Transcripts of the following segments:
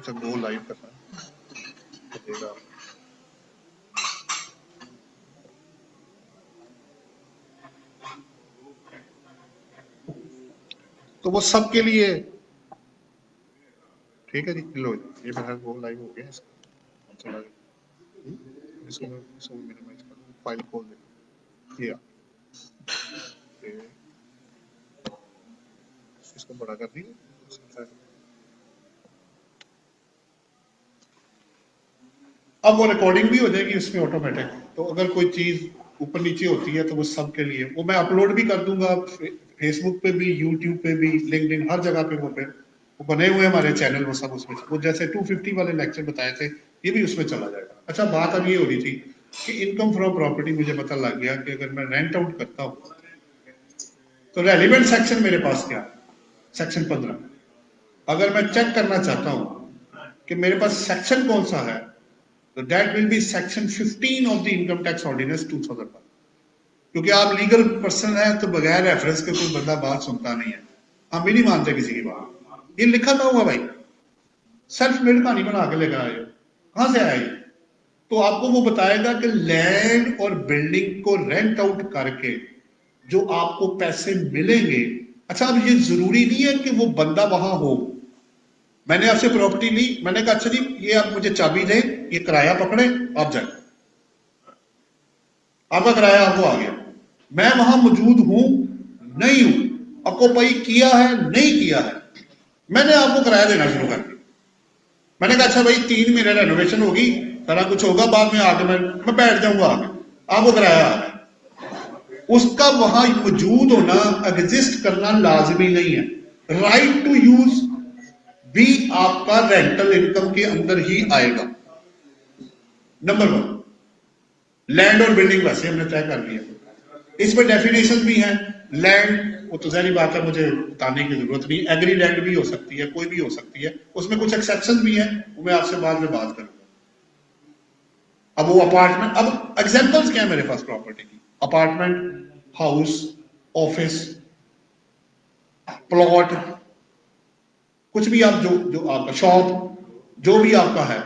अच्छा go live करना देगा। तो वो सबके लिए ठीक है जी। लो ये मेरा गो लाइव हो गया इसका। चला इसको मिनिमाइज कर, फाइल खोल दे ये इसको बड़ा कर दी। अब वो रिकॉर्डिंग भी हो जाएगी उसमें ऑटोमेटिक। तो अगर कोई चीज ऊपर नीचे होती है तो वो सबके लिए, वो मैं अपलोड भी कर दूंगा फेसबुक पे भी, यूट्यूब पे भी, लिंक्डइन, हर जगह पे वो बने हुए हमारे चैनल, वो सब उसमें, वो जैसे 250 वाले लेक्चर बताए थे ये भी उसमें चला जाएगा। अच्छा बात अब ये हो रही थी कि इनकम फ्रॉम प्रॉपर्टी, मुझे पता लग गया कि अगर मैं रेंट आउट करता हूँ तो रेलिवेंट सेक्शन मेरे पास क्या है, सेक्शन 15। अगर मैं चेक करना चाहता हूँ कि मेरे पास सेक्शन कौन सा है, तो that will be section 15 of the income tax ordinance 2001। क्योंकि आप लीगल पर्सन है तो बगैर रेफरेंस के कोई बंदा बात सुनता नहीं है, हम भी नहीं मानते किसी की बात। ये लिखा था हुआ भाई, सेल्फ मेड कहानी बना के लेकर आए, कहां से आए? तो आपको वो बताएगा कि लैंड और बिल्डिंग को रेंट आउट करके जो आपको पैसे मिलेंगे। अच्छा अब ये जरूरी नहीं है कि वो बंदा वहां हो। मैंने आपसे प्रॉपर्टी ली, मैंने कहा अच्छा जी ये आप मुझे चाबी दें, ये किराया पकड़े, आप जाए, आपका किराया आपको आ गया। मैं वहां मौजूद हूं नहीं हूं, ऑक्यूपाई किया है नहीं किया है, मैंने आपको किराया देना शुरू कर दिया। मैंने कहा अच्छा भाई 3 महीने रेनोवेशन होगी, सारा कुछ होगा, बाद में आके मैं बैठ जाऊंगा आके, आपको किराया आ गया। उसका वहां मौजूद होना, एग्जिस्ट करना लाजमी नहीं है। राइट टू यूज भी आपका रेंटल इनकम के अंदर ही आएगा। नंबर 1, लैंड और बिल्डिंग वैसे हमने तय कर लिया, इसमें डेफिनेशन भी है। लैंड वो तो सारी बात है, मुझे बताने की जरूरत नहीं, एग्री लैंड भी हो सकती है, कोई भी हो सकती है, उसमें कुछ एक्सेप्शन भी है, वो मैं आपसे बाद में बात करूंगा। अब वो अपार्टमेंट, अब एग्जांपल्स क्या है मेरे पास प्रॉपर्टी की, अपार्टमेंट, हाउस, ऑफिस, प्लॉट, कुछ भी आप जो आपका शॉप, जो भी आपका है,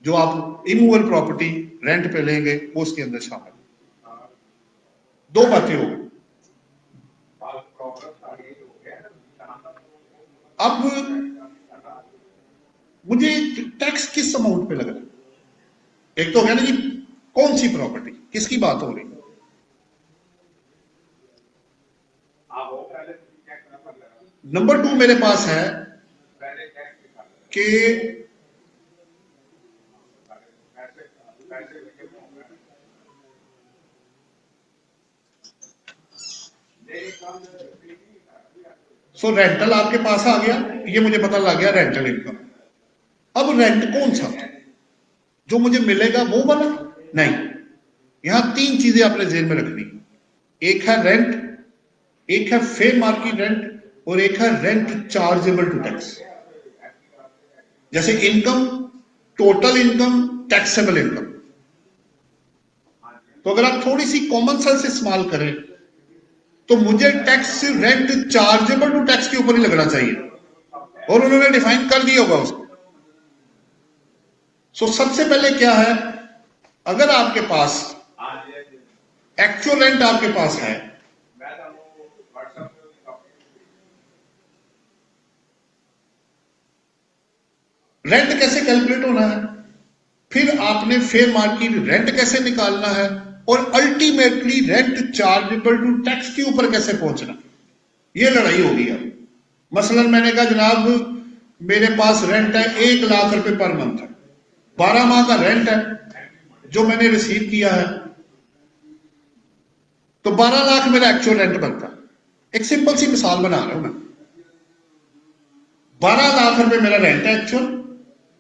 जो आप इमूवेबल प्रॉपर्टी रेंट पे लेंगे वो उसके अंदर शामिल। 2 बातें हो गई। अब मुझे टैक्स किस अमाउंट पे लग रहा है? एक तो हो गया ना जी कौन सी प्रॉपर्टी, किसकी बात हो रही है। नंबर 2 मेरे पास है कि सो रेंटल आपके पास आ गया, ये मुझे पता लग गया रेंटल इनकम। अब रेंट कौन सा जो मुझे मिलेगा वो वाला नहीं। यहां 3 चीजें आपने जेल में रखनी, एक है रेंट, एक है फेयर मार्केट रेंट, और एक है रेंट चार्जेबल टू टैक्स। जैसे income, total income, taxable income. तो अगर आप थोड़ी सी कॉमन सेंस इस्तेमाल करें तो मुझे tax rent chargeable to tax के ऊपर ही लगना चाहिए, और उन्होंने डिफाइन कर दिया होगा उसको। सो सबसे पहले क्या है, अगर आपके पास एक्चुअल रेंट आपके पास है, रेंट कैसे कैलकुलेट होना है, फिर आपने फेयर मार्केट रेंट कैसे निकालना है, और ultimately rent chargeable to tax के ऊपर कैसे पहुंचना, ये लड़ाई होगी। अब मसलन मैंने कहा जनाब मेरे पास रेंट है 1 लाख रुपए पर मंथ है, 12 माह का रेंट है जो मैंने रिसीव किया है, तो 12 लाख मेरा एक्चुअल रेंट बनता है। एक सिंपल सी मिसाल बना रहा हूं मैं, 12 लाख रुपए मेरा रेंट है एक्चुअल।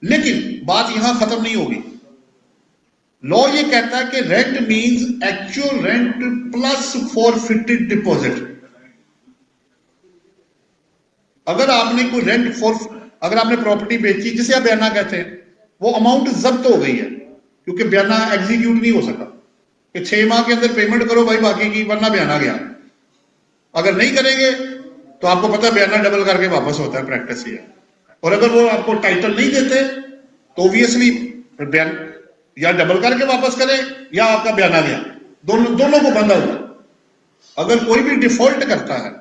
लेकिन बात यहां खत्म नहीं होगी, लॉ ये कहता है कि rent means actual rent plus forfeited deposit. अगर आपने कोई रेंट फॉर, अगर आपने प्रॉपर्टी बेची जिसे आप बयाना कहते हैं, वो अमाउंट जब्त हो गई है क्योंकि बयाना एग्जीक्यूट नहीं हो सका कि 6 माह के अंदर पेमेंट करो भाई बाकी की, वरना बयाना गया। अगर नहीं करेंगे तो आपको पता है बयाना डबल करके वापस होता है, प्रैक्टिस ही है। और अगर वो आपको टाइटल नहीं देते तो ऑब्वियसली बयान या डबल करके वापस करें या आपका बयाना गया, दोनों को बंधा हुआ। अगर कोई भी डिफॉल्ट करता है,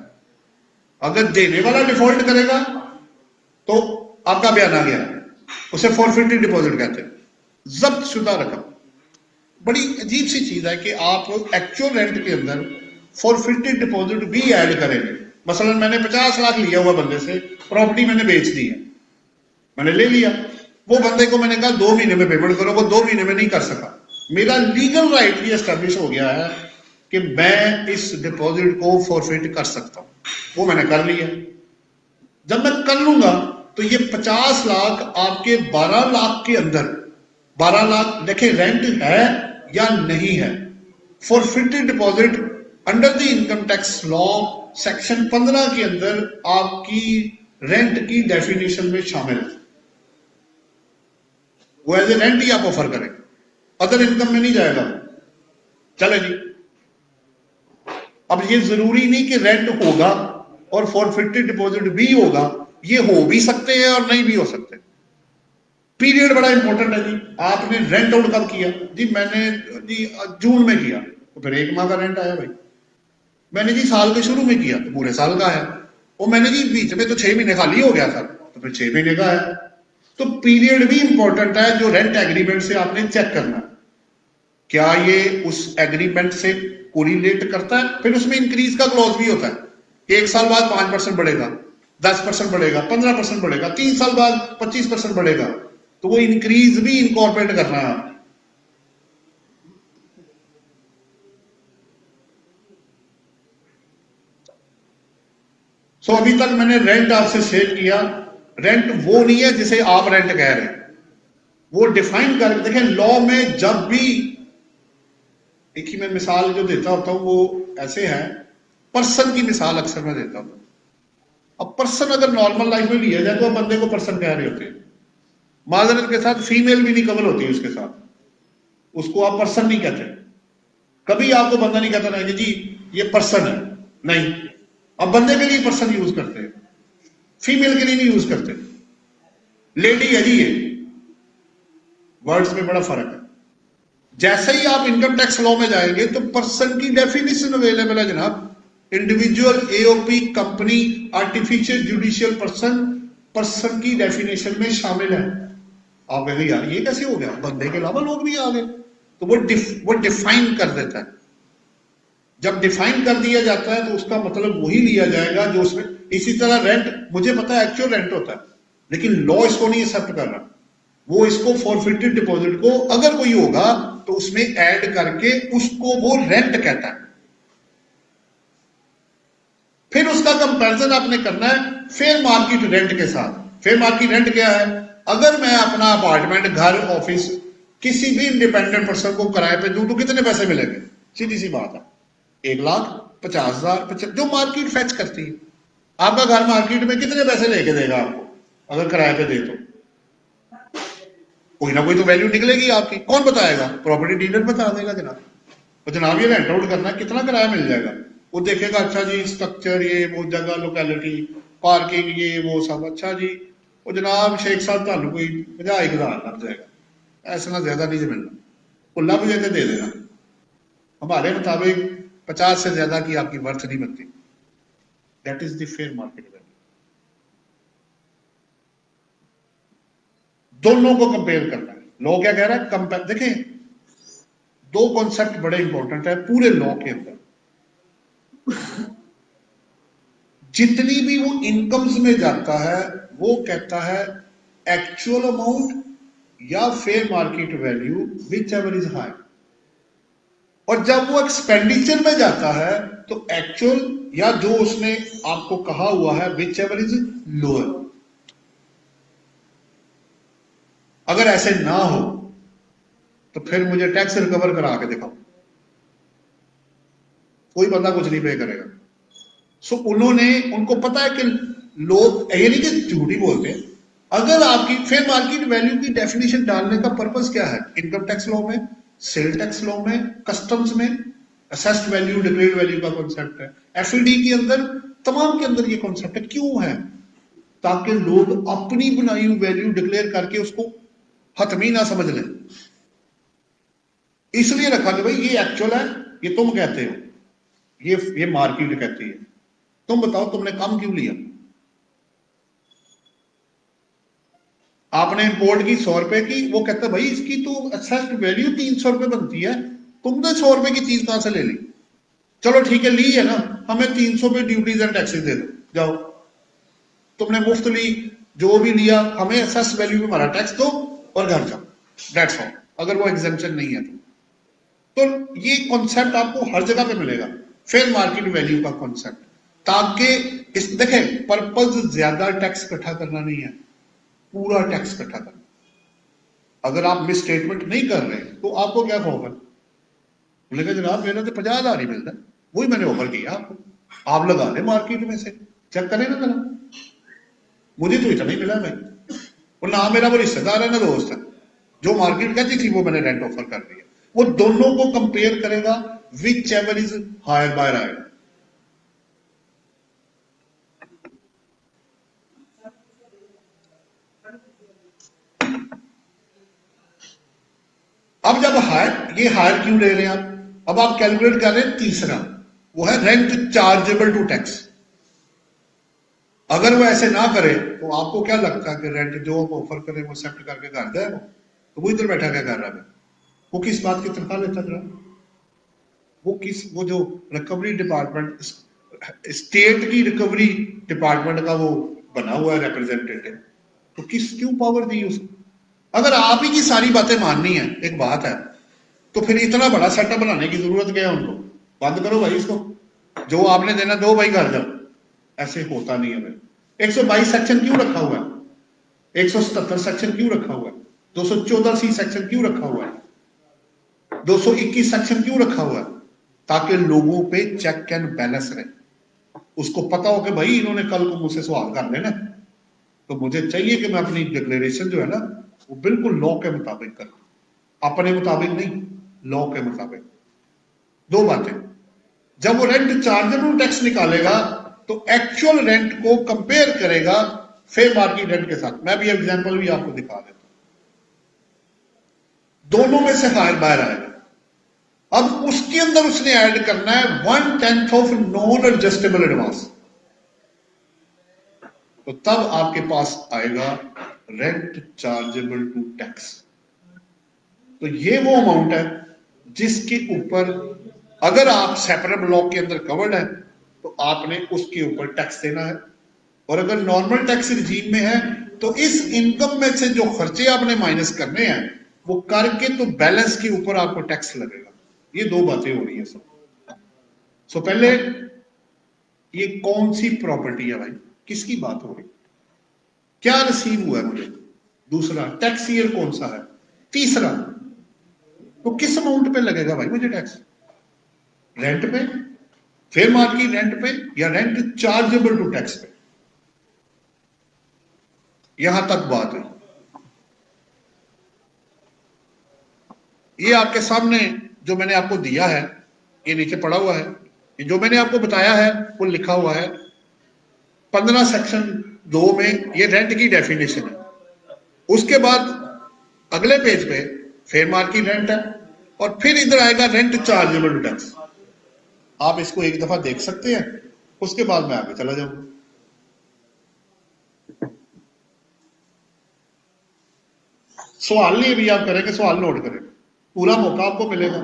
अगर देने वाला डिफॉल्ट करेगा तो आपका बयाना गया, उसे फॉरफिटेड डिपॉजिट कहते हैं, जब्त शुदा रकम। बड़ी अजीब सी चीज है कि आप एक्चुअल रेंट के अंदर फॉरफिटेड डिपॉजिट भी ऐड करेंगे। मसलन मैंने 50 लाख लिया हुआ बंदे से, प्रॉपर्टी मैंने बेच दी है, मैंने ले लिया, वो बंदे को मैंने कहा 2 महीने में पेमेंट करो, वो 2 महीने में नहीं कर सका। मेरा लीगल राइट भी एस्टेब्लिश हो गया है कि मैं इस डिपॉजिट को फॉरफिट कर सकता हूं, वो मैंने कर लिया। जब मैं कर लूंगा तो ये 50 लाख आपके 12 लाख के अंदर, 12 लाख देखें रेंट है या नहीं है, forfeited deposit under the income tax law section 15 के अंदर आपकी रेंट की डेफिनेशन में शामिल है। वो एज ए रेंट ही आप ऑफर करें, अदर इनकम में नहीं जाएगा। चले जी, अब ये जरूरी नहीं कि रेंट होगा और फॉरफिटेड डिपॉजिट भी होगा, ये हो भी सकते हैं और नहीं भी हो सकते। पीरियड बड़ा इंपॉर्टेंट है जी। आपने रेंट आउट कब किया जी? मैंने जी जून में किया, तो फिर 1 माह का रेंट आया भाई। मैंने जी साल के शुरू में किया तो पूरे साल का आया। और मैंने जी बीच में तो 6 महीने खाली हो गया था, तो फिर 6 महीने का आया। तो पीरियड भी इंपॉर्टेंट है जो रेंट एग्रीमेंट से आपने चेक करना है, क्या ये उस एग्रीमेंट से कोरिलेट करता है। फिर उसमें इंक्रीज का क्लॉज भी होता है, 1 साल बाद 5% बढ़ेगा, 10% बढ़ेगा, 15% बढ़ेगा, 3 साल बाद 25% बढ़ेगा, तो वो इंक्रीज भी इनकॉर्पोरेट करना है। सो अभी तक मैंने रेंट आपसे शेयर किया। रेंट वो नहीं है जिसे आप रेंट कह रहे हैं, वो डिफाइन कर देखें लॉ में। जब भी एक ही मैं मिसाल जो देता होता हूं वो ऐसे है, पर्सन की मिसाल अक्सर मैं देता हूं। अब पर्सन अगर नॉर्मल लाइफ में लिया जाए तो आप बंदे को पर्सन कह रहे होते हैं, माजरत के साथ फीमेल भी नहीं कवर होती उसके साथ, उसको आप पर्सन नहीं कहते। कभी आपको बंदा नहीं कहता ना कि जी ये पर्सन है, नहीं। अब बंदे के लिए पर्सन यूज करते हैं, फीमेल के लिए नहीं यूज करते। लेडी है जी, ये वर्ड्स में बड़ा फर्क है। जैसे ही आप इनकम टैक्स लॉ में जाएंगे तो पर्सन की डेफिनेशन अवेलेबल है जनाब। Individual, AOP, company, artificial judicial person, person की डेफिनेशन में शामिल है। आप कहेंगे यार ये कैसे हो गया, बंदे के अलावा लोग भी आ गए। तो वो डिफाइन कर देता है। जब डिफाइन कर दिया जाता है तो उसका मतलब वही लिया जाएगा जो उसमें। इसी तरह रेंट, मुझे पता है एक्चुअल रेंट होता है, लेकिन लॉ इसको नहीं एक्सेप्ट कर रहा। वो इसको फॉरफिटेड डिपॉजिट को अगर कोई होगा तो उसमें ऐड करके उसको वो रेंट कहता है। फिर उसका कंपैरिजन आपने करना है फेयर मार्केट रेंट के साथ। फेयर मार्केट रेंट क्या है? अगर मैं अपना अपार्टमेंट, घर, ऑफिस किसी भी इंडिपेंडेंट पर्सन को किराए पे दूं तो कितने पैसे मिलेंगे? सीधी सी बात है, 1,50,000 जो मार्केट फेच करती है। आपका घर मार्केट में कितने पैसे लेके देगा आपको अगर किराए पे दे तो? कोई ना कोई तो वैल्यू निकलेगी आपकी। कौन बताएगा? प्रॉपर्टी डीलर बता देगा जनाब। तो जनाब ये रेंट आउट करना है, कितना किराया मिल जाएगा? वो देखेगा, अच्छा जी स्ट्रक्चर, ये वो जगह, लोकेलिटी, पार्किंग, ये वो सब। अच्छा जी वो जनाब शेख साहब थानू कोई 50,000 लग जाएगा, ऐसा ना ज्यादा नहीं मिलना, वो लग जाए दे देना। हमारे मुताबिक 50 से ज्यादा की आपकी वर्थ नहीं बनती। That is the fair market value. दोनों को कंपेयर करना है। लॉ क्या कह रहा है? कंपेयर। देखें, 2 कॉन्सेप्ट बड़े इंपॉर्टेंट है पूरे लॉ के अंदर। जितनी भी वो इनकम्स में जाता है वो कहता है एक्चुअल अमाउंट या fair market value, which ever is high. और जब वो एक्सपेंडिचर में जाता है तो एक्चुअल या जो उसने आपको कहा हुआ है विच एवर इज लोअर। अगर ऐसे ना हो तो फिर मुझे टैक्स रिकवर करा के दिखाओ, कोई बंदा कुछ नहीं पे करेगा। सो उनको पता है कि लोग ये नहीं कि झूठ ही बोलते। अगर आपकी फेयर मार्केट वैल्यू की डेफिनेशन डालने का पर्पस क्या है? इनकम टैक्स लॉ में, सेल टैक्स लॉ में, कस्टम्स में असेस्ड वैल्यू, डिक्लेयर्ड वैल्यू का कॉन्सेप्ट है। एफईडी के अंदर, तमाम के अंदर ये कॉन्सेप्ट है। क्यों है? ताकि लोग अपनी बनाई हुई वैल्यू डिक्लेयर करके उसको हतमी ना समझ लें। इसलिए रखा कि भाई ये एक्चुअल है, ये तुम कहते हो, ये मार्केट कहती है, तुम बताओ तुमने कम क्यों लिया। आपने इंपोर्ट की 100 रुपए की, वो कहता है भाई इसकी तो असेस्ड वैल्यू 300 रुपए बनती है, तुमने 100 रुपए की चीज कहां से ले ली। चलो ठीक है, ली है ना, हमें 300 पे ड्यूटीज एंड टैक्सेस दे दो, जाओ तुमने मुफ्त ली, जो भी लिया हमें असेस वैल्यू पे हमारा टैक्स दो और घर जाओ, दैट्स ऑल। अगर वो एग्जेम्पशन नहीं है तो ये कॉन्सेप्ट आपको हर जगह पे मिलेगा, फेयर मार्केट वैल्यू का कॉन्सेप्ट। ताकि इस देखें, पर्पज ज्यादा टैक्स इकट्ठा करना नहीं है, पूरा टैक्स इकट्ठा करना। अगर आप मिस स्टेटमेंट नहीं कर रहे तो आपको क्या होगा, बोलेगा जनाब मेरा तो 50,000 ही मिलता है, वही मैंने ऑफर किया आपको, आप लगा लें मार्केट में से, चेक करें ना जरा, मुझे तो इतना ही मिला भाई, और ना मेरा वो रिश्तेदार है ना दोस्त है, जो मार्केट कहती थी वो मैंने रेंट ऑफर कर दिया। वो दोनों को कंपेयर करेगा, whichever is higher by right. अब जब हायर, ये हायर क्यों ले रहे हैं आप, अब आप कैलकुलेट कर रहे हैं तीसरा, वो है रेंट चार्जेबल टू टैक्स। अगर वो ऐसे ना करे तो आपको क्या लगता है कि रेंट जो आप ऑफर करें वो एक्सेप्ट करके कर दे, तो वो इधर बैठा क्या कर रहा है, वो किस बात की तनख्वाह लेता रहा, वो जो रिकवरी डिपार्टमेंट, स्टेट की रिकवरी डिपार्टमेंट का वो बना हुआ है रिप्रेजेंटेटिव, तो क्यों पावर दी उसको। अगर आप ही की सारी बातें माननी है, एक बात है, तो फिर इतना बड़ा सेटअप बनाने की जरूरत क्या है, उनको बंद करो भाई इसको, जो आपने देना दो भाई घर जाओ। ऐसे होता नहीं है भाई। 122 सेक्शन क्यों रखा हुआ है, 177 सेक्शन क्यों रखा हुआ है, 214C सेक्शन क्यों रखा हुआ है, 221 सेक्शन क्यों रखा हुआ है, ताकि लोगों पे चेक एंड बैलेंस रहे, उसको पता हो कि भाई इन्होंने कल को मुझसे सवाल कर लेना, तो मुझे चाहिए कि मैं अपनी डिक्लेरेशन जो है ना वो बिल्कुल लॉ के मुताबिक करूं, अपने मुताबिक नहीं, लॉ के मुताबिक। दो बातें, जब वो रेंट चार्जेबल टैक्स निकालेगा तो एक्चुअल रेंट को कंपेयर करेगा फेयर मार्केट रेंट के साथ। मैं भी एग्जांपल भी आपको दिखा देता हूं, दोनों में से हायर बायर आएगा। अब उसके अंदर उसने ऐड करना है 1/10 ऑफ नॉन एडजस्टेबल एडवांस, तो तब आपके पास आएगा रेंट चार्जेबल टू टैक्स। तो ये वो अमाउंट है जिसके ऊपर अगर आप सेपरेट ब्लॉक के अंदर कवर्ड है तो आपने उसके ऊपर टैक्स देना है, और अगर नॉर्मल टैक्स रिजीम में है तो इस इनकम में से जो खर्चे आपने माइनस करने हैं वो करके तो बैलेंस के ऊपर आपको टैक्स लगेगा। ये दो बातें हो रही है सब। सो पहले ये कौन सी प्रॉपर्टी है भाई, किसकी बात हो रही, क्या रिसीव हुआ है मुझे, दूसरा टैक्स ईयर कौन सा है, तीसरा तो किस अमाउंट पे लगेगा भाई मुझे टैक्स, रेंट पे, फेयर मार्केट रेंट पे, या रेंट चार्जेबल टू टैक्स पे। यहां तक बात है। ये आपके सामने जो मैंने आपको दिया है, ये नीचे पड़ा हुआ है, ये जो मैंने आपको बताया है वो लिखा हुआ है 15 सेक्शन 2 में, ये रेंट की डेफिनेशन है। उसके बाद अगले पेज पे फेयर मार्केट रेंट है, और फिर इधर आएगा रेंट चार्जेबल टू टैक्स। आप इसको एक दफा देख सकते हैं, उसके बाद मैं आगे चला जाऊंगा। सवाल नहीं भी आप करेंगे, सवाल नोट करें, पूरा मौका आपको मिलेगा,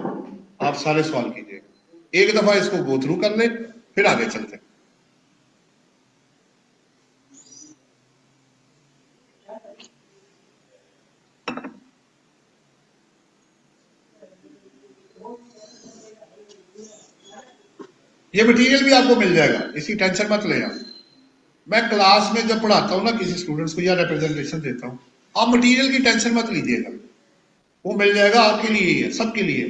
आप सारे सवाल कीजिएगा, एक दफा इसको गो थ्रू कर ले, फिर आगे चलते हैं। ये मटेरियल भी आपको मिल जाएगा, इसकी टेंशन मत ले आप। मैं क्लास में जब पढ़ाता हूं ना किसी स्टूडेंट्स को या रिप्रेजेंटेशन देता हूं, आप मटेरियल की टेंशन मत लीजिएगा, वो मिल जाएगा आपके लिए ही है, सबके लिए।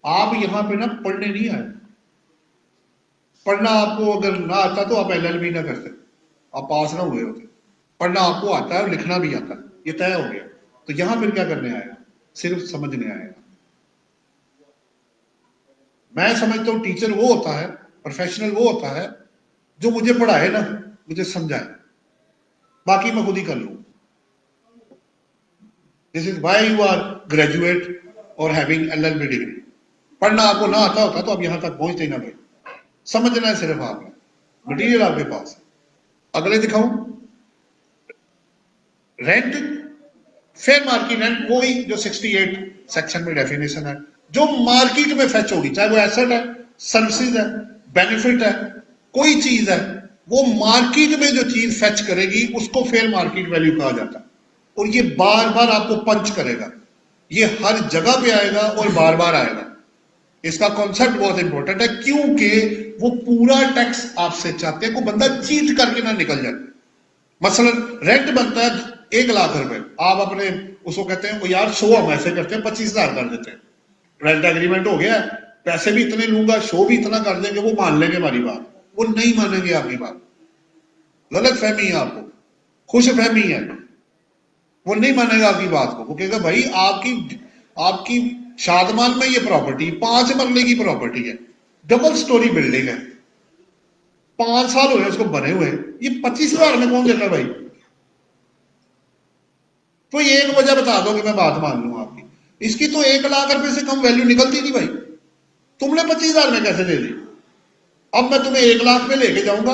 आप यहां पे ना पढ़ने नहीं आए, पढ़ना आपको अगर ना आता तो आप LLB ना करते, आप पास ना हुए होते। पढ़ना आपको आता है और लिखना भी आता है, ये तय हो गया। तो यहां फिर क्या करने आएगा, सिर्फ समझने आएगा। मैं समझता हूं टीचर वो होता है, प्रोफेशनल वो होता है जो मुझे पढ़ाए ना, मुझे समझाए। बाकी मैं खुद ही कर लूँ। This is why you are graduate और हैविंग LLB डिग्री। पढ़ना आपको ना आता होता तो आप यहां तक पहुंचते ही ना भाई। समझना है सिर्फ आपने, मटीरियल आपके पास है। अगले दिखाऊं, रेंट, फेयर मार्केट रेंट, वही जो 68 सेक्शन में डेफिनेशन है, जो मार्केट में फेच होगी, चाहे वो एसेट है, सर्विसेज है, बेनिफिट है, कोई चीज है, वो मार्केट में जो चीज फेच करेगी उसको फेयर मार्केट वैल्यू कहा जाता है। और ये बार बार आपको पंच करेगा, ये हर जगह पे आएगा और बार बार आएगा। इसका कॉन्सेप्ट बहुत इंपॉर्टेंट है, क्योंकि वो पूरा टैक्स आपसे चाहते हैं, कोई बंदा चीट करके ना निकल जाए। मसलन रेंट बनता है 1 लाख रुपए, आप अपने उसको कहते हैं यार शो हम ऐसे करते हैं 25,000 कर देते हैं, रेंट एग्रीमेंट हो गया, पैसे भी इतने लूंगा, शो भी इतना कर देंगे, वो मान लेंगे हमारी बात, वो नहीं मानेंगे आपकी बात। गलत फहमी है आपको, खुश फहमी है, वो नहीं मानेगा आपकी बात को। वो कहेगा भाई आपकी शादमान में ये प्रॉपर्टी 5 मरले की प्रॉपर्टी है, डबल स्टोरी बिल्डिंग है, 5 साल हुए उसको बने हुए, ये 25,000 में कौन देता भाई? तो ये एक वजह बता दो कि मैं बात मान लूं आपकी। इसकी तो 1 लाख रुपए से कम वैल्यू निकलती नहीं भाई, तुमने 25,000 में कैसे दे दी? अब मैं तुम्हें 1 लाख में लेके जाऊंगा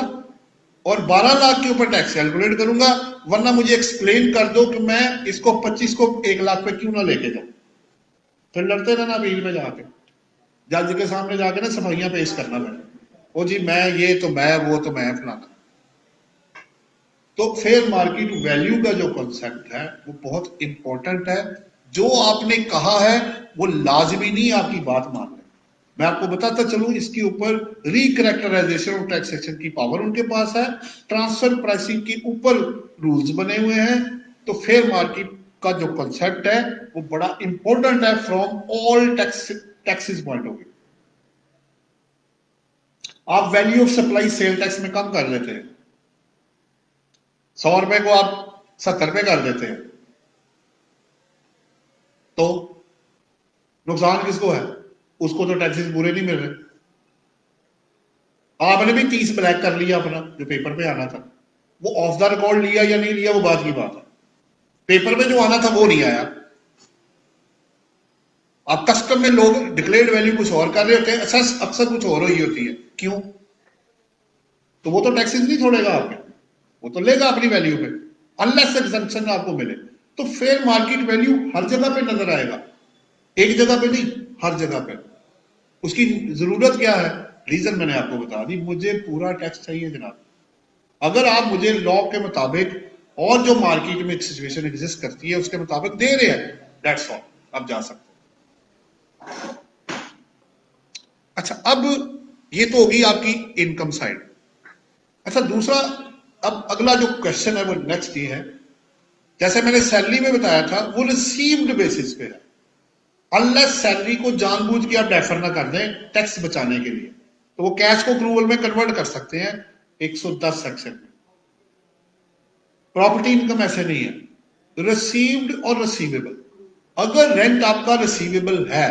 और 12 लाख के ऊपर टैक्स कैलकुलेट करूंगा, वरना मुझे एक्सप्लेन कर दो कि मैं इसको 25 को 1 लाख पे क्यों ना लेके जाऊं। फिर लड़ते रहना अपील में जाके, जज के सामने जाके ना सफाइयां पेश करना पड़े, ओ जी मैं ये तो मैं वो तो मैं फलाना। तो फेयर मार्केट वैल्यू का जो कॉन्सेप्ट है वो बहुत इंपॉर्टेंट है। जो आपने कहा है वो लाजमी नहीं आपकी बात मान ले। मैं आपको बताता चलूं, इसके ऊपर रिकैरेक्टराइजेशन ऑफ टैक्सेशन की पावर उनके पास है, ट्रांसफर प्राइसिंग के ऊपर रूल्स बने हुए हैं। तो फेयर मार्केट का जो कॉन्सेप्ट है वो बड़ा इंपॉर्टेंट है from all taxes point of view. आप value of supply sale tax में कम कर देते हैं, 100 रुपए को आप 70 रुपए कर देते हैं, तो नुकसान किसको है? उसको तो टैक्सेस पूरे नहीं मिल रहे। आपने भी 30 ब्लैक कर लिया अपना, जो पेपर पे आना था, वो ऑफ द रिकॉर्ड लिया या नहीं लिया वो बात की बात है, पेपर में जो आना था वो नहीं आया। अब कस्टम में लोग डिक्लेयर्ड वैल्यू कुछ और कर रहे होते हैं, अक्सर कुछ और ही होती है, क्यों? तो वो तो टैक्सेस नहीं छोड़ेगा आपके, वो तो लेगा अपनी वैल्यू पे, अनलेस एग्जम्पशन आपको मिले। तो फेयर मार्केट वैल्यू हर जगह पे नजर आएगा, एक जगह पे नहीं, हर जगह पे। उसकी जरूरत क्या है? रीजन मैंने आपको बता दी, मुझे पूरा टैक्स चाहिए जनाब। अगर आप मुझे लॉ के मुताबिक और जो मार्केट में सिचुएशन एग्जिस्ट करती है उसके मुताबिक दे रहे हैं, दैट्स ऑल, आप जा सकते हैं। अच्छा, अब ये तो होगी आपकी इनकम साइड। अच्छा, दूसरा, अब अगला जो क्वेश्चन है वो नेक्स्ट ये है, जैसे मैंने सैलरी में बताया था वो रिसीव्ड बेसिस पे है, अनलेस सैलरी को जानबूझ के आप डेफर ना कर दें टैक्स बचाने के लिए, तो वो कैश को अक्रूवल में कन्वर्ट कर सकते हैं 110 सेक्शन में। प्रॉपर्टी इनकम ऐसे नहीं है, रिसीव्ड और रिसीवेबल। अगर रेंट आपका रिसीवेबल है,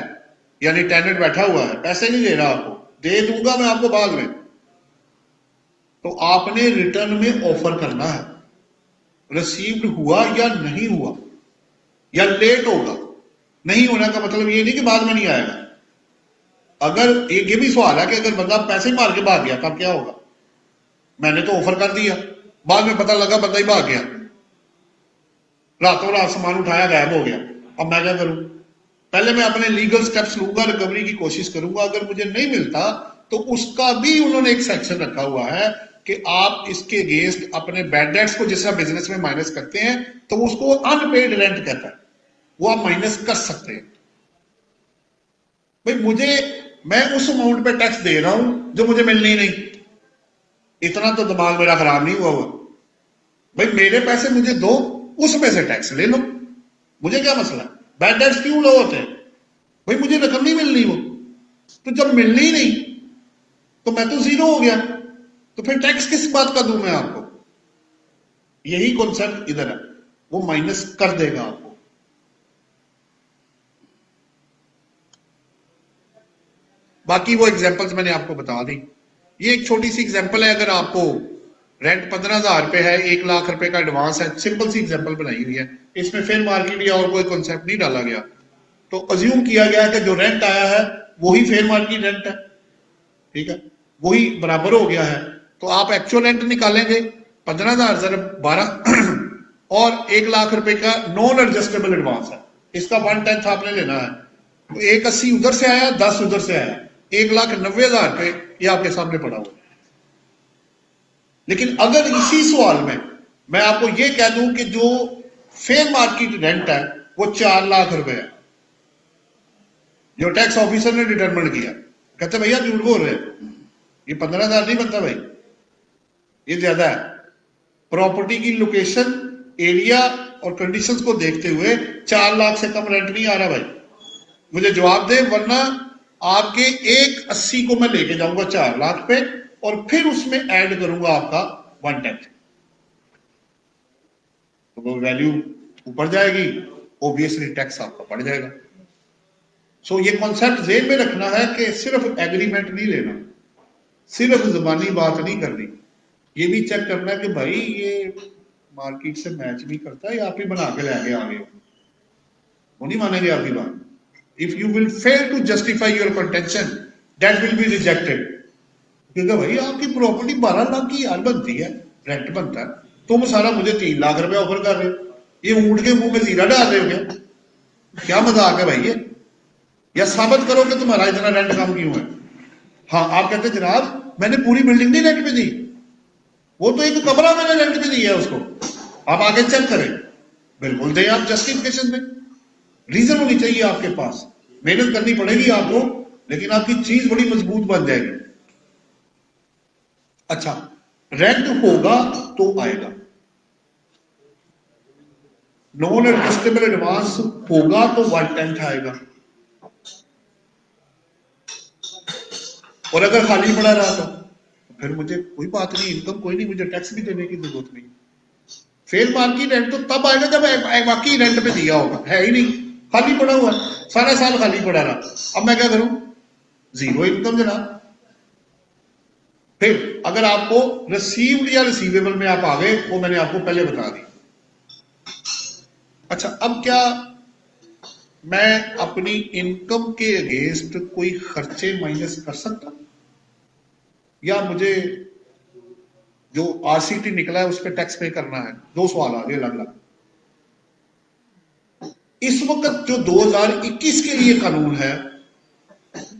यानी टेनेंट बैठा हुआ है, पैसे नहीं दे रहा आपको, दे दूंगा मैं आपको बाद में, तो आपने रिटर्न में ऑफर करना है, रिसीव्ड हुआ या नहीं हुआ, या लेट होगा। नहीं होने का मतलब ये नहीं कि बाद में नहीं आएगा। अगर एक ये भी सवाल है कि अगर बंदा पैसे मार के भाग गया तब क्या होगा? मैंने तो ऑफर कर दिया, बाद में पता लगा बंदा ही भाग गया, रातों रात सामान उठाया गायब हो गया, अब मैं क्या करूं? पहले मैं अपने लीगल स्टेप्स लूंगा, रिकवरी की कोशिश करूंगा, अगर मुझे नहीं मिलता तो उसका भी उन्होंने एक सेक्शन रखा हुआ है कि आप इसके अगेंस्ट अपने बैड डेट्स को जिस तरह बिजनेस में माइनस करते हैं, तो उसको अनपेड रेंट कहता है, वो आप माइनस कर सकते हैं। भाई मैं उस अमाउंट पे टैक्स दे रहा हूं जो मुझे मिलनी ही नहीं, इतना तो दिमाग मेरा खराब नहीं हुआ हुआ। भाई मेरे पैसे मुझे दो, उसमें से टैक्स ले लो, मुझे क्या मसला? बैड डेट्स क्यों लो होते हैं? भाई मुझे रकम नहीं मिलनी, वो तो जब मिलनी ही नहीं तो मैं तो जीरो हो गया, तो फिर टैक्स किस बात का दूं मैं आपको? यही कॉन्सेप्ट इधर है, वो माइनस कर देगा आपको। बाकी वो एग्जांपल्स मैंने आपको बता दी, ये एक छोटी सी एग्जांपल है। अगर आपको रेंट 15,000 रुपए है, 1 लाख रुपए का एडवांस है, सिंपल सी एग्जांपल बनाई हुई है, इसमें फेयर मार्केट या और कोई कॉन्सेप्ट नहीं डाला गया, तो अज्यूम किया गया कि जो रेंट आया है वही फेयर मार्केट रेंट है, ठीक है, वही बराबर हो गया है। तो आप एक्चुअल रेंट निकालेंगे 15,000 12 और 1 लाख रुपए का नॉन एडजस्टेबल एडवांस है, इसका 1/10 आपने लेना है, तो 180 उधर से आया, 10 उधर से आया, 1,90,000 रुपए ये आपके सामने पड़ा हुआ। लेकिन अगर इसी सवाल में मैं आपको ये कह दूं कि जो फेयर मार्केट रेंट है वो 4 लाख रुपए है, जो टैक्स ऑफिसर ने डिटरमिन किया, कहते भैया झूठ बोल रहे, ये 15,000 नहीं बनता भाई, ये ज्यादा है। प्रॉपर्टी की लोकेशन, एरिया और कंडीशंस को देखते हुए 4 लाख से कम रेंट नहीं आ रहा भाई, मुझे जवाब दे, वरना आपके 180 को मैं लेके जाऊंगा 4 लाख पे और फिर उसमें ऐड करूंगा आपका 1/10, तो वो वैल्यू ऊपर जाएगी, ऑब्वियसली टैक्स आपका बढ़ जाएगा। सो ये कॉन्सेप्ट जेन में रखना है कि सिर्फ एग्रीमेंट नहीं लेना, सिर्फ जुबानी बात नहीं करनी, ये भी चेक करना है कि भाई ये मार्केट से मैच नहीं करता, ये आप ही बना के लेके आ गए हो, वो नहीं मानेंगे आपकी बात। If you will fail to justify your contention that will be rejected, क्योंकि भाई आपकी प्रॉपर्टी 12 लाख की यार बनती है, रेंट बनता है, तुम सारा मुझे 3 लाख रुपए ऑफर कर रहे हो, ये ऊंट के मुंह में जीरा डाल रहे हो क्या मजाक है भाई ये, या साबित करो कि तुम्हारा इतना रेंट कम क्यों है। हाँ आप कहते जनाब मैंने पूरी बिल्डिंग नहीं रेंट पे दी, वो तो एक कमरा मैंने रेंट पे दिया है उसको, आप आगे चेक करें, बिल्कुल दें आप, जस्टिफिकेशन दें, रीजन होनी चाहिए आपके पास, मेहनत करनी पड़ेगी आपको, लेकिन आपकी चीज बड़ी मजबूत बन जाएगी। अच्छा, रेंट होगा तो आएगा, नॉन एडजस्टेबल एडवांस होगा तो 1/10 आएगा, और अगर खाली पड़ा रहा तो फिर मुझे कोई बात नहीं, इनकम कोई नहीं, मुझे टैक्स भी देने की जरूरत नहीं। फेयर मार्केट रेंट तो तब आएगा जब वाकई रेंट पे दिया होगा, है ही नहीं, खाली पड़ा हुआ, सारा साल खाली पड़ा रहा, अब मैं क्या करूं, जीरो इनकम जनाब। फिर अगर आपको रिसीव्ड या रिसीवेबल में आप आ गए, वो मैंने आपको पहले बता दी। अच्छा, अब क्या मैं अपनी इनकम के अगेंस्ट कोई खर्चे माइनस कर सकता, या मुझे जो आरसीटी निकला है उस पर टैक्स पे करना है? दो सवाल आ गए अलग अलग। इस वक्त जो 2021 के लिए कानून है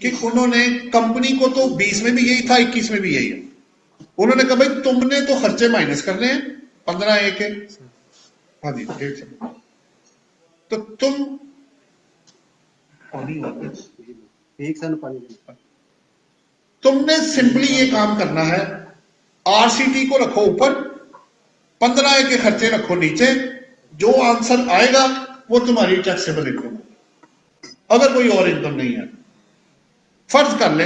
कि उन्होंने कंपनी को, तो 20 में भी यही था, 21 में भी यही है, उन्होंने कहा भाई तुमने तो खर्चे माइनस करने हैं 15 के, हाँ जी ठीक है, तो तुमने सिंपली ये काम करना है, आरसीटी को रखो ऊपर, 15 के खर्चे रखो नीचे, जो आंसर आएगा वो तुम्हारी टैक्सेबल इनकम, अगर कोई और इनकम नहीं है। फर्ज कर ले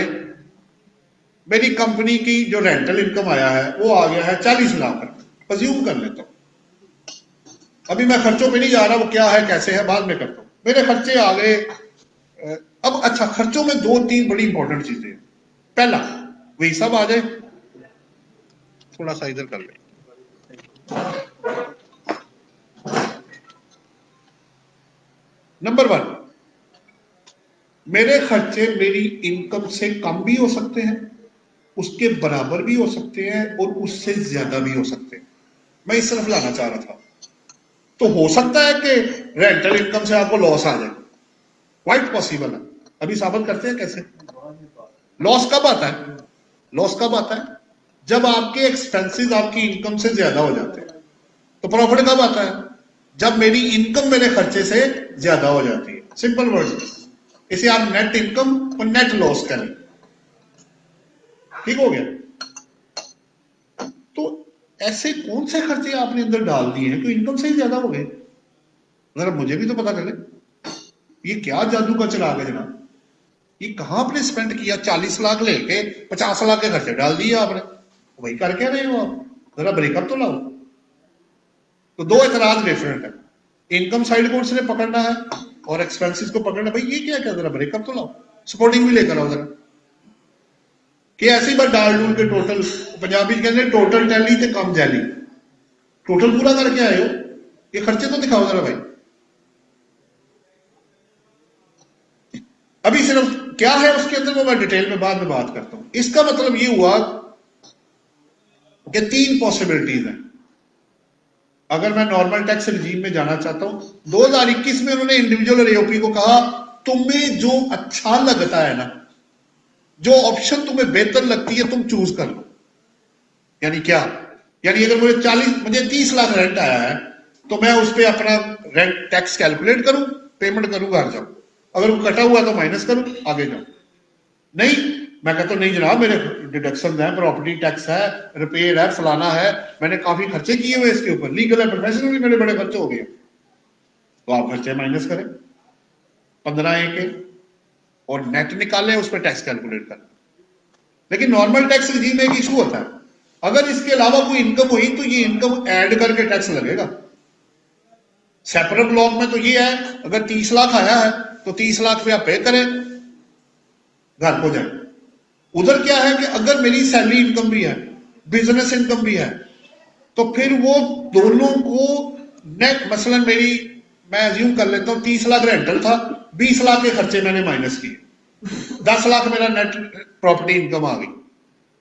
मेरी कंपनी की जो रेंटल इनकम आया है वो आ गया है 40 लाख रुपए, अज्यूम कर लेता हूं, अभी मैं खर्चों पे नहीं जा रहा, वो क्या है कैसे है बाद में करता हूं, मेरे खर्चे आ गए। अब अच्छा, खर्चों में 2-3 बड़ी इंपॉर्टेंट चीजें, पहला वही सब आ जाए, थोड़ा सा इधर कर ले, नंबर 1, मेरे खर्चे मेरी इनकम से कम भी हो सकते हैं, उसके बराबर भी हो सकते हैं, और उससे ज्यादा भी हो सकते हैं, मैं इस तरफ लाना चाह रहा था। तो हो सकता है कि रेंटल इनकम से आपको लॉस आ जाए, क्वाइट पॉसिबल है, अभी साबित करते हैं कैसे। लॉस कब आता है? लॉस कब आता है? जब आपके एक्सपेंसेस आपकी इनकम से ज्यादा हो जाते हैं। तो प्रॉफिट कब आता है? जब मेरी इनकम मेरे खर्चे से ज्यादा हो जाती है, सिंपल वर्ड, इसे आप नेट इनकम और नेट लॉस करें, ठीक हो गया। तो ऐसे कौन से खर्चे आपने अंदर डाल दिए हैं कि इनकम से ही ज्यादा हो गए? जरा मुझे भी तो पता चले, ये क्या जादू का चिराग है जनाब, ये कहां आपने स्पेंड किया? 40 लाख लेके 50 लाख के खर्चे डाल दिए आपने, वही करके रहे हो आप, जरा ब्रेकअप तो लाओ। तो दो एतराज डिफरेंट है, इनकम साइड को उसने पकड़ना है और एक्सपेंसेस को पकड़ना, भाई ये क्या क्या, जरा ब्रेकअप तो लाओ, सपोर्टिंग भी लेकर आओ जरा। कि ऐसी बार डाल डूल के टोटल पंजाबी कहते टोटल टैली ते कम जैली, टोटल पूरा करके आए हो, ये खर्चे तो दिखाओ जरा भाई। अभी सिर्फ क्या है उसके अंदर वो मैं डिटेल में बाद में बात करता हूं। इसका मतलब ये हुआ कि 3 पॉसिबिलिटीज हैं। अगर मैं नॉर्मल टैक्स रिजीम में जाना चाहता हूं, 2021 में उन्होंने इंडिविजुअल एओपी को कहा तुम्हें जो अच्छा लगता है ना, जो ऑप्शन तुम्हें बेहतर लगती है तुम चूज कर लो। यानी क्या, यानी अगर मुझे 30 लाख रेंट आया है तो मैं उस पर अपना रेंट टैक्स कैलकुलेट करूं, पेमेंट करूं, घर जाऊं, अगर वो कटा हुआ तो माइनस करूं, आगे जाऊं। नहीं, मैं कहता हूं नहीं जनाब मेरे डिडक्शन है, प्रॉपर्टी टैक्स है, रिपेयर है, फलाना है, मैंने काफी खर्चे किए हुए इसके ऊपर, लीगल है, प्रोफेशनल भी मेरे बड़े खर्चे हो गए, तो आप खर्चे माइनस करें 15A के और नेट निकालें, उस पर टैक्स कैलकुलेट करें। लेकिन नॉर्मल टैक्स रिजीम में एक इशू होता है, अगर इसके अलावा कोई इनकम हुई तो ये इनकम ऐड करके टैक्स लगेगा। सेपरेट ब्लॉक में तो ये है अगर 30 लाख आया है तो 30 लाख पे आप पे करें, घर को जाए। उधर क्या है कि अगर मेरी सैलरी इनकम भी है, बिजनेस इनकम भी है, तो फिर वो दोनों को नेट, मसलन मैं अज्यूम कर लेता हूं 30 लाख रेंटल था, 20 लाख के खर्चे मैंने माइनस किए, 10 लाख मेरा नेट प्रॉपर्टी इनकम आ गई।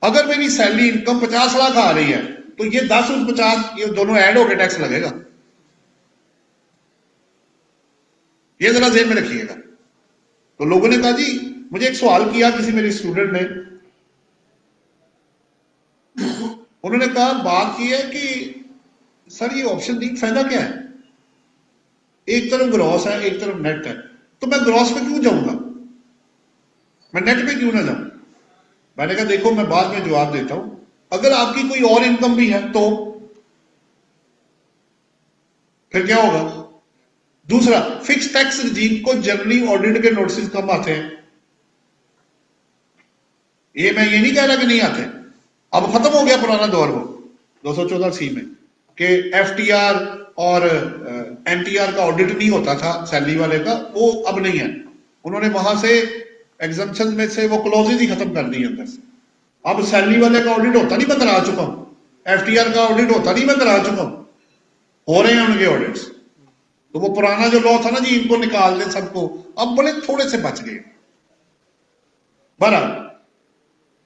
अगर मेरी सैलरी इनकम 50 लाख आ रही है तो ये 10 और 50 ये दोनों ऐड होकर टैक्स लगेगा। ये जरा जेब में रखिएगा। तो लोगों ने कहा जी, मुझे एक सवाल किया किसी मेरे स्टूडेंट ने, उन्होंने कहा बात यह है कि सर ये ऑप्शन दी फायदा क्या है, एक तरफ ग्रॉस है एक तरफ नेट है, तो मैं ग्रॉस पे क्यों जाऊंगा, मैं नेट पे क्यों ना जाऊं। मैंने कहा देखो मैं बाद में जवाब देता हूं, अगर आपकी कोई और इनकम भी है तो फिर क्या होगा। दूसरा, फिक्स टैक्स रिजीम को जनरली ऑडिट के नोटिस कम आते हैं, ये मैं ये नहीं कह रहा कि नहीं आते, अब खत्म हो गया पुराना दौर वो 214C में कि एफटीआर और एनटीआर का ऑडिट नहीं होता था सैलरी वाले का, वो अब नहीं है। उन्होंने वहां से एग्जम्पशन में से वो क्लॉजेज ही खत्म कर दी अंदर से। अब सैलरी वाले का ऑडिट होता नहीं, मैं करा चुका हूं, एफटीआर का ऑडिट होता नहीं, मैं करा चुका हूं, हो रहे हैं उनके ऑडिट्स। तो वो पुराना जो लॉ था ना जी इनको निकाल दे सबको, अब बड़े थोड़े से बच गए। बराबर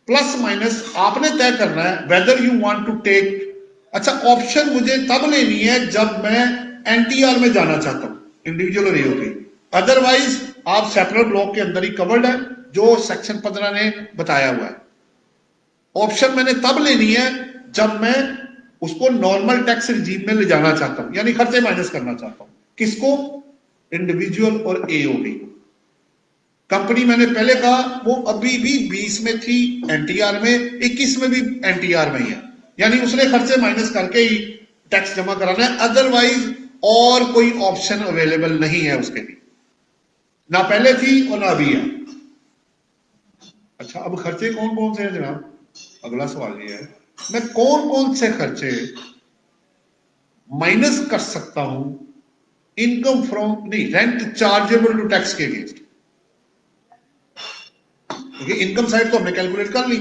प्लस माइनस आपने तय करना है whether you want to take. अच्छा, ऑप्शन मुझे तब लेनी है जब मैं एनटीआर में जाना चाहता हूं, इंडिविजुअल एओपी, अदरवाइज आप सेपरेट ब्लॉक के अंदर ही कवर्ड है जो सेक्शन 15 ने बताया हुआ है। ऑप्शन मैंने तब लेनी है जब मैं उसको नॉर्मल टैक्स रिजीम में ले जाना चाहता हूं, यानी खर्चे माइनस करना चाहता हूं। किसको, इंडिविजुअल और एओपी। कंपनी मैंने पहले कहा वो अभी भी 20 में थी एनटीआर में, 21 में भी एनटीआर में ही है, यानी उसने खर्चे माइनस करके ही टैक्स जमा कराना है, अदरवाइज और कोई ऑप्शन अवेलेबल नहीं है उसके लिए, ना पहले थी और ना अभी है। अच्छा, अब खर्चे कौन कौन से हैं जनाब, अगला सवाल ये है मैं कौन कौन से खर्चे माइनस कर सकता हूं इनकम फ्रॉम, नहीं, रेंट चार्जेबल टू टैक्स के अगेंस्ट, क्योंकि इनकम साइड तो हमने कैलकुलेट कर ली,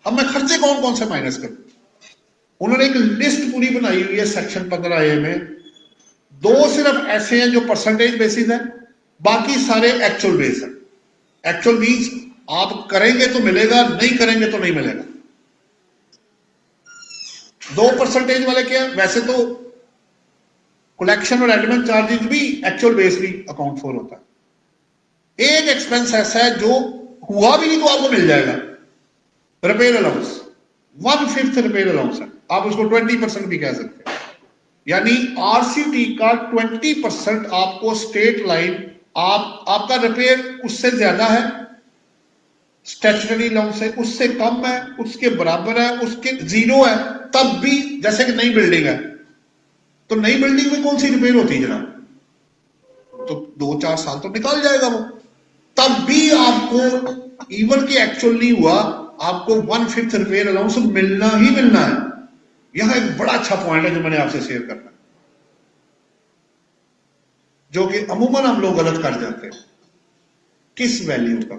अब मैं खर्चे कौन कौन से माइनस करूं। उन्होंने एक लिस्ट पूरी बनाई हुई है सेक्शन 15A में, दो सिर्फ ऐसे हैं जो परसेंटेज बेसिस है, बाकी सारे एक्चुअल बेस है। एक्चुअल मींस आप करेंगे तो मिलेगा, नहीं करेंगे तो नहीं मिलेगा। 2% वाले क्या, वैसे तो कलेक्शन और एडमिन चार्जेस भी एक्चुअल बेस भी अकाउंट फॉर होता है। एक एक्सपेंस ऐसा है जो हुआ भी नहीं तो आपको मिल जाएगा, रिपेयर अलाउंस, 1/5 रिपेयर अलाउंस है, आप उसको 20% भी कह सकते हैं, यानी आरसीटी का 20% आपको स्टेट लाइन, आपका रिपेयर उससे ज्यादा है, स्टैट्यूटरी अलाउंस है उससे कम है, उसके बराबर है, उसके जीरो है, तब भी, जैसे कि नई बिल्डिंग है तो नई बिल्डिंग में कौन सी रिपेयर होती है जनाब, तो 2-4 साल तो निकाल जाएगा वो, तब भी आपको इवन की एक्चुअल नहीं हुआ, आपको 1/5 रिपेयर अलाउंस मिलना ही मिलना है। यहां एक बड़ा अच्छा पॉइंट है जो मैंने आपसे शेयर करना है, जो कि अमूमन हम लोग गलत कर जाते हैं। किस वैल्यू का,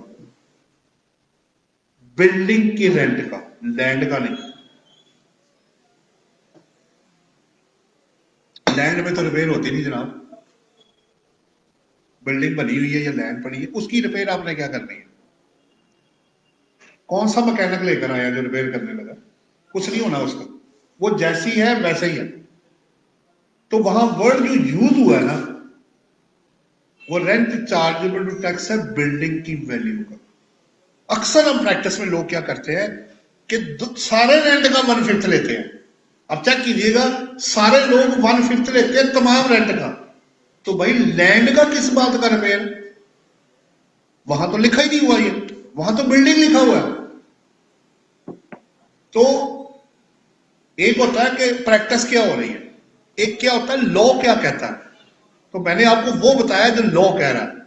बिल्डिंग के रेंट का, लैंड का नहीं। लैंड में तो रिपेयर होती नहीं जनाब, बिल्डिंग बनी हुई है या लैंड पड़ी है, उसकी रिपेयर आपने क्या करनी है? कौन सा मैकेनिक लेकर आया जो रिपेयर करने लगा? कुछ नहीं होना उसका, वो जैसी है वैसे ही है। तो वहां वर्ड जो यूज हुआ है ना, वो रेंट चार्जेबल टू टैक्स है बिल्डिंग की वैल्यू का। अक्सर हम प्रैक्टिस में लोग क्या करते हैं कि सारे रेंट का 1/5 लेते हैं। अब चेक कीजिएगा, सारे लोग 1/5 लेते हैं तमाम रेंट का, तो भाई लैंड का किस बात का रिपेयर? वहां तो लिखा ही नहीं हुआ, ये वहां तो बिल्डिंग लिखा हुआ है। तो एक होता है कि प्रैक्टिस क्या हो रही है, एक क्या होता है लॉ क्या कहता है। तो मैंने आपको वो बताया जो लॉ कह रहा है,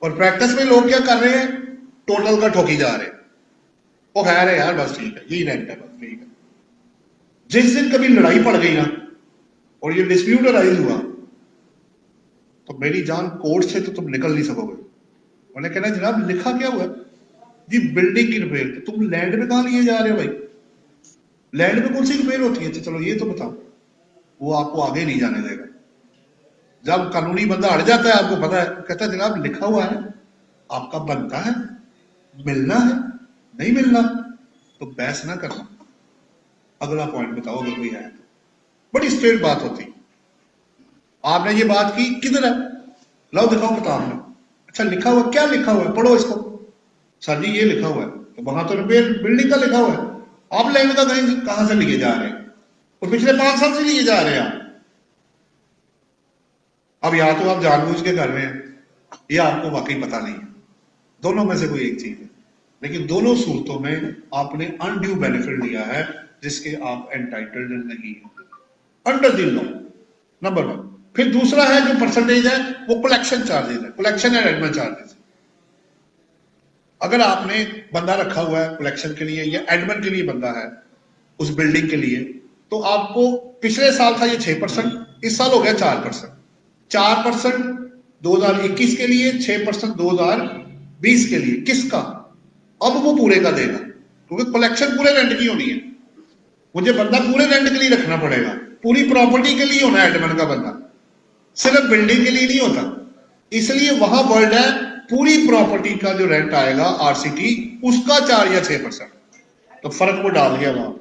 और प्रैक्टिस में लोग क्या कर रहे हैं, टोटल का ठोकी जा रहे हैं। वो कह रहे हैं यार बस ठीक है, यही रेंट है, बस ठीक है। जिस दिन कभी लड़ाई पड़ गई ना और ये डिस्प्यूट अराइज हुआ, तो मेरी जान कोर्ट से तो तुम निकल नहीं सकोगे। उन्हें कहना जनाब लिखा क्या हुआ जी, बिल्डिंग की रिपेयर। तो तुम लैंड में कहां लिए जा रहे हो भाई? लैंड में कौन सी रिपेयर होती है? चलो ये तो बताओ। वो आपको आगे नहीं जाने देगा। जब कानूनी बंदा हट जाता है, आपको पता है, कहता है जनाब लिखा हुआ है, आपका बनता है, मिलना है, नहीं मिलना तो बहस ना करना, अगला पॉइंट बताओ अगर कोई है तो। बड़ी स्ट्रेट बात होती। आपने ये बात की, किधर है? लाओ दिखाओ किताब में। अच्छा लिखा हुआ, क्या लिखा हुआ है? पढ़ो इसको। सर जी ये लिखा हुआ है, तो वहां तो रिपेयर बिल्डिंग का लिखा हुआ है, आप लैंड का कहां से लिए जा रहे हैं? और पिछले 5 साल से लिए जा रहे हैं आप। अब या तो आप जानबूझ के कर रहे हैं या आपको वाकई पता नहीं है, दोनों में से कोई एक चीज है। लेकिन दोनों सूरतों में आपने अनड्यू बेनिफिट लिया है जिसके आप एंटाइटल्ड नहीं है अंडर द लॉ, नंबर 1। फिर दूसरा है जो परसेंटेज है, वो कलेक्शन चार्जेस है, कलेक्शन एंड एडमिन चार्जेस। अगर आपने बंदा रखा हुआ है कलेक्शन के लिए या एडमिन के लिए बंदा है उस बिल्डिंग के लिए, तो आपको पिछले साल था ये 6%, इस साल हो गया 4%। 4% 2021 के लिए, 6% 2020 के लिए। किसका? अब वो पूरे का देगा, क्योंकि कलेक्शन पूरे रेंट की होनी है। मुझे बंदा पूरे रेंट के लिए रखना पड़ेगा, पूरी प्रॉपर्टी के लिए होना है एडमिन का बंदा, सिर्फ बिल्डिंग के लिए नहीं होता। इसलिए वहां वर्ड है पूरी प्रॉपर्टी का जो रेंट आएगा आरसीटी, उसका 4 या 6%। तो फर्क वो डाल गया वहां।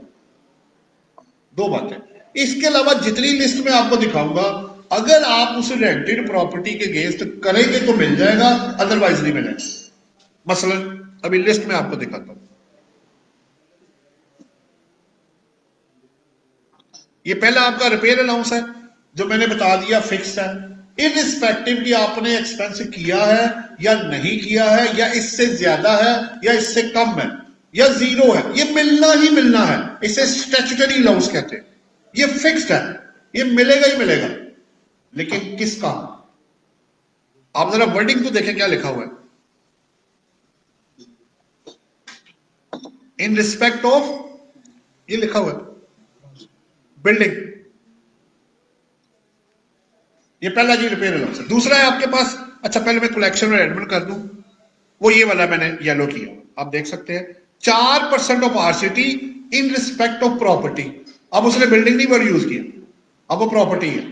2 बातें। इसके अलावा जितनी लिस्ट में आपको दिखाऊंगा, अगर आप उस रेंटेड प्रॉपर्टी के अगेंस्ट करेंगे तो मिल जाएगा, अदरवाइज नहीं मिलेगा। मसलन अभी लिस्ट में आपको दिखाता हूं। ये पहला आपका रिपेयर अलाउंस है, जो मैंने बता दिया फिक्स है, इररिस्पेक्टिव कि आपने एक्सपेंस किया है या नहीं किया है, या इससे ज्यादा है या इससे कम है या जीरो है, ये मिलना ही मिलना है। इसे स्टैट्यूटरी अलाउंस कहते हैं। ये फिक्स्ड है, ये मिलेगा ही मिलेगा। लेकिन किसका? आप जरा वर्डिंग तो देखें क्या लिखा हुआ है। इन रिस्पेक्ट ऑफ, ये लिखा हुआ है बिल्डिंग। ये पहला जी रिपेयर अलाउंस है। दूसरा है आपके पास, अच्छा पहले मैं कलेक्शन और एडमिन कर दूं, वो ये वाला मैंने येलो किया, आप देख सकते हैं। 4% of RCT in respect of property. अब उसने बिल्डिंग नहीं वर्ड यूज किया, अब वो प्रॉपर्टी है।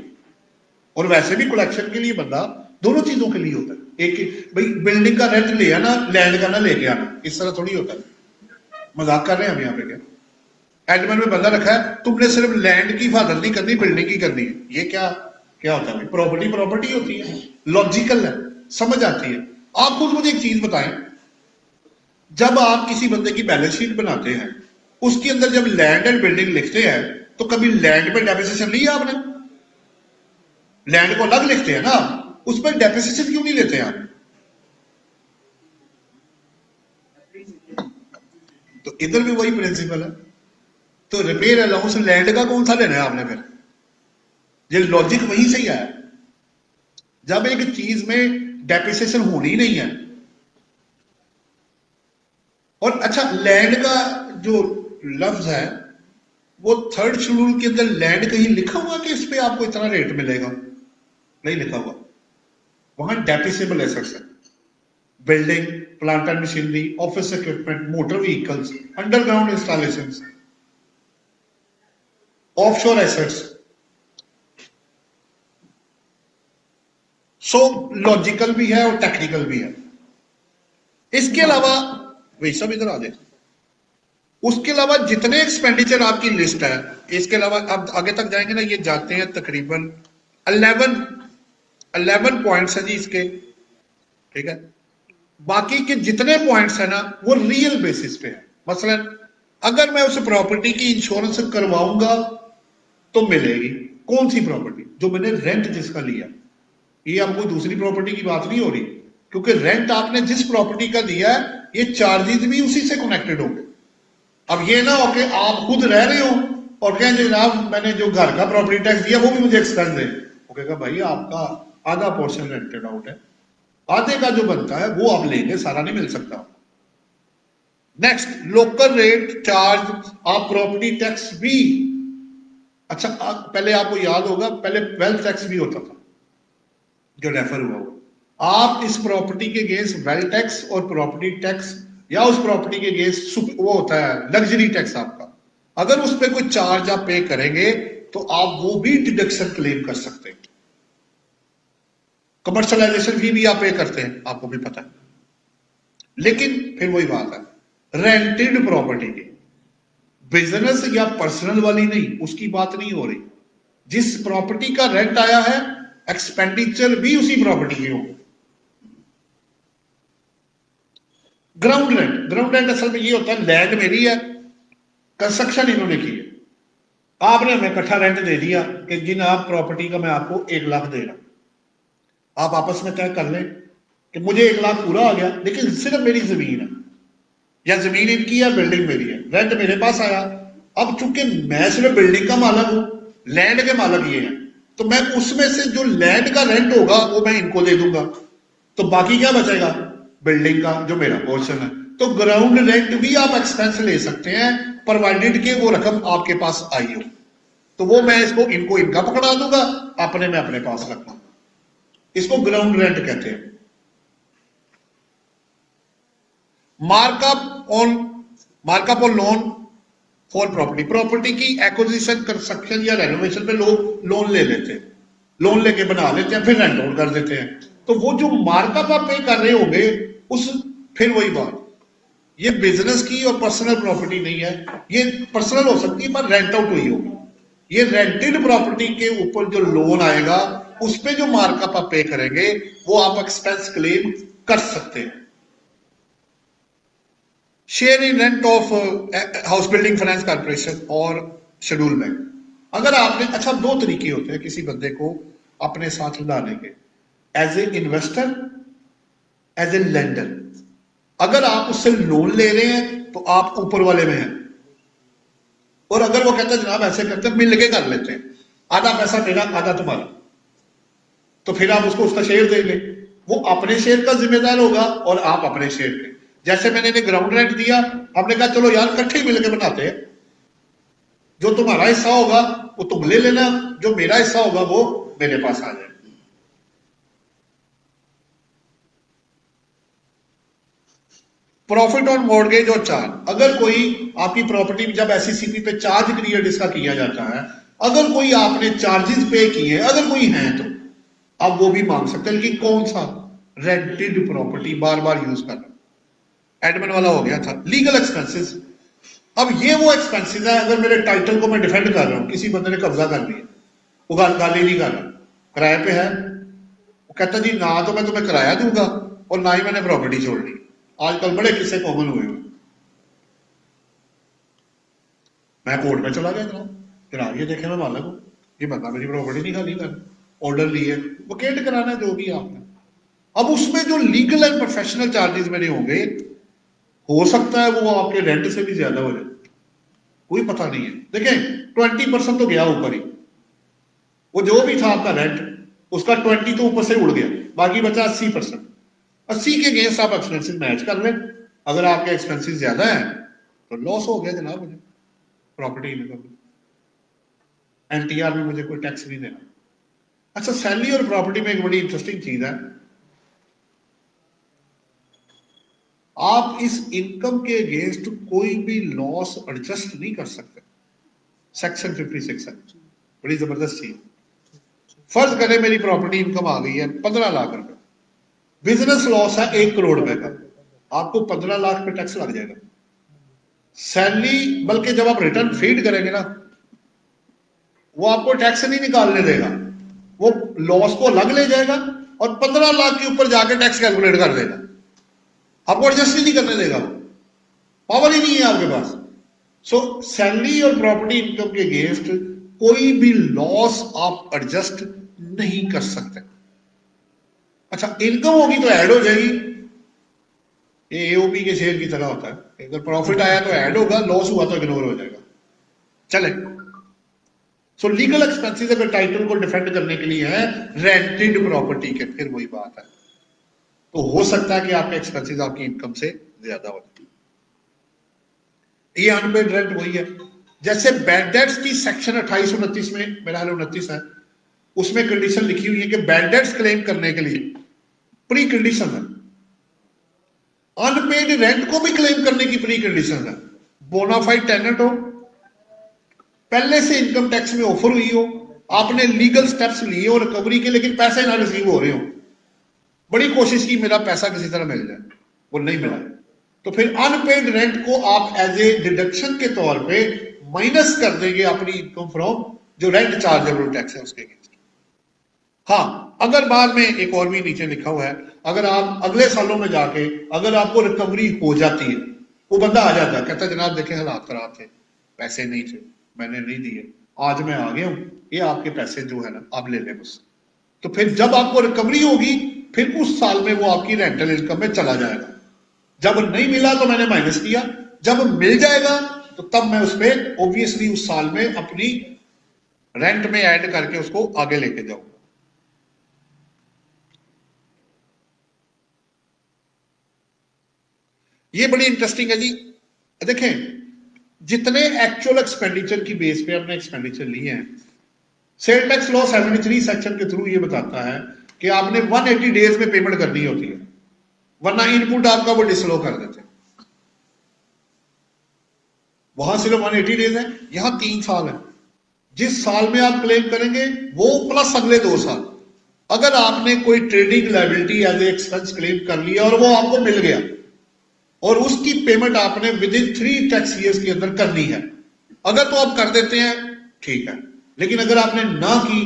और वैसे भी कलेक्शन के लिए बंदा दोनों चीजों के लिए होता है। एक भाई बिल्डिंग का रेंट ले आना, लैंड का ना लेके आना, इस तरह थोड़ी होता है। मजाक कर रहे हैं हम यहाँ पे क्या? एडमिन में बंदा रखा है, तुमने सिर्फ लैंड की हिफाजत नहीं करनी, बिल्डिंग की करनी है। ये क्या क्या होता है? प्रॉपर्टी प्रॉपर्टी होती है, लॉजिकल है, समझ आती है। आप खुद मुझे एक चीज बताएं, जब आप किसी बंदे की बैलेंस शीट बनाते हैं, उसके अंदर जब लैंड एंड बिल्डिंग लिखते हैं, तो कभी लैंड पे डेप्रिसिएशन ली आपने? लैंड को अलग लिखते हैं ना, उस पर डेप्रिसिएशन क्यों नहीं लेते आप? तो इधर भी वही प्रिंसिपल है। तो रिपेयर अलाउंस लैंड का कौन सा लेना है आपने? फिर ये लॉजिक वहीं से ही आया। जब एक चीज में डेप्रिसिएशन होनी नहीं है, और अच्छा लैंड का जो लफ्ज है, वो 3rd शेड्यूल के अंदर लैंड कहीं लिखा हुआ कि इस पे आपको इतना रेट मिलेगा? नहीं लिखा हुआ। वहां डेप्रिसिएबल एसेट्स है। Building, plant and machinery, office equipment, motor vehicles, underground installations, offshore assets. So logical भी है और टेक्निकल भी है। इसके अलावा वही सब इधर आ जाए। उसके अलावा जितने एक्सपेंडिचर आपकी लिस्ट है, इसके अलावा अब आगे तक जाएंगे ना, ये जाते हैं तकरीबन 11 पॉइंट्स हैं जी इसके, ठीक है। बाकी के जितने पॉइंट्स है ना वो रियल बेसिस पे है। मसलन अगर मैं उस प्रॉपर्टी की इंश्योरेंस करवाऊंगा तो मिलेगी। कौन सी प्रॉपर्टी? जो मैंने रेंट जिसका लिया। ये अब कोई दूसरी प्रॉपर्टी की बात नहीं हो रही, क्योंकि रेंट आपने जिस प्रॉपर्टी का दिया है ये चार्जेस भी उसी से कनेक्टेड होंगे। अब ये ना हो कि आप खुद रह रहे हो और कहें जनाब मैंने जो घर का प्रॉपर्टी टैक्स दिया वो भी मुझे एक्सपेंस दे। वो कहेगा भाई आपका आधा पोर्शन रेंटेड आउट है, आधे का जो बनता है वो आप लेंगे, सारा नहीं मिल सकता। नेक्स्ट, लोकल रेट चार्ज, आप प्रॉपर्टी टैक्स भी, अच्छा पहले आपको याद होगा पहले वेल्थ टैक्स भी होता था जो रेफर हुआ हो। आप इस प्रॉपर्टी के अगेंस्ट वेल्थ टैक्स और प्रॉपर्टी टैक्स या उस प्रॉपर्टी के अगेंस्ट वो होता है लग्जरी टैक्स आपका, अगर उस पर कोई चार्ज आप पे करेंगे तो आप वो भी डिडक्शन क्लेम कर सकते हैं। कमर्शलाइजेशन फी भी आप पे करते हैं, आपको भी पता है। लेकिन फिर वही बात है, रेंटेड प्रॉपर्टी की बिजनेस या पर्सनल वाली नहीं, उसकी बात नहीं हो रही। जिस प्रॉपर्टी का रेंट आया है एक्सपेंडिचर भी उसी प्रॉपर्टी के होंगे। ग्राउंड रेंट, ग्राउंड रेंट असल में ये होता है लैंड मेरी है, कंस्ट्रक्शन इन्होंने की है, आपने हमें इकट्ठा रेंट दे दिया कि जिन आप प्रॉपर्टी का मैं आपको 1 लाख दे रहा, आप आपस में तय कर लें कि मुझे 1 लाख पूरा आ गया, लेकिन सिर्फ मेरी जमीन है या जमीन इनकी है बिल्डिंग मेरी है, रेंट मेरे पास आया। अब चूंकि मैं सिर्फ बिल्डिंग का मालक हूं, लैंड के मालक ये हैं, तो मैं उसमें से जो लैंड का रेंट होगा वो मैं इनको दे दूंगा, तो बाकी क्या बचेगा? बिल्डिंग का जो मेरा पोर्शन है। तो ग्राउंड रेंट भी आप एक्सपेंस ले सकते हैं प्रोवाइडेड के वो रकम आपके पास आई हो, तो वो मैं इसको इनको इनका पकड़ा दूंगा, अपने में अपने पास रखना। इसको ग्राउंड रेंट कहते हैं। Markup on loan for property, property की एक्विजिशन कंस्ट्रक्शन या रेनोवेशन पे लोग लोन ले लेते हैं, लोन लेके बना लेते हैं, फिर रेंट आउट कर देते हैं। तो वो जो मार्कअप आप पे कर रहे होंगे उस, फिर वही बात, ये बिजनेस की और पर्सनल प्रॉपर्टी नहीं है, ये पर्सनल हो सकती है पर रेंट आउट हुई होगी। ये रेंटेड प्रॉपर्टी के ऊपर जो लोन आएगा उस पे जो मार्कअप आप पे करेंगे वो आप एक्सपेंस क्लेम कर सकते हैं। Share in rent of house building finance corporation और शेड्यूल बैंक। अगर आपने, अच्छा 2 तरीके होते हैं किसी बंदे को अपने साथ लाने के, as a investor, as a lender. अगर आप उससे लोन ले रहे हैं तो आप ऊपर वाले में हैं, और अगर वो कहता है जनाब ऐसे करते हैं मिल के कर लेते हैं, आधा पैसा मेरा आधा तुम्हारा, तो फिर आप उसको उसका शेयर देंगे, वो अपने शेयर का जिम्मेदार होगा और आप अपने शेयर के। जैसे मैंने इन्हें ग्राउंड रेंट दिया, आपने कहा चलो यार इकट्ठे ही मिलकर बनाते हैं, जो तुम्हारा हिस्सा होगा वो तुम ले लेना, जो मेरा हिस्सा होगा वो मेरे पास आ जाए। प्रॉफिट ऑन मॉर्गेज और चार्ज, अगर कोई आपकी प्रॉपर्टी जब एससीसीपी पे चार्ज पीरियड इसका किया जाता है, अगर कोई आपने चार्जेस पे किए, अगर कोई है तो आप वो भी मांग सकते हैं। लेकिन कौन सा? रेंटेड प्रॉपर्टी बार बार यूज करना, एडमिन वाला हो गया था। लीगल एक्सपेंसेस, अब ये वो एक्सपेंसेस है, अगर मेरे टाइटल को मैं डिफेंड कर रहा हूं, किसी बंदे ने कब्जा कर लिया, वो गाली नहीं कर रहा, किराए पे है, वो कहता जी ना तो मैं तुम्हें किराया दूंगा और ना ही मैंने प्रॉपर्टी छोड़नी। आजकल बड़े किस्से कॉमन हुए हैं। मैं कोर्ट में चला गया जनाब ये देखे मैं मालक हूं, ये बंदा मेरी प्रॉपर्टी नहीं खाली कर, ऑर्डर लिए, वकेट कराना है जो भी आपने। अब उसमें जो लीगल एंड प्रोफेशनल चार्जेस मेरे होंगे, हो सकता है वो आपके रेंट से भी ज्यादा हो जाए, कोई पता नहीं है। देखें 20% तो गया ऊपर ही, वो जो भी था आपका रेंट उसका 20 तो ऊपर से उड़ गया, बाकी बचा 80%। 80 के अगेंस्ट आप एक्सपेंसिस मैच कर लें, अगर आपके एक्सपेंसिस ज्यादा है तो लॉस हो गया जनाब, मुझे प्रॉपर्टी इनकम, एनटीआर में मुझे कोई टैक्स नहीं देना। अच्छा, सैलरी और प्रॉपर्टी में एक बड़ी इंटरेस्टिंग चीज है, आप इस इनकम के अगेंस्ट कोई भी लॉस एडजस्ट नहीं कर सकते। सेक्शन 56 है, बड़ी जबरदस्त चीज। फर्ज करें मेरी प्रॉपर्टी इनकम आ गई है 15 लाख रुपए, बिजनेस लॉस है 1 करोड़ रुपए का, आपको 15 लाख पे टैक्स लग जाएगा। सैलरी, बल्कि जब आप रिटर्न फीड करेंगे ना, वो आपको टैक्स नहीं निकालने देगा, वो लॉस को अलग ले जाएगा और 15 लाख के ऊपर जाके टैक्स कैलकुलेट कर देगा। आपको एडजस्ट ही नहीं करने देगा, वो पावर ही नहीं है आपके पास। सो सैलरी और प्रॉपर्टी इनकम के अगेंस्ट कोई भी लॉस आप एडजस्ट नहीं कर सकते। अच्छा, इनकम होगी तो ऐड हो जाएगी, ये एओपी के शेयर की तरह होता है, अगर प्रॉफिट आया तो ऐड होगा, लॉस हुआ तो इग्नोर हो जाएगा। चले, सो लीगल एक्सपेंसेस अगर टाइटल को डिफेंड करने के लिए है रेंटेड प्रॉपर्टी के, फिर वही बात है, तो हो सकता है कि आपके एक्सपेंसेस आपकी इनकम से ज्यादा हो। ये अनपेड रेंट वही है, जैसे बैड डेट्स की सेक्शन 28-29 में, मेरा हाल 29 है, उसमें कंडीशन लिखी हुई है कि बैड डेट्स क्लेम करने के लिए प्री कंडीशन है, अनपेड रेंट को भी क्लेम करने की प्री कंडीशन है, बोनाफाइड टेनेंट हो, पहले से इनकम टैक्स में ऑफर हुई हो, आपने लीगल स्टेप्स लिए हो रिकवरी के, लेकिन पैसे ना रिसीव हो रहे हो, बड़ी कोशिश की मेरा पैसा किसी तरह मिल जाए, वो नहीं मिला, तो फिर अनपेड रेंट को आप एज ए डिडक्शन के तौर पे माइनस कर देंगे अपनी इनकम फ्रॉम जो रेंट चार्जेबल टैक्स है उसके अगेंस्ट। हाँ, अगर बाद में एक और भी नीचे लिखा हुआ है, अगर आप अगले सालों में जाके अगर आपको रिकवरी हो जाती है, वो बंदा आ जाता है, कहता जनाब देखें हालात खराब थे, पैसे नहीं थे, मैंने नहीं दिए, आज मैं आ गया हूं, ये आपके पैसे जो है ना आप ले लें मुझसे, तो फिर जब आपको रिकवरी होगी फिर उस साल में वो आपकी रेंटल इनकम में चला जाएगा। जब नहीं मिला तो मैंने माइनस किया, जब मिल जाएगा तो तब मैं उस पर ऑब्वियसली उस साल में अपनी रेंट में ऐड करके उसको आगे लेके जाऊंगा। ये बड़ी इंटरेस्टिंग है जी। देखें, जितने एक्चुअल एक्सपेंडिचर की बेस पे अपने एक्सपेंडिचर लिए हैं, सेल टैक्स लॉ 73 सेक्शन के थ्रू ये बताता है कि आपने 180 डेज में पेमेंट करनी होती है, वरना इनपुट आपका वो डिसलो कर देते हैं। वहां सिर्फ 180 डेज है, यहां 3 साल है। जिस साल में आप क्लेम करेंगे वो प्लस अगले 2 साल। अगर आपने कोई trading liability as a expense claim कर लिया और वो आपको मिल गया और उसकी पेमेंट आपने विद इन 3 टैक्स ईयर्स के अंदर करनी है, अगर तो आप कर देते हैं ठीक है, लेकिन अगर आपने ना की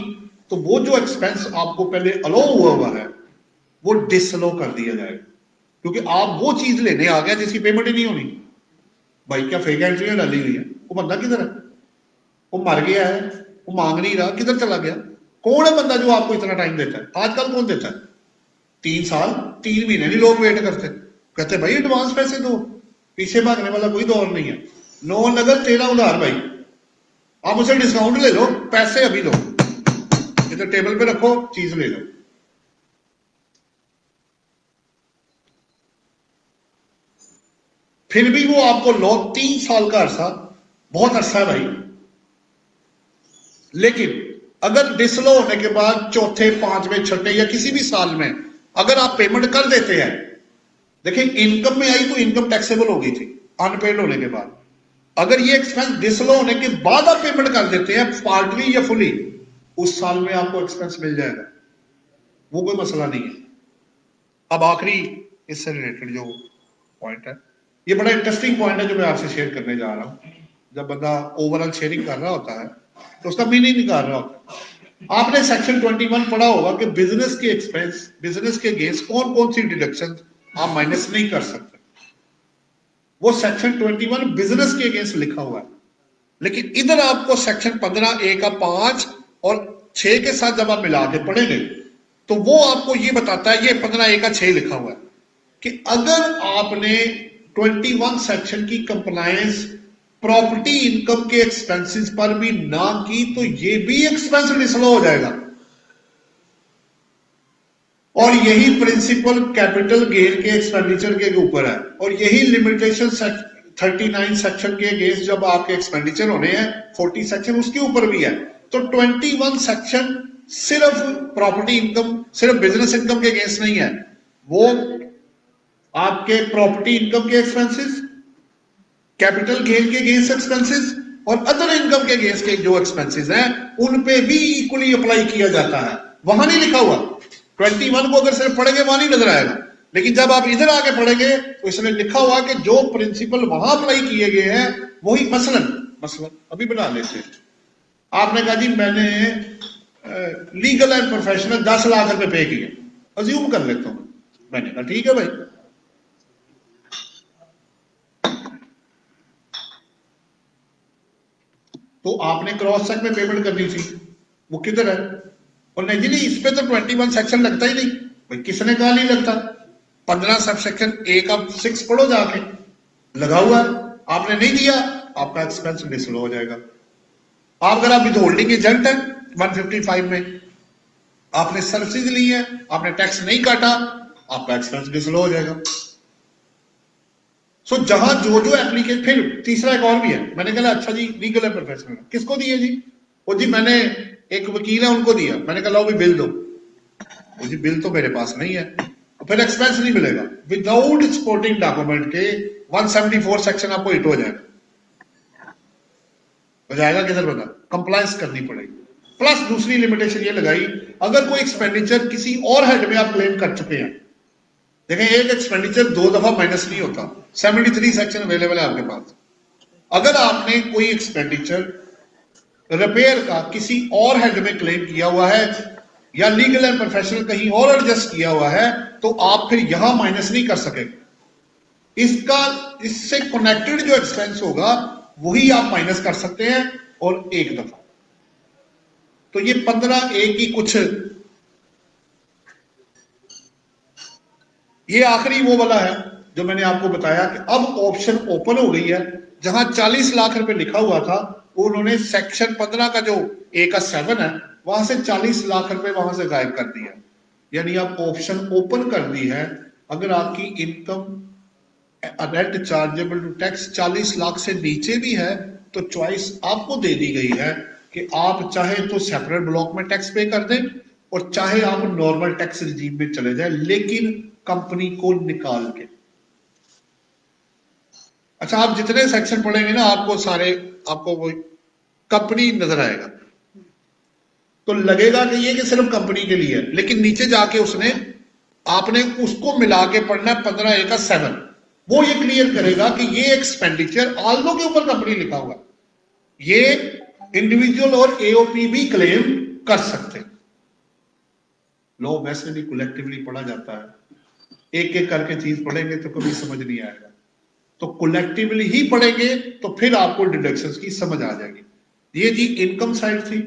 तो वो जो एक्सपेंस आपको पहले अलो हुआ है वो डिसअलो कर दिया जाएगा, क्योंकि आप वो चीज लेने आ गए जिसकी पेमेंट ही नहीं होनी। भाई क्या फेक एंट्रियां डाली हुई है, वो बंदा किधर है, वो मर गया है, वो मांग नहीं रहा, किधर चला गया? कौन है बंदा जो आपको इतना टाइम देता है? आजकल कौन देता है? 3 साल 3 महीने नहीं लोग वेट करते, कहते भाई एडवांस पैसे दो, पीछे भागने वाला कोई दौर नहीं है। 9 नगद 13 उधार, भाई आप उसे डिस्काउंट ले लो, पैसे अभी लो, इधर टेबल पे रखो, चीज ले लो। फिर भी वो आपको लो 3 साल का अरसा, बहुत अरसा है भाई, लेकिन अगर डिसलो होने के बाद चौथे 5वें 6ठे या किसी भी साल में अगर आप पेमेंट कर देते हैं, देखिए इनकम में आई तो इनकम टैक्सेबल हो गई थी अनपेड होने के बाद, अगर ये एक्सपेंस डिसलो होने के बाद आप पेमेंट कर देते हैं पार्टली या फुली, उस साल में आपको एक्सपेंस मिल जाएगा, वो कोई मसला नहीं है। अब आखिरी इससे रिलेटेड जो पॉइंट है, ये बड़ा इंटरेस्टिंग पॉइंट है जो मैं आपसे शेयर करने जा रहा हूं। जब बंदा ओवरऑल शेयरिंग कर रहा होता है तो उसका मीनिंग निकाल रहा होता है। आपने सेक्शन 21 पढ़ा होगा कि बिजनेस के एक्सपेंस, बिजनेस के अगेंस्ट कौन कौन सी डिडक्शन आप माइनस नहीं कर सकते, वो सेक्शन 21 बिजनेस के अगेंस्ट लिखा हुआ है। लेकिन इधर आपको सेक्शन 15A का 5 और 6 के साथ जब आप मिला के पढ़ेंगे तो वो आपको ये बताता है, ये 15A का 6 लिखा हुआ है कि अगर आपने 21 सेक्शन की कंप्लायंस प्रॉपर्टी इनकम के एक्सपेंसेस पर भी ना की तो ये भी एक्सपेंस डिसलो हो जाएगा। और यही प्रिंसिपल कैपिटल गेन के एक्सपेंडिचर के ऊपर है, और यही लिमिटेशन 39 सेक्शन के अगेंस्ट जब आपके एक्सपेंडिचर होने हैं 40 सेक्शन उसके ऊपर भी है। तो 21 सेक्शन सिर्फ प्रॉपर्टी इनकम, सिर्फ बिजनेस इनकम के अगेंस्ट नहीं है, वो आपके प्रॉपर्टी इनकम के एक्सपेंसेस, कैपिटल गेन के अगेंस्ट एक्सपेंसेस और अदर इनकम के अगेंस्ट के जो एक्सपेंसेस हैं उन पे भी इक्वली अप्लाई किया जाता है। वहां नहीं लिखा हुआ, 21 को अगर सिर्फ पढ़ेंगे वहां नहीं नजर आएगा, लेकिन जब आप इधर आके पढ़ेंगे तो इसमें लिखा हुआ कि जो प्रिंसिपल वहां अप्लाई किए गए हैं वही मसलन अभी बना लेते हैं। आपने कहा जी मैंने लीगल एंड प्रोफेशनल 10 लाख रुपए पे किए, अज्यूम कर लेता हूं, मैंने कहा ठीक है भाई, तो आपने क्रॉस चेक में पेमेंट करनी थी, वो किधर है? और नहीं जी नहीं, इस पे तो 21 सेक्शन लगता ही नहीं। भाई किसने कहा नहीं लगता? 15 सब सेक्शन ए का 6 पढ़ो जाके, लगा हुआ है। आपने नहीं दिया, आपका एक्सपेंस डिसलो हो जाएगा। आप अगर आप विद होल्डिंग एजेंट है 155 में, आपने सर्विसेज ली है, आपने टैक्स नहीं काटा, आपका एक्सपेंस डिसलो हो जाएगा। सो जहां जो जो एप्लीकेशन, फिर तीसरा एक और भी है, मैंने कहा अच्छा जी लीगल है प्रोफेशनल किसको दिए जी? वो जी मैंने एक वकील है उनको दिया, मैंने कहा लो भी बिल दो, वो जी बिल तो मेरे पास नहीं है, फिर एक्सपेंस नहीं मिलेगा। विदाउट सपोर्टिंग डॉक्यूमेंट के 174 सेक्शन आपको हिट हो जाएगा किधर बता, कंप्लायंस करनी पड़ेगी। प्लस दूसरी लिमिटेशन ये लगाई, अगर कोई एक्सपेंडिचर किसी और हेड में आप क्लेम कर चुके हैं, देखें एक एक्सपेंडिचर 2 दफा माइनस नहीं होता, 73 सेक्शन अवेलेबल है आपके पास। अगर आपने कोई एक्सपेंडिचर रिपेयर का किसी और हेड में क्लेम किया हुआ है या लीगल एंड प्रोफेशनल कहीं और एडजस्ट किया हुआ है, तो आप फिर यहां माइनस नहीं कर सकेंगे। इससे कनेक्टेड जो एक्सपेंस होगा वही आप माइनस कर सकते हैं, और एक दफा। तो ये 15A की कुछ, ये आखिरी वो वाला है जो मैंने आपको बताया कि अब ऑप्शन ओपन हो गई है। जहां 40 लाख रुपए लिखा हुआ था, उन्होंने सेक्शन 15 का जो ए का 7 है वहां से 40 लाख रुपए वहां से गायब कर दिया। यानी आप ऑप्शन ओपन कर दी है, अगर आपकी income net chargeable to tax 40 lakh से नीचे भी है तो चॉइस आपको दे दी गई है कि आप चाहे तो सेपरेट ब्लॉक में टैक्स पे कर दें और चाहे आप नॉर्मल टैक्स रिजीम में चले जाए, लेकिन कंपनी को निकाल के। अच्छा, आप जितने सेक्शन पढ़ेंगे ना आपको सारे, आपको वो कंपनी नजर आएगा तो लगेगा कि ये कि सिर्फ कंपनी के लिए है, लेकिन नीचे जाके उसने, आपने उसको मिला के पढ़ना है 15A का 7, वो ये क्लियर करेगा कि ये एक्सपेंडिचर आल्दो के ऊपर कंपनी लिखा हुआ, ये इंडिविजुअल और एओपी भी क्लेम कर सकते। लॉ वैसे भी कलेक्टिवली पढ़ा जाता है, एक एक करके चीज पढ़ेंगे तो कभी समझ नहीं आएगा, तो कलेक्टिवली ही पढ़ेंगे तो फिर आपको डिडक्शंस की समझ आ जाएगी। ये जी इनकम साइड थी,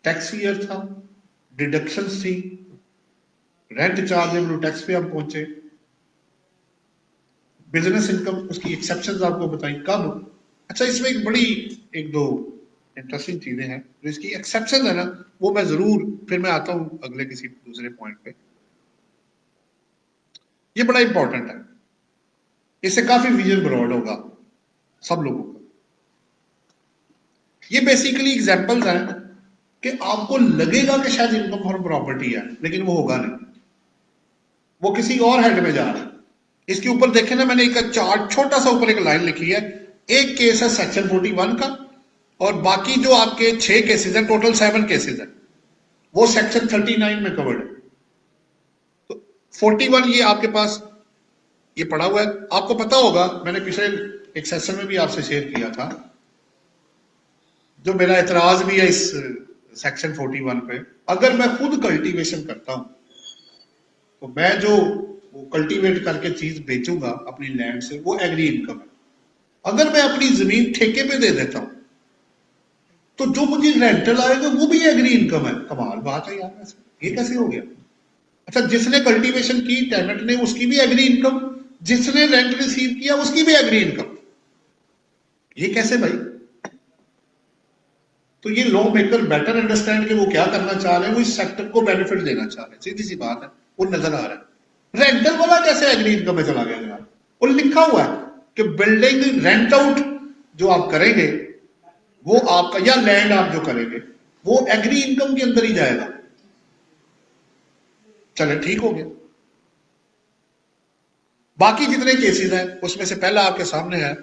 टैक्स ईयर था, डिडक्शंस थी, रेंट चार्जेबल टैक्स पे हम पहुंचे, बिजनेस इनकम उसकी एक्सेप्शंस आपको बताई कब। अच्छा, इसमें एक बड़ी एक दो इंटरेस्टिंग चीजें हैं, तो इसकी एक्सेप्शन है ना, वो मैं जरूर, फिर मैं आता हूं अगले किसी दूसरे पॉइंट पे। ये बड़ा इंपॉर्टेंट है, इससे काफी विजन ब्रॉड होगा सब लोगों का। ये बेसिकली एग्जांपल्स हैं कि आपको लगेगा कि शायद इनकम फ्रॉम प्रॉपर्टी है, लेकिन वो होगा नहीं, वो किसी और हेड में जा रहा है। इसके ऊपर देखें ना, मैंने एक चार्ट छोटा सा ऊपर एक लाइन लिखी है, एक केस है सेक्शन 41 का और बाकी जो आपके 6 केसेस हैं, टोटल 7 केसेस हैं, वो सेक्शन 39 में कवर्ड है। तो 41 ये आपके पास ये पड़ा हुआ है, आपको पता होगा, मैंने पिछले एक सेशन में भी आपसे शेयर किया था, जो मेरा एतराज भी है इस सेक्शन 41 पे। अगर मैं खुद कल्टीवेशन करता हूं तो मैं जो वो कल्टीवेट करके चीज बेचूंगा अपनी लैंड से, वो एग्री इनकम है। अगर मैं अपनी जमीन ठेके पे दे देता हूं तो जो मुझे रेंटल आएगा वो भी एग्री इनकम है। कमाल बात है यार, ये कैसे हो गया? अच्छा, जिसने कल्टीवेशन की टेनेंट ने, उसकी भी एग्री इनकम, जिसने रेंट रिसीव किया उसकी भी एग्री इनकम, ये कैसे भाई? तो ये लॉ मेकर बेटर अंडरस्टैंड कि वो क्या करना चाह रहे हैं, वो इस सेक्टर को बेनिफिट देना चाह रहे हैं, सीधी सी बात है, वो नजर आ रहा है। रेंटल वाला कैसे एग्री इनकम में चला गया यार? और लिखा हुआ है कि बिल्डिंग रेंट आउट जो आप करेंगे वो आपका, या लैंड आप जो करेंगे वो एग्री इनकम के अंदर ही जाएगा। चले ठीक हो गया। बाकी जितने केसेस हैं उसमें से पहला आपके सामने है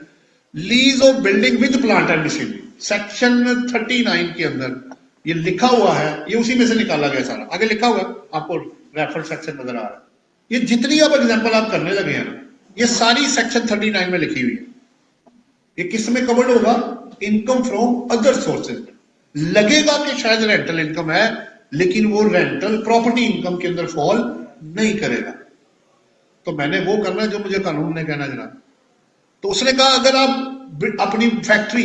lease of building with plant and machinery, section 39 के अंदर ये लिखा हुआ है, ये उसी में से निकाला गया सारा, आगे लिखा हुआ है आपको रेफर सेक्शन नजर आ रहा है। ये जितनी अब एग्जांपल आप करने लगे हैं ना, ये सारी सेक्शन 39 में लिखी हुई है। ये किस में कवर्ड होगा? इनकम फ्रॉम अदर सोर्सेज में। लगेगा कि शायद रेंटल इनकम है, लेकिन वो रेंटल प्रॉपर्टी इनकम के अंदर फॉल नहीं करेगा। तो मैंने वो करना है जो मुझे कानून ने कहना जनाब। तो उसने कहा अगर आप अपनी factory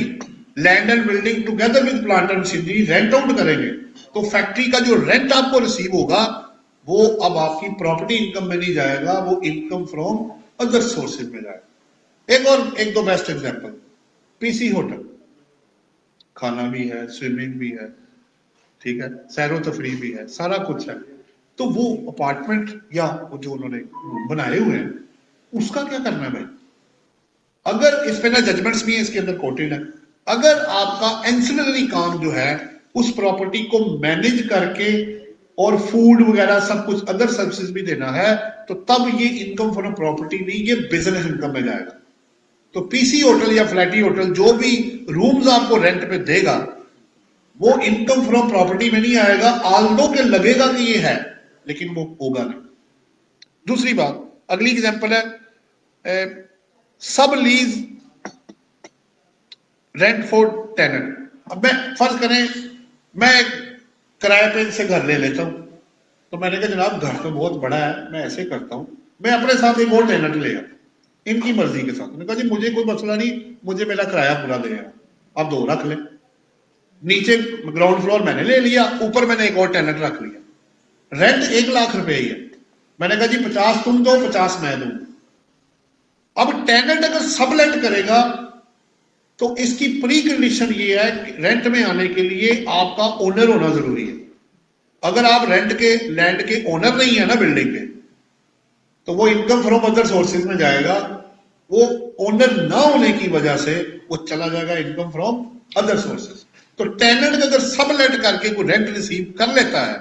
land and building together with plant and machinery rent out करेंगे, तो फैक्ट्री का जो रेंट आपको रिसीव होगा वो अब आपकी प्रॉपर्टी इनकम में नहीं जाएगा, वो इनकम फ्रॉम अदर सोर्सेज में जाएगा। एक दो बेस्ट एग्जांपल, पीसी होटल, खाना भी है, स्विमिंग भी है, ठीक है, सैरो तफरी भी है, सारा कुछ है। तो वो अपार्टमेंट या वो जो उन्होंने बनाए हुए हैं उसका क्या करना है भाई? अगर इस पे ना जजमेंट्स भी है, इसके अंदर कोटेड है, अगर आपका एंसिलरी काम जो है उस प्रॉपर्टी को मैनेज करके और फूड वगैरह सब कुछ अदर सर्विसेज भी देना है, तो तब ये इनकम फ्रॉम प्रॉपर्टी नहीं, ये बिजनेस इनकम में जाएगा। तो पीसी होटल या फ्लैटी होटल जो भी रूम्स आपको रेंट पे देगा वो इनकम फ्रॉम प्रॉपर्टी में नहीं आएगा, आल्दो के लगेगा कि ये है, लेकिन वो होगा नहीं। दूसरी बात, अगली एग्जांपल है सब लीज रेंट फॉर टेनेंट। अब मैं फर्ज करें मैं किराए पे से घर ले लेता हूं, तो मैंने कहा जनाब घर तो बहुत बड़ा है, मैं ऐसे करता हूं, मैं अपने साथ एक और टेनेंट ले आता, इनकी मर्जी के साथ। मैंने कहा जी मुझे कोई मसला नहीं, मुझे मेरा किराया पूरा दे, आप दो रख ले। नीचे ग्राउंड फ्लोर मैंने ले लिया, ऊपर मैंने एक और टेनेंट रख लिया, रेंट 1 लाख रुपए ही है। मैंने कहा जी 50 तुम दो, 50 मैं दूं। अब टेनेंट अगर सबलेट करेगा तो इसकी प्री कंडीशन ये है कि रेंट में आने के लिए आपका ओनर होना जरूरी है। अगर आप रेंट के लैंड के ओनर नहीं है ना बिल्डिंग के, तो वो इनकम फ्रॉम अदर सोर्सेज में जाएगा, वो ओनर ना होने की वजह से वो चला जाएगा इनकम फ्रॉम अदर सोर्सेज। तो टेनेंट अगर सबलेट करके कोई रेंट रिसीव कर लेता है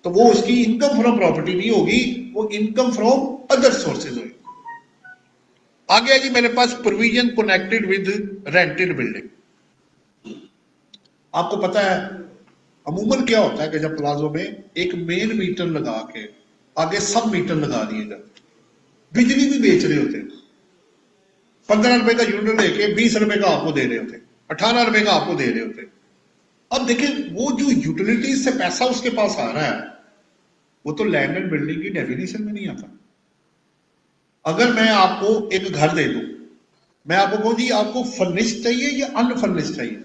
तो वो उसकी इनकम फ्रॉम प्रॉपर्टी नहीं होगी, वो इनकम फ्रॉम अदर सोर्सेज होगी। आगे है जी मेरे पास provision connected with rented building. आपको पता है अमूमन क्या होता है कि जब प्लाजो में एक मेन मीटर लगा के आगे सब मीटर लगा दिए जाते, बिजली भी बेच रहे होते, 15 रुपए का यूनिट लेके 20 रुपए का आपको दे रहे होते, 18 रुपए का आपको दे रहे होते। अब देखिए वो जो यूटिलिटीज से पैसा उसके पास आ रहा है वो तो लैंड एंड बिल्डिंग की डेफिनेशन में नहीं आता। अगर मैं आपको एक घर दे दूं, मैं आपको कहूं जी आपको फर्निश चाहिए या अनफर्निश चाहिए,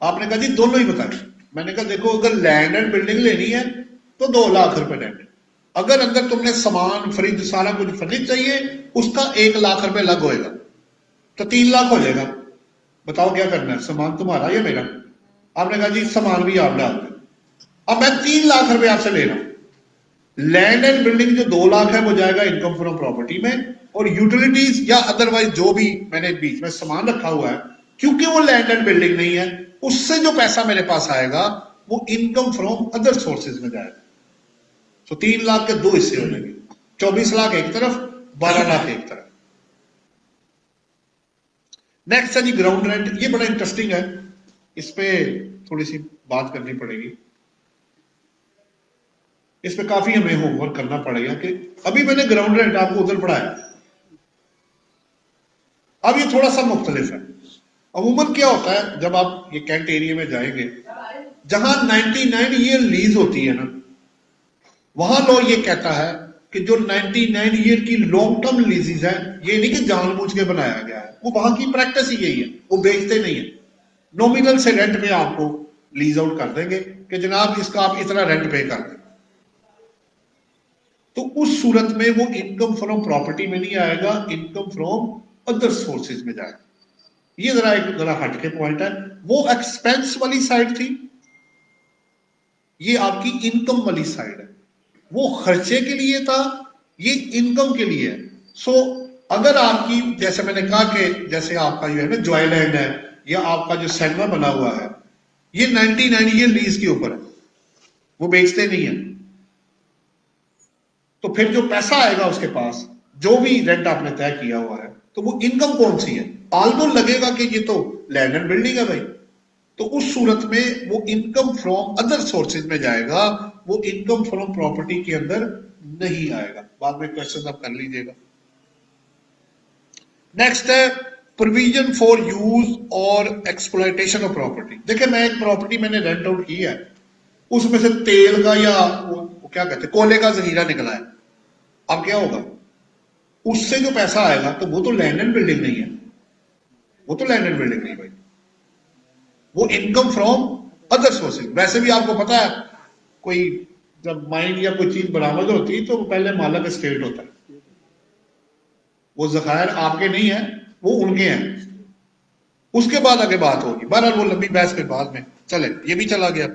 आपने कहा जी दोनों ही बताएं। मैंने कहा देखो अगर लैंड एंड बिल्डिंग लेनी है तो 2 लाख रुपए रेंट, अगर अंदर तुमने सामान फ्रिज सारा कुछ फर्निश चाहिए उसका 1 लाख रुपए अलग होएगा, तो 3 लाख हो जाएगा। बताओ क्या करना है, सामान तुम्हारा या मेरा? आपने कहा जी सामान भी आप डाल दें। अब मैं 3 लाख रुपए आपसे ले रहा हूं, लैंड एंड बिल्डिंग जो 2 लाख है वो जाएगा इनकम फ्रॉम प्रॉपर्टी में, और यूटिलिटीज या अदरवाइज जो भी मैंने बीच में सामान रखा हुआ है क्योंकि वो लैंड एंड बिल्डिंग नहीं है, उससे जो पैसा मेरे पास आएगा वो इनकम फ्रॉम अदर सोर्सेज में जाएगा। तो 3 लाख के 2 हिस्से हो जाएंगे, 24 लाख एक तरफ, 12 लाख एक तरफ। नेक्स्ट है जी ग्राउंड रेंट। ये बड़ा इंटरेस्टिंग है, इस पे थोड़ी सी बात करनी पड़ेगी, इस पे काफी हमें होमवर्क करना पड़ेगा कि अभी मैंने ग्राउंड रेंट आपको उधर पढ़ाया, अब ये थोड़ा सा मुख्तलिफ है। अमूमन क्या होता है जब आप ये कैंट एरिया में जाएंगे जहां 99 ईयर लीज होती है ना, वहां लॉ ये कहता है कि जो 99 ईयर की लॉन्ग टर्म लीजेस है, ये नहीं कि जानबूझ के बनाया गया है, वो वहां की प्रैक्टिस ही यही है, वो बेचते नहीं है, नॉमिनल से रेंट पे आपको लीज आउट कर देंगे कि जनाब इसका आप इतना रेंट पे कर दें। तो उस सूरत में वो इनकम फ्रॉम प्रॉपर्टी में नहीं आएगा, इनकम फ्रॉम अदर सोर्सेज में जाएगा। ये जरा हटके पॉइंट है, वो एक्सपेंस वाली साइड थी, ये आपकी इनकम वाली साइड है, वो खर्चे के लिए था, ये इनकम के लिए है। सो अगर आपकी जैसे मैंने कहा कि जैसे आपका जो है ना जॉयलैंड है या आपका जो सिनेमा बना हुआ है, ये 99 ईयर लीज के ऊपर है, वो बेचते नहीं है, तो फिर जो पैसा आएगा उसके पास जो भी रेंट आपने तय किया हुआ है, तो वो इनकम कौन सी है? आल्दो लगेगा कि ये तो लैंड एंड बिल्डिंग है भाई, तो उस सूरत में वो इनकम फ्रॉम अदर सोर्सेज में जाएगा, वो इनकम फ्रॉम प्रॉपर्टी के अंदर नहीं आएगा। बाद में क्वेश्चन आप कर लीजिएगा। नेक्स्ट है प्रोविजन फॉर यूज और एक्सप्लॉयटेशन ऑफ प्रॉपर्टी। देखिए, मैं एक प्रॉपर्टी मैंने रेंट आउट की है, उसमें से तेल का या वो क्या कहते हैं कोयले का जहीरा निकला है, अब क्या होगा? उससे जो पैसा आएगा तो वो तो लैंड एंड बिल्डिंग नहीं है, वो तो लैंड एंड बिल्डिंग नहीं भाई, वो इनकम फ्रॉम अदर सोर्सेज। वैसे भी आपको पता है, कोई जब माइन या कोई चीज बरामद होती है तो पहले मालक स्टेट होता है, वो जखायर आपके नहीं है, वो उनके हैं, उसके बाद आगे बात होगी। बहरहाल वो लंबी बहस के बाद में चले, ये भी चला गया।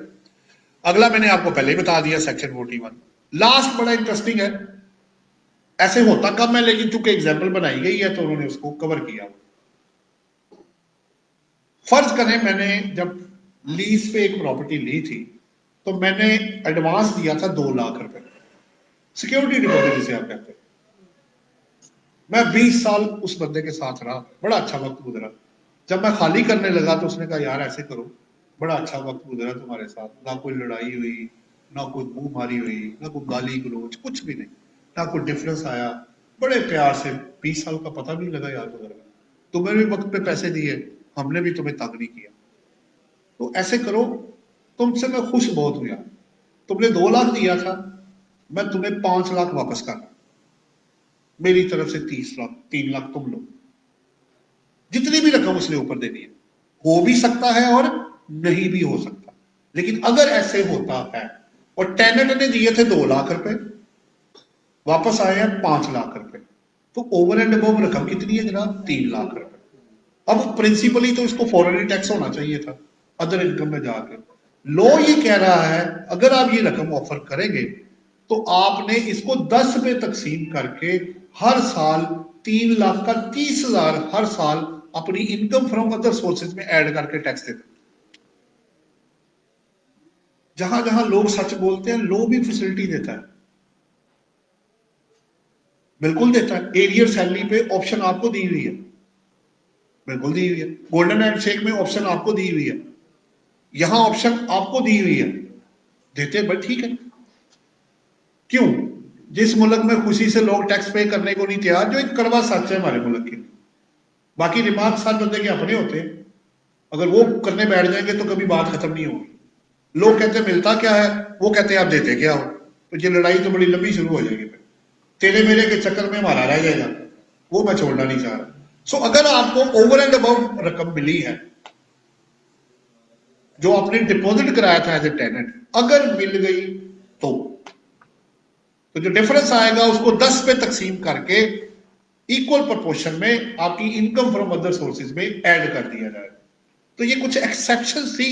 अगला मैंने आपको पहले ही बता दिया, सेक्शन 41। लास्ट बड़ा इंटरेस्टिंग है, ऐसे होता कम है, लेकिन चूंकि एग्जाम्पल बनाई गई है तो उन्होंने उसको कवर किया। फर्ज करें मैंने जब लीज पे एक प्रॉपर्टी ली थी तो मैंने एडवांस दिया था 2 लाख रुपए, सिक्योरिटी डिपॉजिट जिसे आप कहते हैं। मैं 20 साल उस बंदे के साथ रहा, बड़ा अच्छा वक्त गुजरा। जब मैं खाली करने लगा तो उसने कहा यार ऐसे करो, बड़ा अच्छा वक्त गुजरा तुम्हारे साथ, ना कोई लड़ाई हुई, ना कोई मुंह मारी हुई, ना कोई गाली गलोच, कुछ भी नहीं, ना कोई डिफरेंस आया, बड़े प्यार से 20 साल का पता नहीं लगा यार गुजर गया। तुम्हें भी वक्त पे पैसे दिए, हमने भी तुम्हें तंग नहीं किया, तो ऐसे करो, तुमसे मैं खुश बहुत हूं यार, तुमने 2 लाख दिया था, मैं तुम्हें 5 लाख वापस कर, मेरी तरफ से 30 लाख, 3 लाख तुम लो। जितनी भी रकम उसने ऊपर देनी है, हो भी सकता है और नहीं भी हो सकता, लेकिन अगर ऐसे होता है और टेनेंट ने दिए थे 2 लाख रुपए, वापस आए हैं 5 लाख रुपए, तो ओवर एंड अबव रकम कितनी है जनाब? 3 लाख रुपए। अब प्रिंसिपली तो इसको फॉरेन टैक्स होना चाहिए था अदर इनकम में जाके। लॉ ये कह रहा है अगर आप ये रकम ऑफर करेंगे तो आपने इसको 10 पे तकसीम करके हर साल 3 लाख का 30,000 हर साल अपनी इनकम फ्रॉम अदर सोर्सेज में ऐड करके टैक्स देते। जहां जहां लोग सच बोलते हैं, लॉ भी फैसिलिटी देता है, बिल्कुल देता है। एरियर सैलरी पे ऑप्शन आपको दी हुई है, बिल्कुल दी हुई है। गोल्डन हैंडशेक में ऑप्शन आपको दी हुई है, यहां ऑप्शन आपको दी हुई है, देते बट ठीक है। क्यों? जिस मुल्क में खुशी से लोग टैक्स पे करने को नहीं तैयार, जो एक कड़वा सच है हमारे मुल्क के। बाकी रिमार्क साथ बंदे के अपने होते हैं, अगर वो करने बैठ जाएंगे तो कभी बात खत्म नहीं होगी। लोग कहते हैं मिलता क्या है, वो कहते हैं आप देते क्या हो, तो ये लड़ाई तो बड़ी लंबी शुरू हो जाएगी, तेरे मेरे के चक्कर में हमारा रह जाएगा, वो मैं छोड़ना नहीं चाह रहा। सो अगर आपको ओवर एंड अबाउट रकम मिली है जो आपने डिपॉजिट कराया था एज ए टेनेंट, अगर मिल गई तो जो डिफरेंस आएगा उसको 10 पे तकसीम करके इक्वल प्रोपोर्शन में आपकी इनकम फ्रॉम अदर सोर्सेज में ऐड कर दिया जाएगा। तो ये कुछ एक्सेप्शन थी,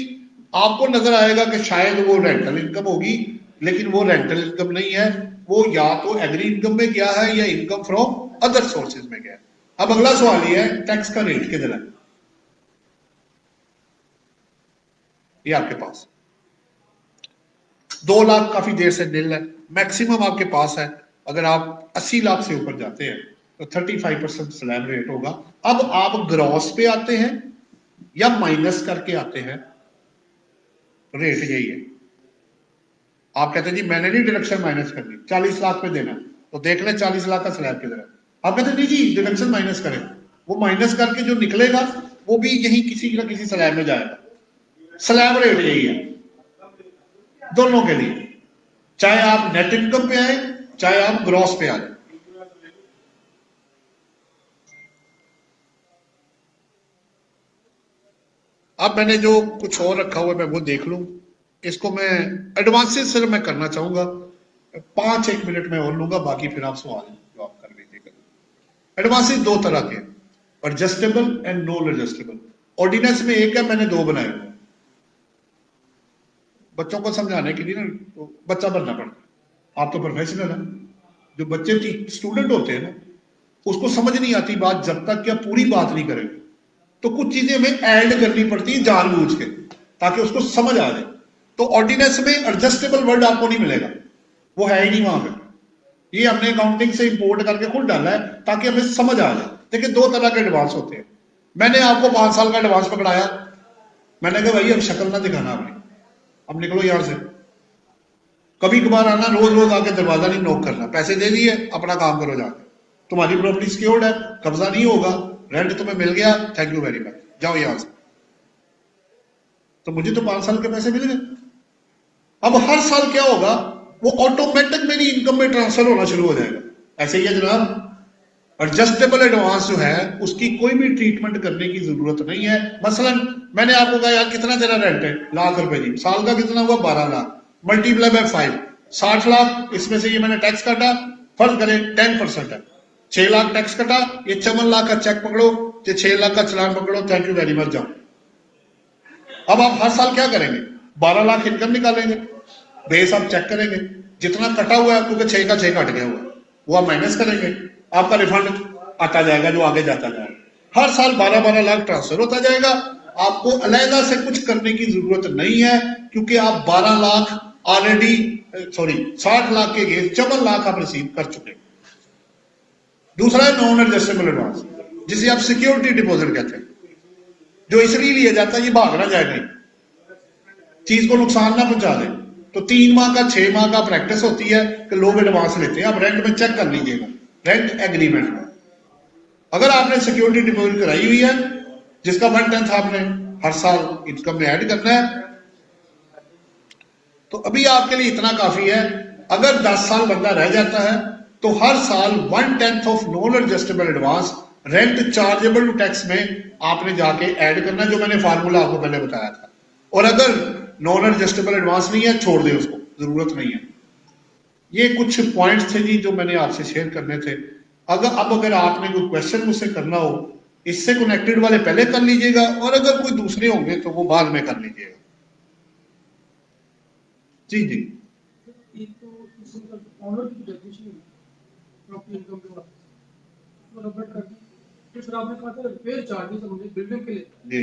आपको नजर आएगा कि शायद वो रेंटल इनकम होगी, लेकिन वो रेंटल इनकम नहीं है, वो या तो एग्री इनकम में गया है या इनकम फ्रॉम अदर सोर्सेज में गया है। अब अगला सवाल ये है टैक्स का रेट किधर है? ये आपके पास 2 लाख काफी देर से निल है, मैक्सिमम आपके पास है। अगर आप 80 लाख से ऊपर जाते हैं तो 35% स्लैब रेट होगा। अब आप ग्रॉस पे आते हैं या माइनस करके आते हैं, रेट यही है। आप कहते हैं जी मैंने नहीं डिडक्शन माइनस करनी, 40 लाख पे देना, तो देख लें 40 लाख का स्लैब किधर है। आप कहते हैं नहीं जी डिडक्शन माइनस करें, वो माइनस करके जो निकलेगा वो भी यही किसी ना किसी स्लैब में जाएगा। स्लैब रेट यही है दोनों के लिए, चाहे आप नेट इनकम पे आए चाहे आप ग्रॉस पे आ जाए। अब मैंने जो कुछ और रखा हुआ है मैं वो देख लूं, इसको मैं एडवांसेस सिर्फ मैं करना चाहूंगा, 5-1 मिनट में और लूंगा, बाकी फिर आप सवाल जवाब कर लीजिएगा। एडवांसेस 2 तरह के, adjustable and non adjustable. Ordinance में एक है, मैंने 2 बनाए हुए, बच्चों को समझाने के लिए ना, तो बच्चा बनना पड़ता है। आप तो प्रोफेशनल है, जो बच्चे स्टूडेंट होते हैं ना उसको समझ नहीं आती बात जब तक क्या पूरी बात नहीं करेंगे, तो कुछ चीजें हमें ऐड करनी पड़ती है जानबूझ के ताकि उसको समझ आ जाए। तो ऑर्डिनेंस में एडजस्टेबल वर्ड आपको नहीं मिलेगा, वो है ही नहीं वहां पे। ये हमने अकाउंटिंग से इंपोर्ट करके खुद डाला है ताकि हमें समझ आ जाए। देखिए दो तरह के एडवांस होते हैं। मैंने आपको 5 साल का एडवांस पकड़ाया, मैंने कहा भाई अब शक्ल ना दिखाना अपनी, अब निकलो यहां से। कभी कभार आना, रोज रोज आके दरवाजा नहीं नॉक करना, पैसे दे दिए अपना काम करो जाके, तुम्हारी प्रॉपर्टी सिक्योर्ड है, कब्जा नहीं होगा, रेंट तुम्हें मिल गया, थैंक यू वेरी मच, जाओ यहां से। तो मुझे तो 5 साल के पैसे मिल गए। अब हर साल क्या होगा, वो ऑटोमेटिक मेरी इनकम में ट्रांसफर होना शुरू हो जाएगा। ऐसे ही है जनाब। एडजस्टेबल एडवांस जो है उसकी कोई भी ट्रीटमेंट करने की जरूरत नहीं है। मसलन मैंने आपको कहा यार कितना तेरा रेंट है, ₹1,00,000 जी, साल का कितना हुआ, 12 लाख, मल्टीप्लाई बाय 5, 60 लाख। इसमें से ये मैंने टैक्स काटा, फर्ज करें 10% है, 6 लाख टैक्स कटा, ये 54 लाख का चेक पकड़ो, ये 6 लाख का चलान पकड़ो, थैंक यू वेरी मच, जाओ। अब आप हर साल क्या करेंगे, 12 लाख इनकम निकालेंगे, बेस आप चेक करेंगे, जितना कटा हुआ है क्योंकि 6 का 6 कट गया हुआ है, वो आप माइनस करेंगे, आपका रिफंड आता जाएगा जो आगे जाता जाएगा। हर साल 12-12 लाख ट्रांसफर होता जाएगा। आपको अलहदा से कुछ करने की जरूरत नहीं है, क्योंकि आप 12 लाख ऑलरेडी, सॉरी 60 लाख के गेस 54 लाख आप रिसीव कर चुके। दूसरा है नॉन एडजस्टेबल एडवांस, जिसे आप सिक्योरिटी डिपॉजिट कहते हैं, जो इसलिए लिया जाता है ये भाग ना जाए, नहीं चीज को नुकसान ना पहुंचा दे। तो 3 माह का 6 माह का प्रैक्टिस होती है कि लोग एडवांस लेते हैं। आप रेंट में चेक कर लीजिएगा, रेंट एग्रीमेंट में अगर आपने सिक्योरिटी डिपॉजिट कराई हुई है, जिसका 1/10 आपने हर साल इनकम में ऐड करना है, तो अभी आपके लिए इतना काफी है। अगर 10 साल बंदा रह जाता है तो हर साल 1/10 of non adjustable advance rent chargeable to tax में आपने जाके ऐड करना, जो मैंने फार्मूला आपको पहले बताया था। और अगर नॉन एडजस्टेबल एडवांस नहीं है, छोड़ दे उसको, जरूरत नहीं है। ये कुछ पॉइंट्स थे जी जो मैंने आपसे शेयर करने थे। अगर आपने कोई क्वेश्चन मुझसे करना हो, इससे कनेक्टेड वाले पहले कर लीजिएगा, और अगर कोई दूसरे होंगे तो वो बाद में कर लीजिएगा। जी जी। एक तो सिंपल ऑनर की डेफिनेशन है प्रॉपर्टी इनकम के बाद तो रबड़ कर दी। फिर आपने कहा था रिपेयर चार्जेस हमें बिल्डिंग के लिए जी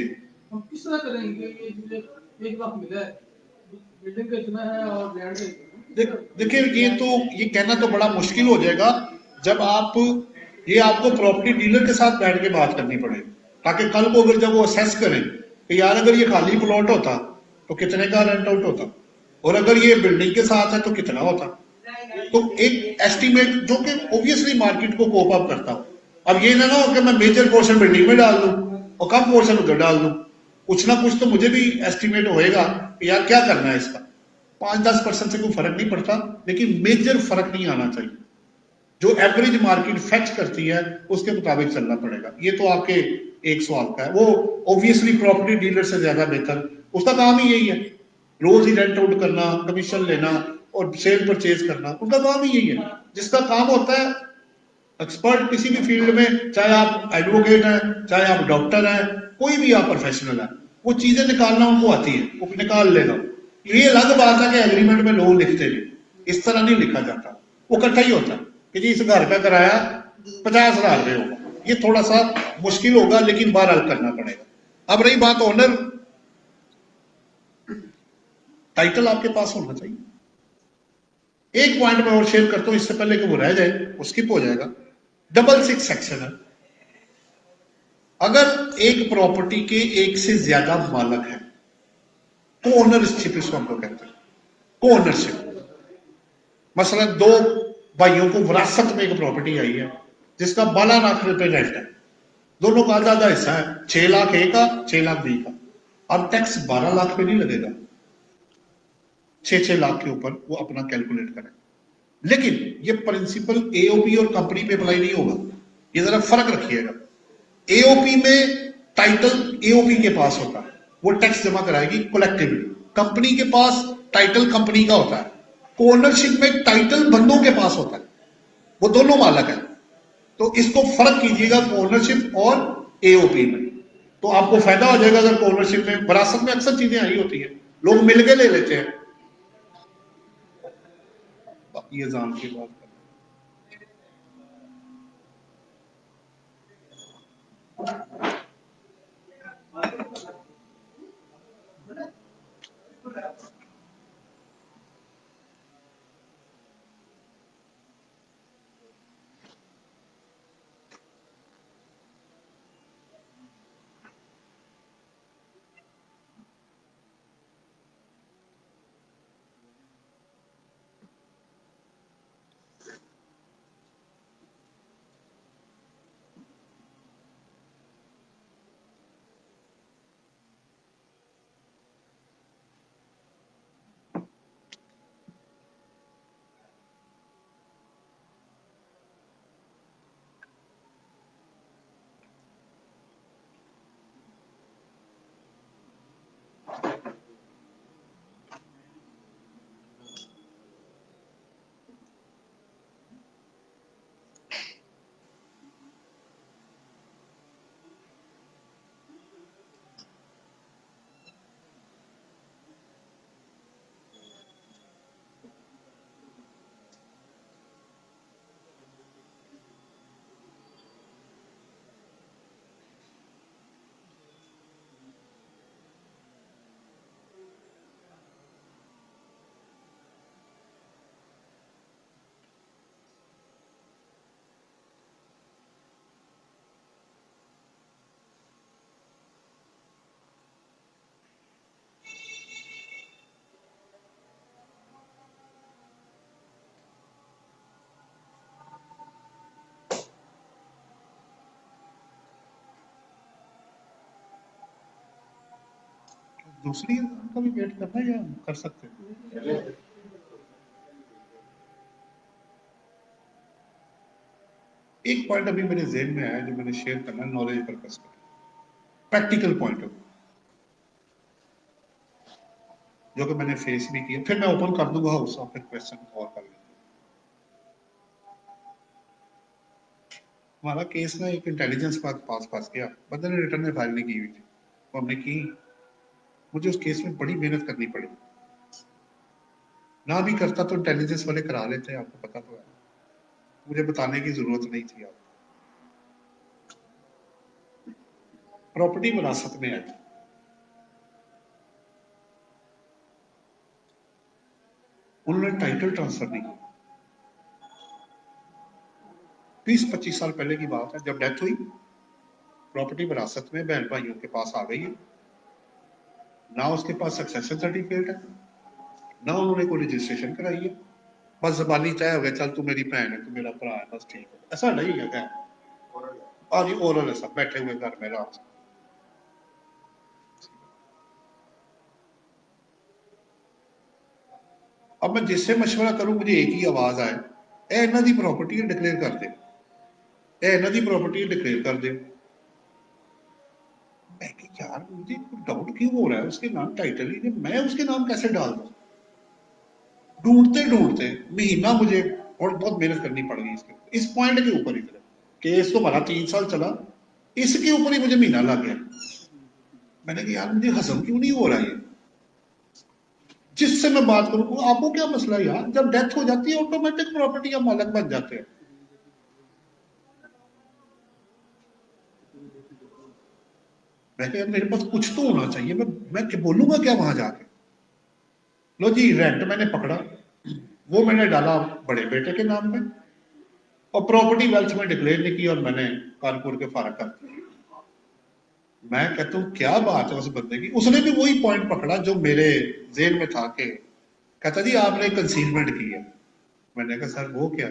हम किस तरह करेंगे, ये मुझे 1 लाख मिला है, बिल्डिंग का इतना है और लैंड का इतना है, देखिए ये कहना तो बड़ा मुश्किल हो जाएगा जब ये आपको प्रॉपर्टी डीलर के साथ बैठ के बात करनी पड़ेगी, ताकि कल को अगर जब वो असेस करें कि यार अगर ये खाली प्लॉट होता तो कितने का रेंट आउट होता, और अगर ये बिल्डिंग के साथ है तो कितना होता। तो एक एस्टीमेट जो कि ऑब्वियसली मार्केट को कोप अप करता हो। अब ये ना हो कि मैं मेजर पोर्शन बिल्डिंग में डाल दूं और कम पोर्शन उधर डाल दूं, कुछ ना कुछ तो मुझे भी एस्टीमेट होएगा कि यार क्या करना है इसका। 5-10% से कोई फर्क नहीं पड़ता, लेकिन मेजर फर्क नहीं आना चाहिए। जो एवरेज मार्केट फैच करती है उसके मुताबिक चलना पड़ेगा। ये तो आपके एक सवाल का है, वो ऑब्वियसली प्रॉपर्टी डीलर से ज्यादा बेहतर, उसका काम ही यही है, रोज ही रेंट आउट करना, कमीशन लेना और सेल परचेज करना, उनका काम ही यही है। जिसका काम होता है एक्सपर्ट किसी भी फील्ड में, चाहे आप एडवोकेट हैं, चाहे आप डॉक्टर हैं, कोई भी आप प्रोफेशनल है, वो चीजें निकालना उनको आती है, वो निकाल लेगा। ये अलग बात है कि एग्रीमेंट में लोग लिखते हैं, इस तरह नहीं लिखा जाता, वो इकट्ठा ही होता है कि जी इस घर का किराया 50,000 रुपये होगा। ये थोड़ा सा मुश्किल होगा, लेकिन बहरहाल करना पड़ेगा। अब रही बात ओनर, टाइटल आपके पास होना चाहिए। एक पॉइंट में और शेयर करता हूं इससे पहले कि वो रह जाए, वो स्किप हो जाएगा। 666 सेक्शन है। अगर एक प्रॉपर्टी के एक से ज्यादा मालक है, को ओनरशिप इसको हम लोग कहते हैं, को ओनरशिप। मसलन 2 भाइयों को विरासत में एक प्रॉपर्टी आई है जिसका 12 लाख रुपए रेंट है, दोनों का आधा आधा हिस्सा है, 6 लाख ए का, 6 लाख बी का। अब टैक्स 12 लाख पे नहीं लगेगा, 6-6 लाख के ऊपर वो अपना कैलकुलेट करें। लेकिन ये प्रिंसिपल एओपी और कंपनी पे अप्लाई नहीं होगा, ये जरा फर्क रखिएगा। एओपी में टाइटल एओपी के पास होता है, वो टैक्स जमा कराएगी कलेक्टिवली। कंपनी के पास टाइटल कंपनी का होता है, ओनरशिप में टाइटल बंदों के पास होता है, वो दोनों मालक है। तो इसको फर्क कीजिएगा ओनरशिप और एओपी में, तो आपको फायदा हो जाएगा। अगर ओनरशिप में, विरासत में अक्सर चीजें आई होती है, लोग मिलके ले लेते हैं। ये जान की बात कर, दूसरी एग्जाम का भी वेट करना है या कर सकते हैं? एक पॉइंट अभी मेरे जेहन में आया जो मैंने शेयर करना है नॉलेज पर्पस पर, प्रैक्टिकल पॉइंट ऑफ जो कि मैंने फेस भी किया, फिर मैं ओपन कर दूंगा हाउस ऑफ, फिर क्वेश्चन और कर लेंगे। हमारा केस ना एक इंटेलिजेंस पास गया, बंदे ने रिटर्न में फाइल नहीं की हुई थी, तो हमने की। मुझे उस केस में बड़ी मेहनत करनी पड़ी, ना भी करता तो इंटेलिजेंस वाले करा लेते हैं, आपको पता तो है, मुझे बताने की जरूरत नहीं थी। आप प्रॉपर्टी विरासत में आई, उन्होंने टाइटल ट्रांसफर नहीं किया। 20-25 साल पहले की बात है, जब डेथ हुई प्रॉपर्टी विरासत में बहन भाइयों के पास आ गई है, ना उसके पास सक्सेशन सर्टिफिकेट है, ना उन्होंने कोई रजिस्ट्रेशन कराई है, बस जबानी तय हो गया, चल तू मेरी बहन है, तू मेरा भरा है, बस ठीक है। ऐसा नहीं है क्या? आज ओरल है, सब बैठे हुए घर में आराम से। अब मैं जिससे मशवरा करूं मुझे एक ही आवाज आए, ए इन्हां दी प्रॉपर्टी डिक्लेयर कर दे, ए इन्हां दी प्रॉपर्टी डिक्लेयर कर दे। मैं कि यार मुझे डाउट क्यों हो रहा है, उसके नाम टाइटल ही नहीं, मैं उसके नाम कैसे डाल दूं? ढूंढते ढूंढते महीना मुझे और बहुत मेहनत करनी पड़ गई इसके इस पॉइंट के ऊपर ही। केस तो हमारा 3 साल चला, इसके ऊपर ही मुझे महीना लग गया। मैंने कहा यार मुझे हजम क्यों नहीं हो रहा है, जिससे मैं बात करूं आपको क्या मसला है यार, जब डेथ हो जाती है ऑटोमेटिक प्रॉपर्टी का मालक बन जाते हैं। मैं कहा मेरे पास कुछ तो होना चाहिए, मैं बोलूंगा क्या वहां जाके। लो जी, रेंट मैंने पकड़ा, वो मैंने डाला बड़े बेटे के नाम पे, और प्रॉपर्टी वेल्थ में डिक्लेयर नहीं की, और मैंने कानपुर के फारग कर दिया। मैं कहता हूं क्या बात है उस बंदे की, उसने भी वही पॉइंट पकड़ा जो मेरे जेल में था, के कहता जी आपने कंसीलमेंट की है। मैंने कहा सर वो क्या?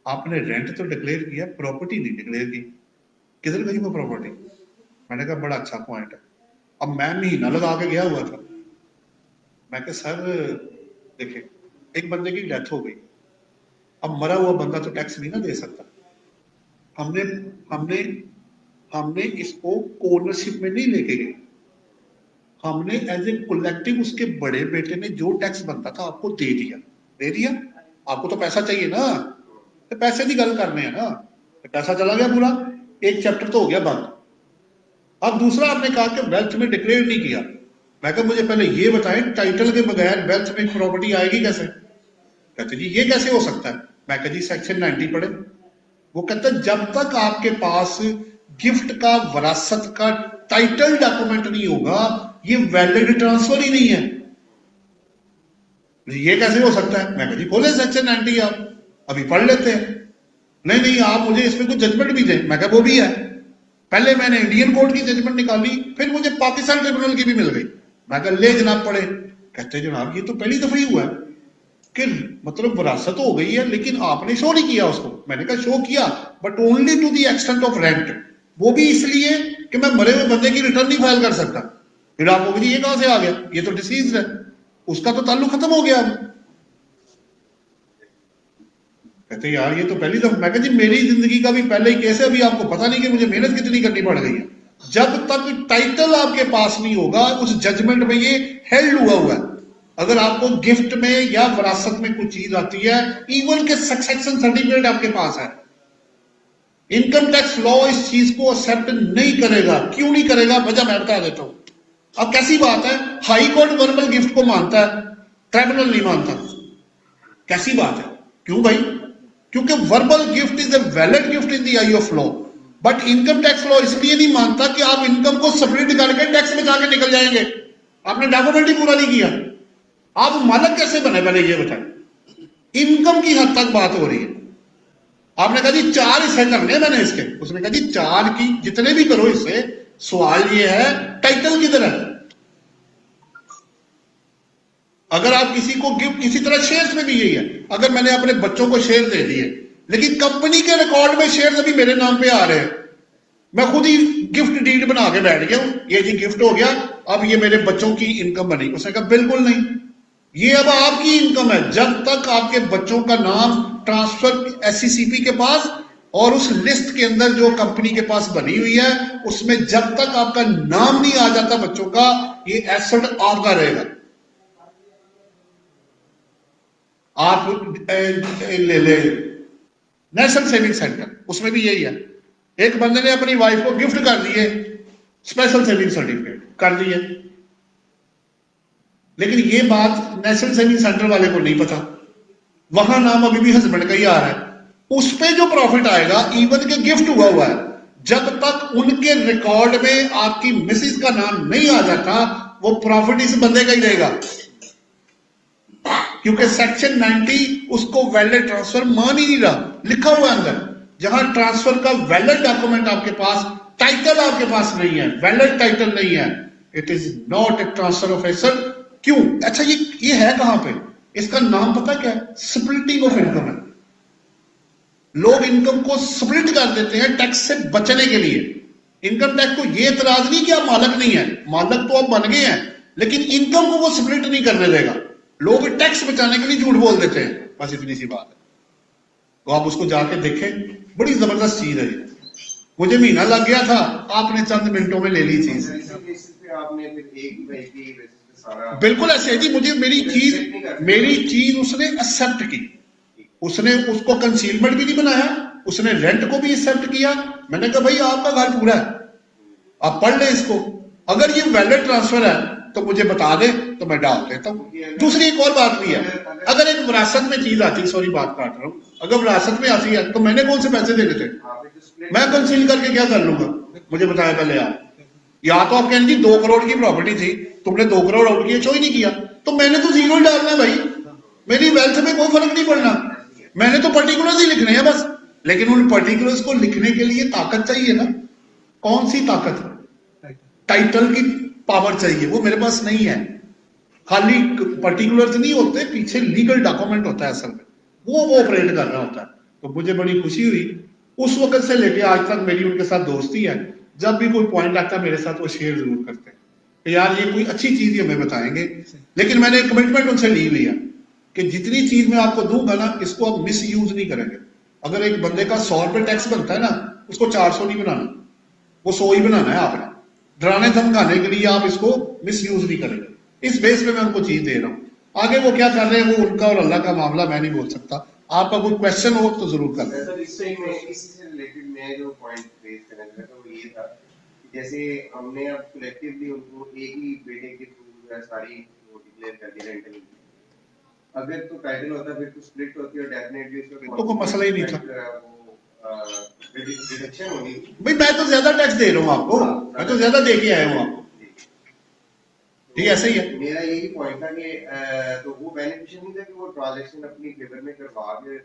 आपने रेंट तो डिक्लेयर किया, प्रॉपर्टी नहीं डिक्लेयर की, किधर गई वो प्रॉपर्टी? मैंने कहा बड़ा अच्छा पॉइंट है। अब मैं महीना लगा के गया हुआ था, मैं कहा सर देखिए एक बंदे की डेथ हो गई, अब मरा हुआ बंदा तो टैक्स नहीं ना दे सकता। हमने हमने हमने इसको ओनरशिप में नहीं लेके गए, हमने एज ए कलेक्टिव उसके बड़े बेटे ने जो टैक्स बनता था आपको दे दिया। आपको तो पैसा चाहिए ना, तो पैसे की गल करने हैं ना, तो पैसा चला गया पूरा, एक चैप्टर तो हो गया बंद। अब दूसरा आपने कहा कि वेल्थ में डिक्लेयर नहीं किया। मैं कहा मुझे पहले ये बताएं टाइटल के बगैर वेल्थ में प्रॉपर्टी आएगी कैसे? कहते जी ये कैसे हो सकता है? मैं कहा जी सेक्शन 90 पढ़े। वो कहता जब तक आपके पास गिफ्ट का वरासत का टाइटल डॉक्यूमेंट नहीं होगा ये वैलिड ट्रांसफर ही नहीं है। ये कैसे हो सकता है? मैं कहा जी खोले सेक्शन 90 आप अभी पढ़ लेते हैं। नहीं आप मुझे इसमें कुछ जजमेंट भी दें। मैं कहा वो भी है, पहले मैंने इंडियन कोर्ट की जजमेंट निकाली, फिर मुझे पाकिस्तान ट्रिब्यूनल की भी मिल गई। मैं कहा ले जनाब पढ़े। कहते जनाब ये तो पहली दफा ही हुआ है कि मतलब विरासत हो गई है लेकिन आपने शो नहीं किया उसको। मैंने कहा शो किया but only to the extent of rent, वो भी इसलिए कि मैं मरे हुए बंदे की रिटर्न नहीं फाइल कर सकता। फिर आप बोलोगे ये कहां से आ गया, ये तो डिसीज है, उसका तो ताल्लुक खत्म हो गया अब। कहते यार ये तो पहली दफा। मैं कहा जी मेरी जिंदगी का भी पहले ही केस है, अभी आपको पता नहीं कि मुझे मेहनत कितनी करनी पड़ गई है। जब तक टाइटल आपके पास नहीं होगा उस जजमेंट में ये हेल्ड हुआ है। अगर आपको गिफ्ट में या विरासत में कुछ चीज आती है, इवन के सक्सेशन सर्टिफिकेट आपके पास है, इनकम टैक्स लॉ इस चीज को एक्सेप्ट नहीं करेगा। क्यों नहीं करेगा? वजह मैं बता देता हूं। अब कैसी बात है, हाई कोर्ट वर्बल गिफ्ट को मानता है, ट्राइब्यूनल नहीं मानता। कैसी बात है? क्यों भाई? क्योंकि verbal gift is a valid gift in the I of law, but income tax law इसलिए नहीं मानता कि आप इनकम को स्प्लिट करके टैक्स बचा के निकल जाएंगे। आपने डॉक्यूमेंट ही पूरा नहीं किया, आप मालक कैसे बने? पहले ये बताएं। इनकम की हद तक बात हो रही है। आपने कहा जी 4 हिस्से करने मैंने इसके, उसने कहा जी 4 की जितने भी करो इससे। सवाल ये है टाइटल किधर है? अगर आप किसी को गिफ्ट, इसी तरह शेयर्स में भी यही है, अगर मैंने अपने बच्चों को शेयर दे दिए लेकिन कंपनी के रिकॉर्ड में शेयर्स अभी मेरे नाम पे आ रहे हैं, मैं खुद ही गिफ्ट डीड बना के बैठ गया हूं, ये जी गिफ्ट हो गया, अब ये मेरे बच्चों की इनकम बनी। उसने कहा बिल्कुल नहीं, ये अब आपकी इनकम है। जब तक आपके बच्चों का नाम ट्रांसफर एससीसीपी के पास और उस लिस्ट के अंदर जो कंपनी के पास बनी हुई है उसमें जब तक आपका नाम नहीं आ जाता बच्चों का, ये एसेट आपका रहेगा। आप ले ले नेशनल सेविंग सेंटर, उसमें भी यही है। एक बंदे ने अपनी वाइफ को गिफ्ट कर दिए स्पेशल सेविंग सर्टिफिकेट कर दिए, लेकिन ये बात नेशनल सेविंग सेंटर वाले को नहीं पता, वहां नाम अभी भी हस्बैंड का ही आ रहा है। उस पे जो प्रॉफिट आएगा इवन के गिफ्ट हुआ है, जब तक उनके रिकॉर्ड में आपकी मिसेस का नाम नहीं आ जाता वो प्रॉफिट इस बंदे का ही रहेगा, क्योंकि सेक्शन 90 उसको वैलिड ट्रांसफर मान ही नहीं रहा। लिखा हुआ है अंदर, जहां ट्रांसफर का वैलिड डॉक्यूमेंट आपके पास, टाइटल आपके पास नहीं है, वैलिड टाइटल नहीं है, it is not a transfer of asset. क्यों? अच्छा, ये है कहां पे? इसका नाम पता क्या है? स्प्लिटिंग ऑफ इनकम है। लोग इनकम को स्प्लिट कर देते हैं टैक्स से बचने के लिए। इनकम टैक्स को ये एतराज नहीं कि आप मालक नहीं है, मालक तो आप बन गए हैं, लेकिन इनकम को वो स्प्लिट नहीं करने देगा। लोग टैक्स बचाने के लिए झूठ बोल देते हैं, बस इतनी सी बात है। तो आप उसको जाके देखें, बड़ी जबरदस्त चीज है। मुझे महीना लग गया था, आपने चंद मिनटों में ले ली चीज। आपने फिर एक भाई की सारा बिल्कुल ऐसे है जी। मुझे मेरी चीज उसने एक्सेप्ट की, उसने उसको कंसीलमेंट भी नहीं बनाया, उसने रेंट को भी एक्सेप्ट किया। मैंने कहा भाई आपका घर पूरा है, आप पढ़ ले इसको, अगर ये वैलिड ट्रांसफर है तो मुझे बता दे तो मैं डाल देता हूँ। दूसरी एक और बात भी है, अगर एक विरासत में चीज आती, सॉरी बात काट रहा हूँ, अगर विरासत में आती है तो मैंने कौन से पैसे देने थे? मैं कंसील करके क्या कर लूंगा? मुझे बताया पहले आप। या तो आप कहें जी 2 करोड़ की प्रॉपर्टी थी, तुमने 2 करोड़ आउट किए, चोरी नहीं किया, तो मैंने तो जीरो ही डालना है भाई, मेरी वेल्थ में कोई फर्क नहीं पड़ना, मैंने तो पर्टिकुलर्स ही लिखने हैं बस। लेकिन उन पर्टिकुलर्स को लिखने के लिए ताकत चाहिए ना। कौन सी ताकत? टाइटल की पावर चाहिए, वो मेरे पास नहीं है। खाली पर्टिकुलर्स नहीं होते, पीछे लीगल डॉक्यूमेंट होता है असल में, वो ऑपरेट कर रहा होता है। तो मुझे बड़ी खुशी हुई, उस वक्त से लेके आज तक मेरी उनके साथ दोस्ती है। जब भी कोई पॉइंट आता है मेरे साथ वो शेयर जरूर करते हैं कि यार ये कोई अच्छी चीज हमें बताएंगे। लेकिन मैंने कमिटमेंट उनसे ली हुई है कि जितनी चीज मैं आपको दूंगा ना, इसको आप मिस यूज नहीं करेंगे। अगर एक बंदे का 100 रुपए टैक्स बनता है ना, उसको 400 नहीं बनाना, वो 100 ही बनाना है आपने। डराने धमकाने के लिए आप इसको मिस यूज नहीं करेंगे। इस बेस पे मैं उनको चीज दे रहा हूँ। आगे वो क्या कर रहे हैं वो उनका और अल्लाह का मामला, मैं नहीं बोल सकता। आपका कोई क्वेश्चन हो तो जरूर कर लें। सर इसी से रिलेटेड मैं जो पॉइंट रेज करना चाह रहा था वो ये था कि जैसे हमने अब कलेक्टिवली उनको एक ही बेटे के थ्रू सारी वो डिक्लेयर कर दी रेंटल, अगर तो टाइटल होता फिर तो स्प्लिट होती और डेफिनेटली उसका तो कोई मसला ही नहीं था, वो डिडक्शन होगी। भाई मैं तो ज्यादा टैक्स दे रहा हूँ आपको, मैं तो ज्यादा दे के आया हूँ आपको। ठीक ऐसा ही है। मेरा यही पॉइंट था कि तो वो बेनिफिशियल नहीं था कि वो ट्रांजैक्शन अपनी फेवर में करवा दे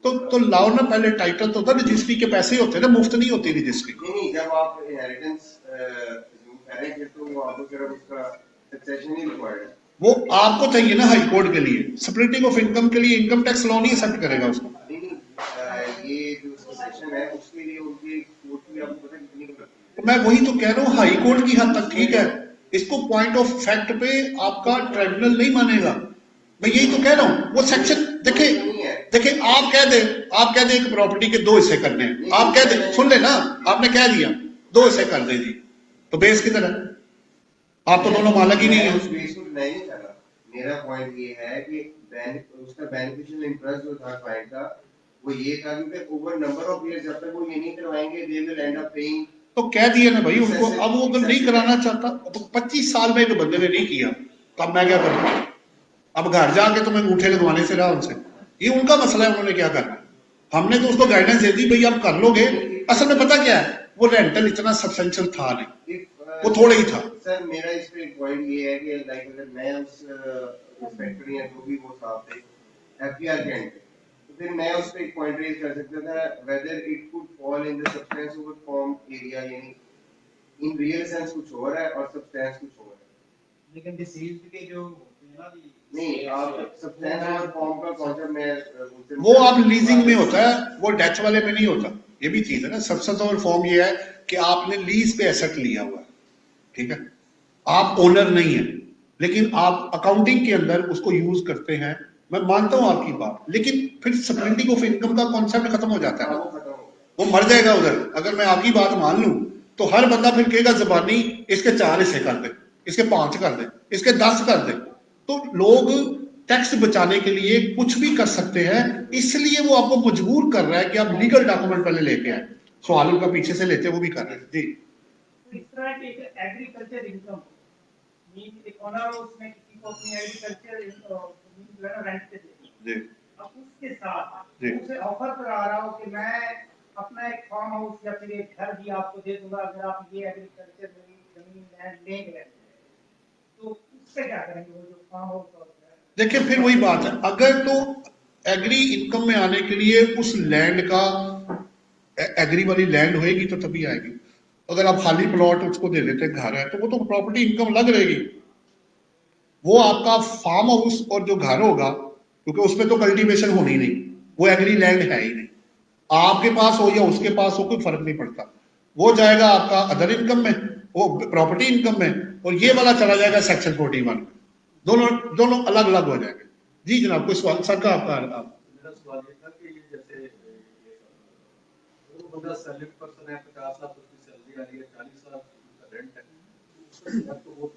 तो लाओ ना, पहले टाइटल तो होता, रजिस्ट्री के पैसे होते हैं ना, मुफ्त नहीं होती रजिस्ट्री। नहीं, जब आप इनहेरिटेंस करें फिर तो वो आपको सिर्फ उसका सक्सेशन ही रिक्वायर्ड है। वो आपको चाहिए ना हाई कोर्ट के लिए, स्प्लिटिंग ऑफ इनकम के लिए इनकम टैक्स लॉ नहीं एक्सेप्ट करेगा उसको। नहीं, ये जो सक्सेशन है उसके लिए उनकी कोर्ट की आपको पता कितनी लगती है। तो मैं वही तो कह रहा हूँ, हाई कोर्ट की हद तक ठीक है, इसको पॉइंट ऑफ फैक्ट पे आपका ट्राइब्यूनल नहीं मानेगा। मैं यही तो कह रहा हूँ। वो सेक्शन देखे आप कह दे एक प्रॉपर्टी के 2 हिस्से करने हैं, आप कह दे, सुन ले ना, आपने कह दिया 2 हिस्से कर दे जी, तो बेस किधर है? आप तो दोनों मालक ही नहीं है। मेरा पॉइंट ये है कि उसका बेनिफिशियल इंटरेस्ट जो था क्लाइंट का वो ये था कि ओवर नंबर ऑफ इयर्स जब तक वो ये नहीं करवाएंगे they will and up paying. तो कह दिया ना भाई उनको। अब वो अगर नहीं कराना चाहता तो 25 साल में एक बंदे ने नहीं किया, तो अब मैं क्या करूं? अब घर जाके तो मैं अंगूठे लगवाने से रहा उनसे, ये उनका मसला है, उन्होंने क्या करना। हमने तो उसको गाइडेंस दे दी भाई आप कर लोगे। असल में पता क्या है, वो रेंटल इतना सब्सटेंशियल था नहीं, वो थोड़ा ही था। सर मेरा इस पे पॉइंट ये है कि लाइक अगर मैं उस फैक्ट्री या जो भी वो साहब थे एफपीआर के एंड तो फिर मैं उस पे एक पॉइंट रेज कर सकता था whether it could fall in the substance over form area, यानी इन रियल सेंस कुछ और है और सब्सटेंस कुछ और है। लेकिन डिसीज्ड के जो नहीं, आप सब्सटेंस ओवर फॉर्म का कॉन्सेप्ट में वो आप लीजिंग में होता है, वो डेथ वाले में नहीं होता। ये भी चीज है ना, सब्सटेंस ओवर फॉर्म ये है कि आपने लीज पे एसेट लिया हुआ है, ठीक है, आप ओनर नहीं है, लेकिन आप अकाउंटिंग के अंदर उसको यूज करते हैं। मैं मानता हूं आपकी बात, लेकिन फिर स्प्लिटिंग ऑफ इनकम का कॉन्सेप्ट खत्म हो जाता है हाँ, ना, वो खत्म हो गया। वो मर जाएगा उधर। अगर मैं आपकी बात मान लूं तो हर बंदा फिर कहेगा जबानी इसके 4 हिस्से कर दे, इसके 5 कर दे, इसके 10 कर दे। तो लोग टैक्स बचाने के लिए कुछ भी कर सकते हैं, इसलिए वो आपको मजबूर कर रहा है कि आप लीगल डॉक्यूमेंट पहले लेके आए। सवाल उनका पीछे से लेते वो भी कर रहे हैं जी। तो इस तरह की एक एग्रीकल्चर इनकम मीन एक ऑनर उसमें किसी को अपनी एग्रीकल्चर जो है ना रेंट पे देनी है। जी अब उसके साथ जी उसे ऑफर पर आ रहा हो कि मैं अपना एक फार्म हाउस या फिर एक घर भी आपको दे दूंगा अगर आप ये एग्रीकल्चर जमीन लैंड लेंगे, तो उससे क्या करेंगे वो जो फार्म हाउस और देखिए फिर वही बात है, अगर तो एग्री इनकम में आने के लिए उस लैंड का एग्री वाली लैंड होएगी तो तभी आएगी। अगर आप खाली प्लॉट उसको दे देते घर है तो वो तो प्रॉपर्टी इनकम लग रहेगी। वो आपका फार्म हाउस और जो घर होगा, क्योंकि उसमें तो कल्टीवेशन होनी नहीं, वो एग्री लैंड है ही नहीं। आपके पास हो या उसके पास हो कोई फर्क नहीं पड़ता, वो जाएगा आपका अदर इनकम में, वो प्रॉपर्टी इनकम में, और ये वाला चला जाएगा सेक्शन 41। दोनों दोनों अलग अलग हो जाएंगे। जी जनाब, कोई सवाल सर का आपका आप? मेरा सवाल ये था कि ये जैसे वो बंदा सैलरी पर्सन है, 50 लाख उसकी सैलरी आ रही है, 40 लाख उसका रेंट है, उसका तो वो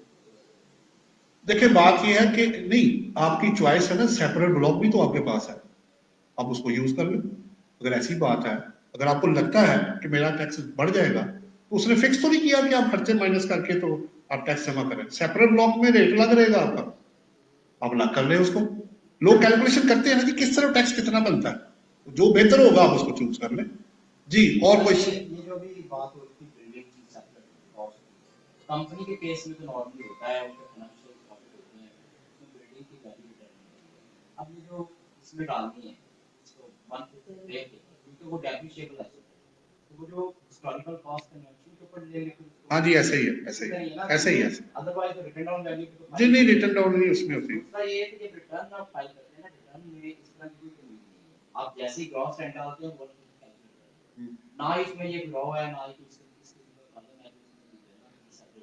देखिए बात ये है कि नहीं, आपकी चॉइस है ना, सेपरेट ब्लॉक भी तो आपके पास है, आप उसको यूज कर लो। अगर ऐसी बात है, अगर आपको लगता है कि मेरा टैक्स बढ़ जाएगा, तो उसने फिक्स तो नहीं किया कि आप खर्चे माइनस करके तो आप टैक्स जमा करें। सेपरेट ब्लॉक में रेट लग रहेगा आपका, आप अलग कर लें उसको। लोग कैलकुलेशन करते हैं ना कि किस तरह टैक्स कितना बनता है, जो बेहतर होगा आप उसको चूज कर लें। जी और कोई? ये जो भी बात हो रही थी बिल्डिंग की सेक्टर कॉस्ट, कंपनी के केस में तो नॉर्मली होता है, उनके फाइनेंशियल प्रॉफिट होते हैं, उसमें बिल्डिंग की वैल्यू डिटरमाइन। अब ये जो इसमें डालनी है इसको 150 रेट है, क्योंकि वो डेप्रिशिएबल है, तो वो जो हिस्टोरिकल कॉस्ट कन्वेंशन के ऊपर ले लेके हाँ जी ऐसे ही है, ऐसे ही है, ऐसे ही है। अदरवाइज रिटर्न डाउन वैल्यू की तो जी नहीं, रिटर्न डाउन नहीं उसमें होती। दूसरा ये है कि जब रिटर्न आप फाइल करते हैं ना, रिटर्न में इस तरह की कोई कमी नहीं है, आप जैसे ही ग्रॉस रेंट डालते हैं वो ना इसमें ये लॉ है ना ही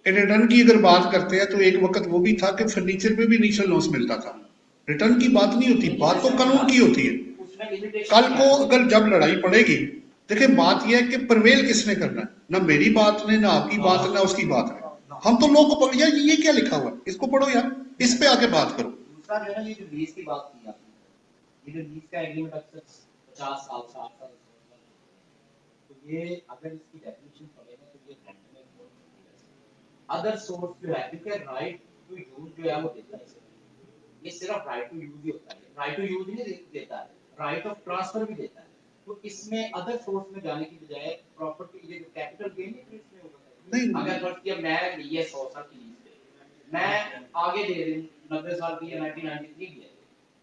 रिटर्न की अगर बात करते हैं तो एक वक्त वो भी था कि फर्नीचर में भी इनिशियल लॉस मिलता था। रिटर्न की बात नहीं होती, बात तो कानून की होती है। कल को अगर जब लड़ाई पड़ेगी, देखिए बात यह है कि परवेल किसने करना है, ना मेरी बात ने, ना आपकी बात ने, ना उसकी बात ने। हम तो लोग को यार ये क्या लिखा हुआ है, इसको पढ़ो यार, इस पे आके बात करो। दूसरा जो है ना, ये जो लीज की बात की आपने, ये जो लीज का एग्रीमेंट अक्सर 50 साल 60 साल, तो ये अगर इसकी डेफिनेशन पढ़ेगा तो ये रेंट में अदर सोर्स जो है, क्योंकि राइट टू यूज जो है वो देता है, ये सिर्फ राइट टू यूज ही होता है, राइट टू यूज नहीं देता है, राइट ऑफ ट्रांसफर भी देता है। तो इसमें अदर सोर्स में जाने की बजाय प्रॉपर्टी ये जो कैपिटल गेन है इसमें होगा नहीं अगर फर्स्ट ईयर मैं लिए 100 साल की लीज पे, मैं आगे दे दूं 90 साल की या 1993 की है,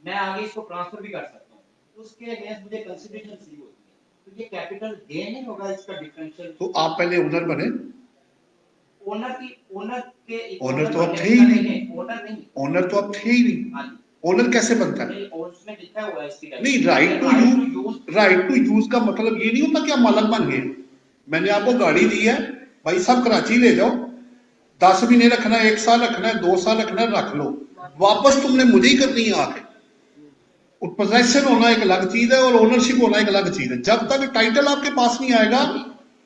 मैं आगे इसको ट्रांसफर भी कर सकता हूं, तो उसके अगेंस्ट मुझे कंसीडरेशन रिसीव होती है, तो ये कैपिटल गेन नहीं होगा, इसका डिफरेंशियल। तो आप पहले ओनर बने, ओनर के ओनर तो अब थे ही नहीं, ओनर नहीं, ओनर तो अब थे ही नहीं, ओनर कैसे बनता है? उसमें लिखा हुआ है इसकी नहीं, right to use, right to use का मतलब ये नहीं होता कि आप मालक बन गए। मैंने आपको गाड़ी दी है, भाई साहब कराची ले जाओ, 10 महीने रखना है, 1 साल रखना है, 2 साल रखना है, रख लो, वापस तुमने मुझे ही करनी है आके। पोजेशन होना एक अलग चीज है और ओनरशिप होना एक अलग चीज है। जब तक टाइटल आपके पास नहीं आएगा,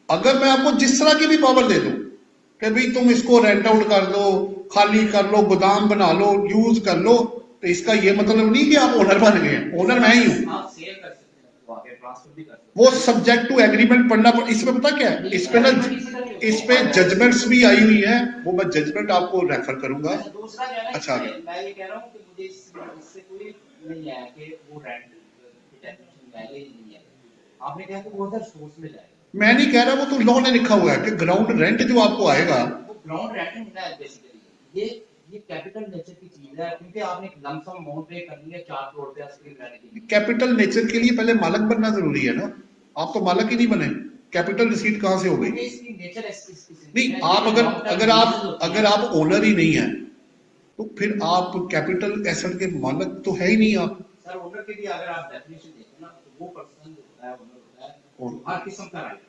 अगर मैं आपको जिस तरह की भी पावर दे दूं कि भाई तुम इसको रेंट आउट कर दो, खाली कर लो, गोदाम बना लो, यूज कर लो, तो इसका ये मतलब नहीं कि आप ओनर बन गए। ओनर मैं ही हूं। आप सेल कर सकते हैं, तो आगे ट्रांसफर भी कर सकते हैं, वो सब्जेक्ट टू एग्रीमेंट पढ़ना इसमें पता क्या है, इस पे ना, इस पे जजमेंट्स भी आई हुई है, वो मैं जजमेंट आपको रेफर करूंगा। दूसरा जो है ना, अच्छा मैं ये कह रहा हूं कि मुझे इससे कोई नहीं है कि वो रेंट डेफिनेशन वैल्यू नहीं है, आपने कहा कि वो उधर सोर्स में जाएगा, मैं नहीं कह रहा, वो तो लॉ ने लिखा हुआ है कि ग्राउंड रेंट जो आपको आएगा, वो ग्राउंड रेंट नहीं है बेसिकली, ये कैपिटल नेचर की चीज है, क्योंकि आपने एक लमसम अमाउंट पे करनी है 4 करोड़ रुपया स्क्रीन रहने के लिए। कैपिटल नेचर के लिए पहले मालक बनना जरूरी है ना, आप तो मालक ही नहीं बने, कैपिटल रिसीट कहां से हो गई? इसकी नेचर नहीं, आप अगर आप ओनर ही नहीं है तो फिर आप कैपिटल एसेट के मालक तो है ही नहीं आप। सर ओनर के लिए अगर आप डेफिनेशन देखें ना, तो वो पर्सन होता है, ओनर होता है हर किस्म का राइट,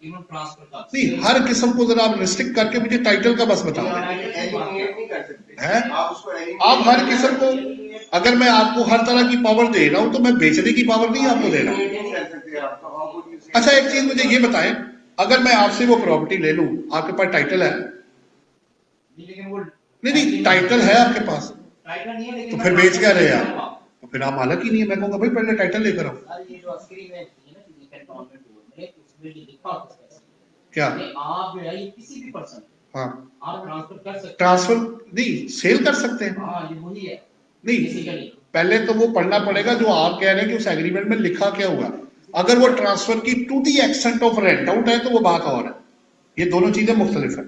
इवन ट्रांसफर का नहीं, हर किस्म को जरा आप रिस्ट्रिक्ट करके मुझे टाइटल का बस बताओ एलिमिनेट नहीं कर सकते हैं? आप उसको आप हर किस्म को, अगर मैं आपको हर तरह की पावर दे रहा हूं तो मैं बेचने की पावर नहीं आपको दे रहा हूं। नहीं कर सकते आप, तो how would you say? अच्छा, एक चीज मुझे ये बताएं, अगर मैं आपसे वो प्रॉपर्टी ले लूं, आपके पास टाइटल है? लेकिन वो नहीं, टाइटल है आपके पास, टाइटल नहीं है, लेकिन तो फिर बेच क्या रहे आप? तो फिर आप मालक ही नहीं है। मैं कहूंगा भाई पहले टाइटल लेकर आओ। सर ये जो अस्करी में है ना कि कैंटोनमेंट बोर्ड में उसमें ये लिखा होता है क्या? कि आप जो है ये किसी भी पर्सन हाँ, आप ट्रांसफर कर सकते हैं। ट्रांसफर नहीं, सेल कर सकते हैं। हाँ ये वही है नहीं, बेसिकली। पहले तो वो पढ़ना पड़ेगा जो आप कह रहे हैं कि उस एग्रीमेंट में लिखा क्या हुआ। अगर वो ट्रांसफर की to the extent of rent out है तो वो बात और है, ये दोनों चीजें मुख्तलिफ है।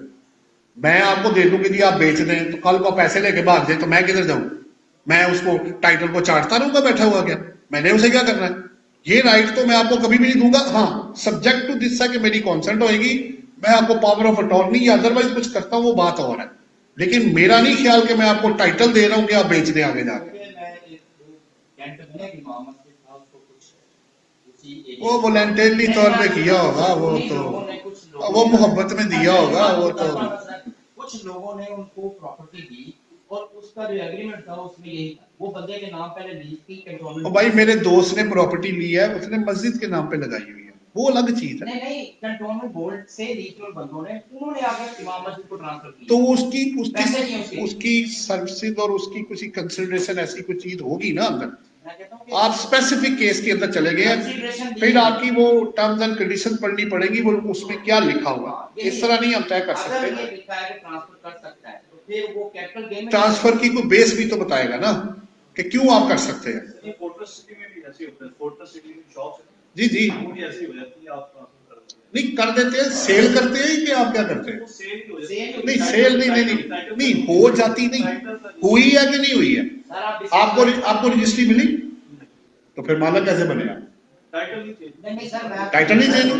मैं आपको दे दूं कि जी आप बेच दें, तो कल को पैसे लेके भाग जाए तो मैं किधर जाऊं? मैं उसको टाइटल को चाटता रहूंगा बैठा हुआ? क्या मैंने उसे क्या करना है? ये राइट तो मैं आपको कभी भी नहीं दूंगा। हाँ, सब्जेक्ट टू दिस है कि मेरी कॉन्सेंट होगी, मैं आपको पावर ऑफ अटॉर्नी या अदरवाइज कुछ करता हूं, वो बात और है। लेकिन मेरा नहीं ख्याल कि मैं आपको टाइटल दे रहा हूं कि आप बेच दें आगे जाके। वो वॉलंटियरली तौर पे किया होगा, वो मोहब्बत में दिया होगा, वो तो कुछ लोगों ने उनको प्रॉपर्टी दी और उसका जो एग्रीमेंट था उसमें यही था, वो बंदे के नाम पहले लीज की कंट्रोल। भाई मेरे दोस्त ने प्रॉपर्टी ली है, उसने मस्जिद के नाम पे लगाई हुई है, वो अलग चीज है। नहीं कंट्रोलमेंट बोर्ड से लीगल बंदों ने उन्होंने आगे इमाम मस्जिद को ट्रांसफर किया। तो उसकी पैसे नहीं उसके। उसकी सर्विसेज और उसकी कुछ कंसिडरेशन ऐसी कुछ चीज होगी ना अंदर। मैं कहता हूं कि आप स्पेसिफिक केस के अंदर चले गए, Consideration फिर दी है। आपकी वो टर्म्स एंड कंडीशन पढ़नी पड़ेगी, वो उसमें क्या लिखा हुआ है। इस तरह नहीं हम तय कर अगर ये सकते। लिखा है कि ट्रांसफर कर सकता है तो फिर वो कैपिटल गेन में ट्रांसफर की कोई बेस भी तो बताएगा ना कि क्यों आप कर सकते हैं। ये फोर्ट्रेस सिटी में भी ऐसे होता है, फोर्ट्रेस सिटी में शॉप्स जी जी, वो भी ऐसी हो जाती है, आप ट्रांसफर कर देते नहीं कर देते हैं, सेल करते हैं कि आप क्या करते हैं, हैं? वो सेल ही हो जाती सेल है। नहीं, सेल नहीं हो जाती, नहीं हुई है कि नहीं हुई है? सर आपको रजिस्ट्री मिली तो फिर मालक कैसे बनेगा? टाइटल नहीं चेंज। नहीं सर मैं टाइटल नहीं चेंज हो?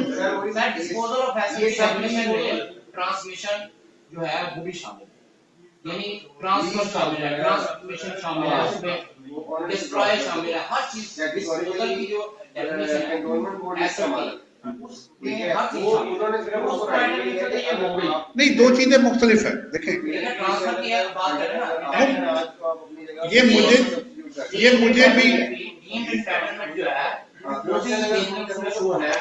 Sir disposal of assets agreement में ट्रांसमिशन जो है वो भी शामिल है, यानी ट्रांसफर शामिल है, ट्रांसमिशन शामिल है, उसमें डिस्ट्रॉय शामिल है, हर चीज डिस्पोजल की जो डेफिनेशन है कंट्रोलमेंट बोर्ड ऐसा इस्तेमाल की ठीक उसमें है, हर चीज वो शामिल उन्होंने है। सिर्फ उसको उसको टाइटल नहीं कहते, ये हो गई। नहीं, दो चीजें मुख्तलिफ है। देखें, लेकिन ट्रांसफर की बात करें ना, ये मुझे भी डीम्ड एंटाइटलमेंट जो है वो भी इसमें शो है।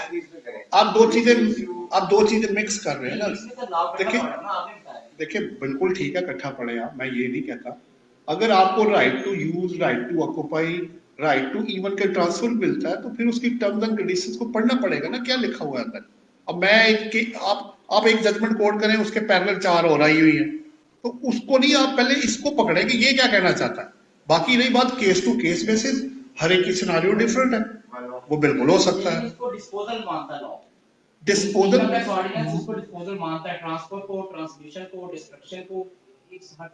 आप दो चीजें मिक्स कर रहे हैं ना। इसमें तो लाभ देखिए, करना पड़ेगा ना, आपने बताया। देखिए बिल्कुल ठीक है, इकट्ठा पड़े आप, मैं ये नहीं कहता। अगर आपको right to use, right to occupy, right to even के ट्रांसफर मिलता है तो फिर उसकी टर्म्स एंड कंडीशंस को पढ़ना पड़ेगा ना, क्या लिखा हुआ है अंदर। अब मैं आप एक जजमेंट कोट करें, उसके पैरेलल 4 और आई हुई है, तो उसको नहीं, आप पहले इसको पकड़े कि ये क्या कहना चाहता है। बाकी रही बात केस टू केस बेसिस, हर एक की सिनारियो डिफरेंट है, वो बिल्कुल हो सकता है। इसको डिस्पोजल मानता है लॉ। डिस्पोजल ऑर्डिनेंस इसको डिस्पोजल मानता है, ट्रांसफर को, ट्रांसमिशन को, डिस्ट्रक्शन को।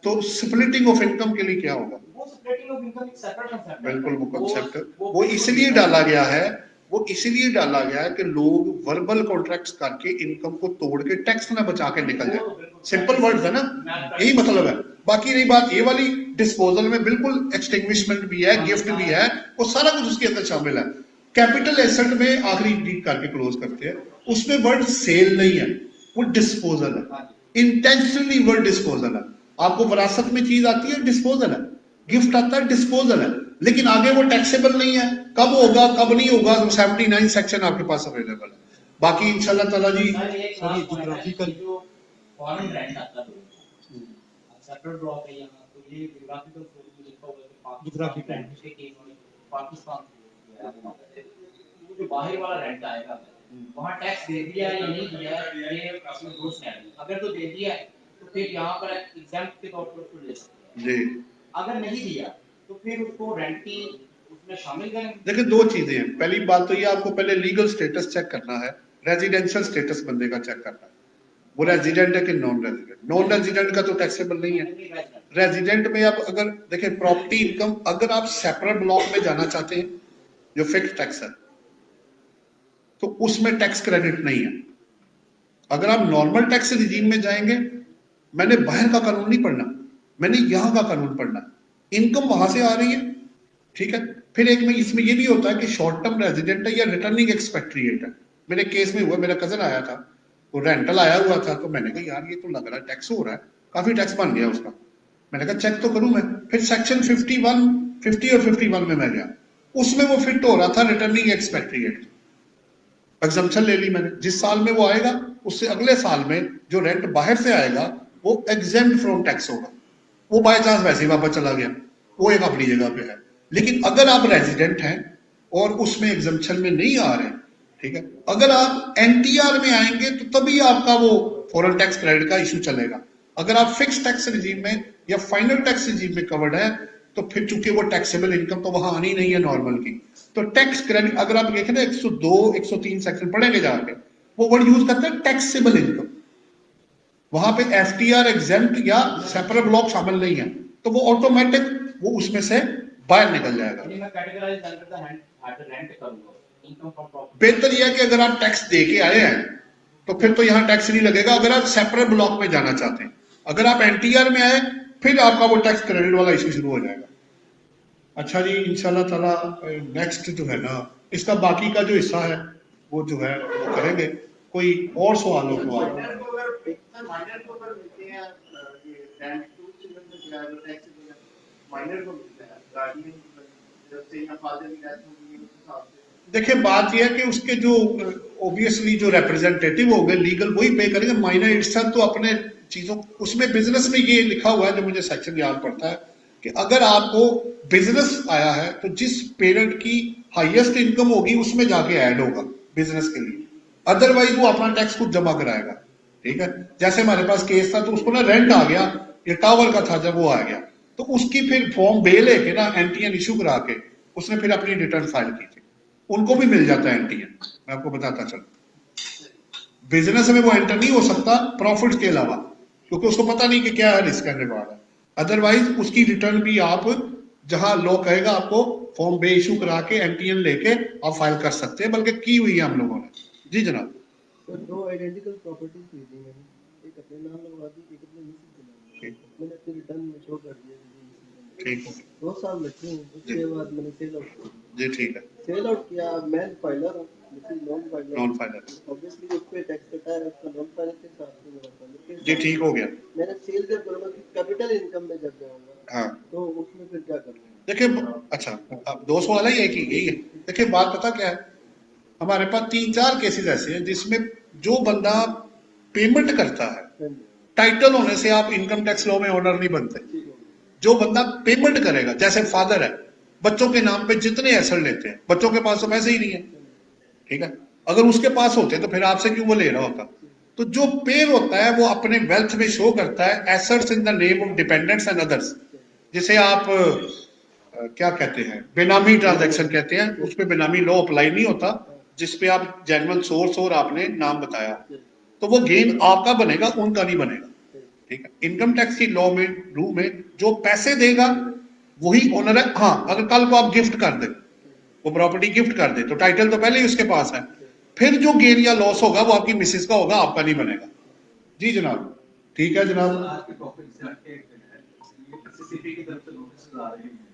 तो स्प्लिटिंग ऑफ इनकम के लिए क्या होगा? वो स्प्लिटिंग ऑफ इनकम एक सेपरेट कांसेप्ट है। बिल्कुल वो कांसेप्ट है, वो इसलिए डाला गया है कि लोग वर्बल कॉन्ट्रैक्ट्स करके इनकम को तोड़ के टैक्स ना बचा के निकल जाए। सिंपल वर्ड्स है ना, यही मतलब है। बाकी रही बात ये वाली, डिस्पोजल में बिल्कुल एक्सटिंग्विशमेंट भी है, गिफ्ट भी है, वो सारा कुछ उसके अंदर शामिल है। कैपिटल एसेट में आखिरी डीड करके क्लोज करते हैं, उसमें वर्ड सेल नहीं है, वो डिस्पोजल है। इंटेंशनली वर्ड डिस्पोजल है। आपको विरासत में चीज आती है, डिस्पोजल है। गिफ्ट आता है, डिस्पोजल है। लेकिन आगे वो टैक्सेबल नहीं है, कब होगा कब नहीं होगा, तो 79 सेक्शन आपके पास अवेलेबल है। बाकी इंशाल्लाह ताला जी जियोग्राफिकल जो फॉरेन रेंट आता है, सेपरेट ब्लॉक है यहाँ, तो ये जियोग्राफिकल सोर्स में लिखा हुआ है कि पाकिस्तान रेंट के केस में पाकिस्तान जो बाहर वाला रेंट आएगा वहाँ टैक्स दे दिया या नहीं दिया, ये इसमें दोष है। अगर तो दे दिया तो फिर यहाँ पर एग्जाम्प्ट के तौर पर उसको ले सकते हैं जी। अगर नहीं दिया तो फिर उसको रेंट की उसमें शामिल करें। देखिए, दो चीजें हैं। पहली बात तो ये, आपको पहले लीगल स्टेटस चेक करना है, रेजिडेंशियल स्टेटस बंदे का चेक करना है, वो रेजिडेंट है कि नॉन रेजिडेंट। नॉन रेजिडेंट का तो टैक्सेबल नहीं है। रेजिडेंट में आप अगर देखें प्रॉपर्टी इनकम, अगर आप सेपरेट ब्लॉक में जाना चाहते हैं जो फिक्स टैक्स है, तो उसमें टैक्स क्रेडिट नहीं है। अगर आप नॉर्मल टैक्स रिजीम में जाएंगे, मैंने बाहर का कानून नहीं पढ़ना, मैंने यहां का कानून पढ़ना। इनकम वहां से आ रही है, ठीक है। फिर एक में इसमें ये भी होता है कि शॉर्ट टर्म रेजिडेंट है या रिटर्निंग एक्सपेक्ट्रिएट है। मेरे केस में हुआ, मेरा कजन आया था, वो रेंटल आया हुआ था, तो मैंने कहा यार ये तो लग रहा है टैक्स हो रहा है, काफी टैक्स बन गया उसका। मैंने कहा चेक तो करूं मैं, फिर सेक्शन 50 और 51 में मैं गया, उसमें वो फिट हो रहा था रिटर्निंग एक्सपेक्ट्रिएट, एग्जम्पशन ले ली मैंने। जिस साल में वो आएगा उससे अगले साल में जो रेंट बाहर से आएगा वो एग्जेम्प्ट फ्रॉम टैक्स होगा, वो बाय चांस वैसे ही वापस चला गया, वो एक अपनी जगह पे है। लेकिन अगर आप रेजिडेंट हैं और उसमें एग्जम्पशन में नहीं आ रहे, ठीक है, अगर आप एनटीआर में आएंगे तो तभी आपका वो फॉरेन टैक्स क्रेडिट का इशू चलेगा। अगर आप फिक्स टैक्स रिजीम में या फाइनल टैक्स रिजीम में कवर्ड है तो फिर चूंकि वो टैक्सेबल इनकम तो वहां आनी नहीं है नॉर्मल की, तो टैक्स क्रेडिट अगर आप देखें ना 102 103 सेक्शन पढ़ेंगे जाके, वो वर्ड यूज करते हैं टैक्सेबल इनकम, वहां पे एफटीआर एग्जेम्प्ट या सेपरेट ब्लॉक शामिल नहीं है, तो वो ऑटोमेटिक वो उसमें से बाहर निकल जाएगा। यानी मैं कैटेगराइज अंडर द रेंट करूंगा, इनकम फ्रॉम प्रॉपर्टी। बेहतर यह है कि अगर आप टैक्स दे के आए हैं तो फिर तो यहाँ टैक्स नहीं लगेगा, अगर आप सेपरेट ब्लॉक में जाना चाहते हैं। अगर आप एनटीआर में आए फिर आपका वो टैक्स क्रेडिट वाला इशू शुरू हो जाएगा। अच्छा जी, इंशाल्लाह ताला नेक्स्ट जो है ना इसका बाकी का जो हिस्सा है वो जो है वो करेंगे। कोई और सवाल हो तो आप माइनर को अगर माइनर को अगर मिलते हैं ये रेंट टू चिल्ड्रन में क्या है टैक्स माइनर को मिलता है गार्डियन जब से या फादर की डेथ होगी उस हिसाब से। देखिए बात यह है कि उसके जो ऑब्वियसली जो रिप्रेजेंटेटिव हो गए लीगल वही पे करेंगे। माइनर इट्सल्फ तो अपने चीजों उसमें बिजनेस में ये लिखा हुआ है जो मुझे सेक्शन याद पड़ता है कि अगर आपको बिजनेस आया है तो जिस पेरेंट की हाईएस्ट इनकम होगी उसमें जाके ऐड होगा बिजनेस के लिए, अदरवाइज वो अपना टैक्स खुद जमा कराएगा। ठीक है, जैसे हमारे पास केस था तो उसको ना रेंट आ गया, ये टावर का था, जब वो आ गया तो उसकी फिर फॉर्म बे लेके ना एनटीएन इशू करा के उसने फिर अपनी रिटर्न फाइल की थी, उनको भी मिल जाता है एनटीएन। मैं आपको बताता चलूं, बिजनेस में वो एंटर नहीं हो सकता प्रॉफिट के अलावा, क्योंकि उसको पता नहीं कि क्या है रिस्क एंड रिवार्ड है। अदरवाइज उसकी रिटर्न भी आप जहां लॉ कहेगा आपको फॉर्म बे इशू करा के एनटीएन लेके आप फाइल कर सकते हैं, बल्कि की हुई है हम लोगों ने। जी जनाब। तो दो आइडेंटिकल प्रॉपर्टीज खरीदी मैंने, एक अपने नाम लगवा दी, एक अपने मिसेज के नाम। ठीक। मैंने अपनी रिटर्न में शो कर दिया ठीक हो 2 साल लगे हैं, उसके बाद मैंने सेल आउट कर दिया। जी, ठीक है, सेल आउट किया, मैं फाइलर हूँ, Mrs non filer. Non final obviously उस पे टैक्स कटा है, उसका नॉन फाइलर के साथ में मेरा फाइलर के जी, साथ। ठीक हो गया। मैंने सेल जब करूँगा कि कैपिटल इनकम में जब जाऊँगा हाँ तो उसमें फिर क्या करना है? देखिए, अच्छा अब 2 सवाल है, एक ही यही है। देखिए बात पता क्या है, हमारे पास 3-4 केसेस ऐसे हैं जिसमें जो बंदा पेमेंट करता है, हाँ जी, टाइटल होने से आप इनकम टैक्स लॉ में ओनर नहीं बनते। ठीक है। जो बंदा पेमेंट करेगा, जैसे फादर है, बच्चों के नाम पे जितने एसेट लेते हैं, बच्चों के पास तो पैसे ही नहीं है, ठीक है, अगर उसके पास होते तो फिर आपसे क्यों वो ले रहा होता। तो जो पेयर होता है वो अपने वेल्थ में शो करता है assets in the name of dependents and others, जिसे आप क्या कहते हैं, बेनामी ट्रांजैक्शन कहते हैं। उस पर बेनामी लॉ अप्लाई नहीं होता, जिसपे आप जेन्युइन सोर्स और आपने नाम बताया, तो वो गेन आपका बनेगा, उनका नहीं बनेगा। ठीक है, इनकम टैक्स की लॉ में रूल में जो पैसे देगा वही ओनर है। हाँ, अगर कल को आप गिफ्ट कर दे, वो प्रॉपर्टी गिफ्ट कर दे, तो टाइटल तो पहले ही उसके पास है, फिर जो गेन या लॉस होगा वो आपकी मिसेस का होगा, आपका नहीं बनेगा। जी जनाब, ठीक है जनाब। आज के टॉपिक से हटके एक है, ये एससीसीपी की तरफ से नोटिस आ रहे हैं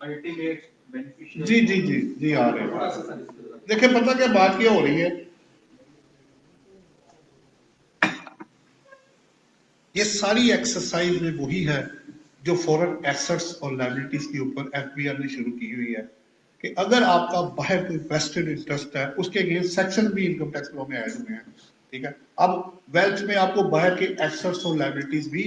अल्टीमेट बेनिफिशियल। जी जी जी जी, आ रहे थोड़ा हैं। सा सर इसके तरफ। देखिए पता क्या बात क्या हो रही है, ये सारी एक्सरसाइज में वही है जो फॉरेन एसेट्स और लायबिलिटीज के ऊपर एफबीआर ने शुरू की हुई है कि अगर आपका बाहर कोई वेस्टेड इंटरेस्ट है उसके अगेंस्ट सेक्शन भी इनकम टैक्स लॉ में ऐड हुए हैं। ठीक है, अब वेल्थ में आपको बाहर के एसेट्स और लायबिलिटीज भी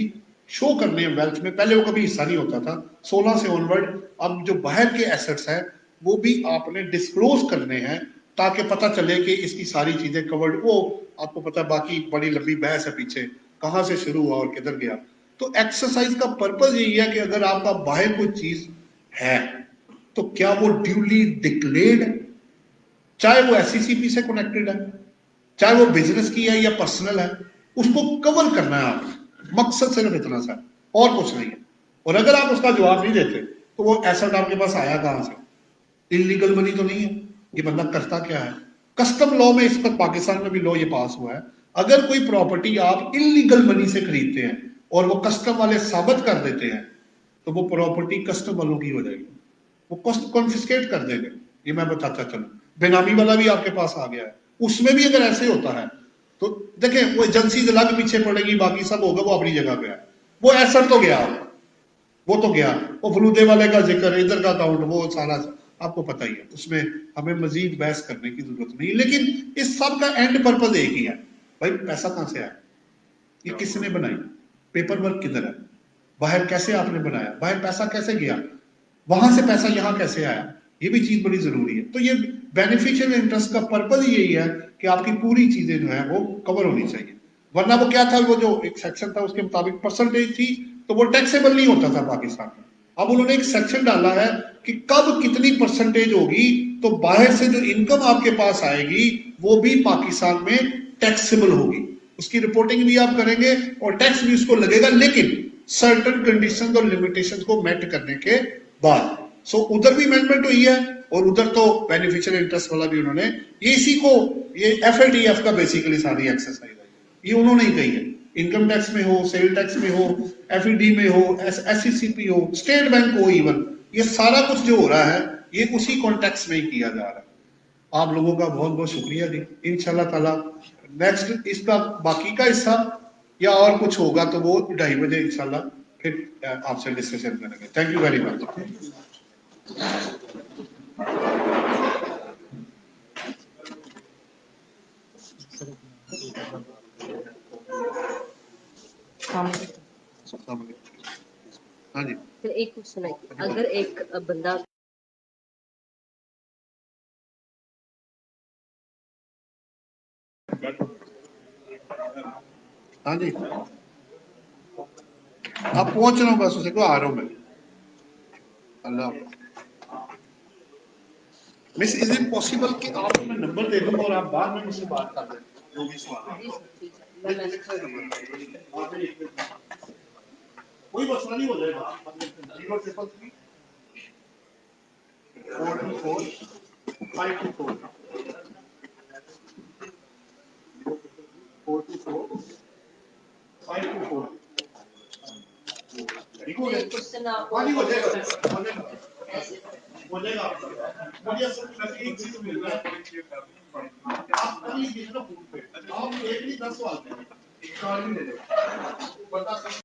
शो करने हैं। वेल्थ में पहले वो कभी हिस्सा नहीं होता था, 16 से ऑनवर्ड अब जो बाहर के एसेट्स हैं वो भी आपने डिस्क्लोज करने हैं ताकि पता चले कि इसकी सारी चीजें कवर्ड। वो आपको पता, बाकी बड़ी लंबी बहस है पीछे कहां से शुरू हुआ और किधर गया। तो एक्सरसाइज का पर्पज यही है कि अगर आपका बाहर कोई चीज है तो क्या वो ड्यूली डिक्लेयर्ड है, चाहे वो एससीसीपी से कनेक्टेड है, चाहे वो बिजनेस की है या पर्सनल है, उसको कवर करना है आपने। मकसद सिर्फ इतना सा और कुछ नहीं है। और अगर आप उसका जवाब नहीं देते तो वो एसेट आपके पास आया कहां से, इलीगल मनी तो नहीं है, ये बंदा करता क्या है। कस्टम लॉ में इस पर पाकिस्तान में भी लॉ ये पास हुआ है, अगर कोई प्रॉपर्टी आप इलीगल मनी से खरीदते हैं और वो कस्टम वाले साबित कर देते हैं तो वो प्रॉपर्टी कस्टम वालों की हो जाएगी, वो कॉन्फिस्केट कर देंगे। ये मैं बताता चलूं, बेनामी वाला भी आपके पास आ गया है, उसमें भी अगर ऐसे होता है तो देखें, वो एजेंसी अलग पीछे पड़ेगी, बाकी सब होगा, वो अपनी जगह पे है। वो एसेट तो गया, वो तो गया, वो फलूदे वाले का जिक्र, इधर का अकाउंट, वो सारा आपको पता ही है, उसमें हमें मजीद बहस करने की जरूरत नहीं। लेकिन इस सब का एंड पर्पज एक ही है, भाई पैसा कहां से आया, ये किसने बनाई, पेपर वर्क किधर है, बाहर कैसे आपने बनाया, बाहर पैसा कैसे गया, वहां से पैसा यहां कैसे आया, ये भी चीज बड़ी जरूरी है। तो ये बेनिफिशियल इंटरेस्ट का पर्पज ही यही है कि आपकी पूरी चीजें जो है वो कवर होनी चाहिए। वरना वो क्या था, वो जो एक सेक्शन था उसके मुताबिक परसेंटेज थी, तो वो टैक्सेबल नहीं होता था पाकिस्तान में। अब उन्होंने एक सेक्शन डाला है कि कब कितनी परसेंटेज होगी तो बाहर से जो इनकम आपके पास आएगी वो भी पाकिस्तान में टैक्सेबल होगी, उसकी रिपोर्टिंग भी आप करेंगे और टैक्स भी उसको लगेगा, लेकिन सर्टेन कंडीशंस और लिमिटेशंस को मेट करने के बाद। सो उधर भी अमेंडमेंट हुई है और उधर तो बेनिफिशियल इंटरेस्ट वाला भी उन्होंने, ये इसी को, ये FATF का बेसिकली सारी एक्सरसाइज है, ये उन्होंने ही कही है। इनकम टैक्स में हो, सेल टैक्स में हो, FED में हो, SECP हो, स्टेट बैंक हो, इवन ये सारा कुछ जो हो रहा है ये उसी कॉन्टेक्स्ट में ही किया जा रहा है। आप लोगों का बहुत बहुत शुक्रिया जी। इंशाल्लाह ताला नेक्स्ट इसका बाकी का हिस्सा या और कुछ होगा तो वो 2:30 बजे इंशाल्लाह फिर आपसे डिस्कशन करेंगे। Thank you very much. हाँ जी, फिर एक क्वेश्चन है कि अगर एक बंदा हाँ जी, आप पहुंच रहा हूँ, बस उसे को आ रहा हूँ मैं। अल्लाह मिस, इज इट पॉसिबल कि आप मैं नंबर दे दूं और आप बाद में मुझसे बात कर लें जो भी सवाल है। जी सर, ठीक है, मैं मैसेज कोई मसला नहीं, हो जाएगा। 033 424 524 424 524। एक क्वेश्चन आप हाँ जी, हो जाएगा, हो जाएगा, हो जाएगा आपका। मुझे असल में एक चीज मिल रहा है, आप कल ही देखना फोन पे, आप एक नहीं 10 सवाल करें, एक कार्ड भी ले लें, बता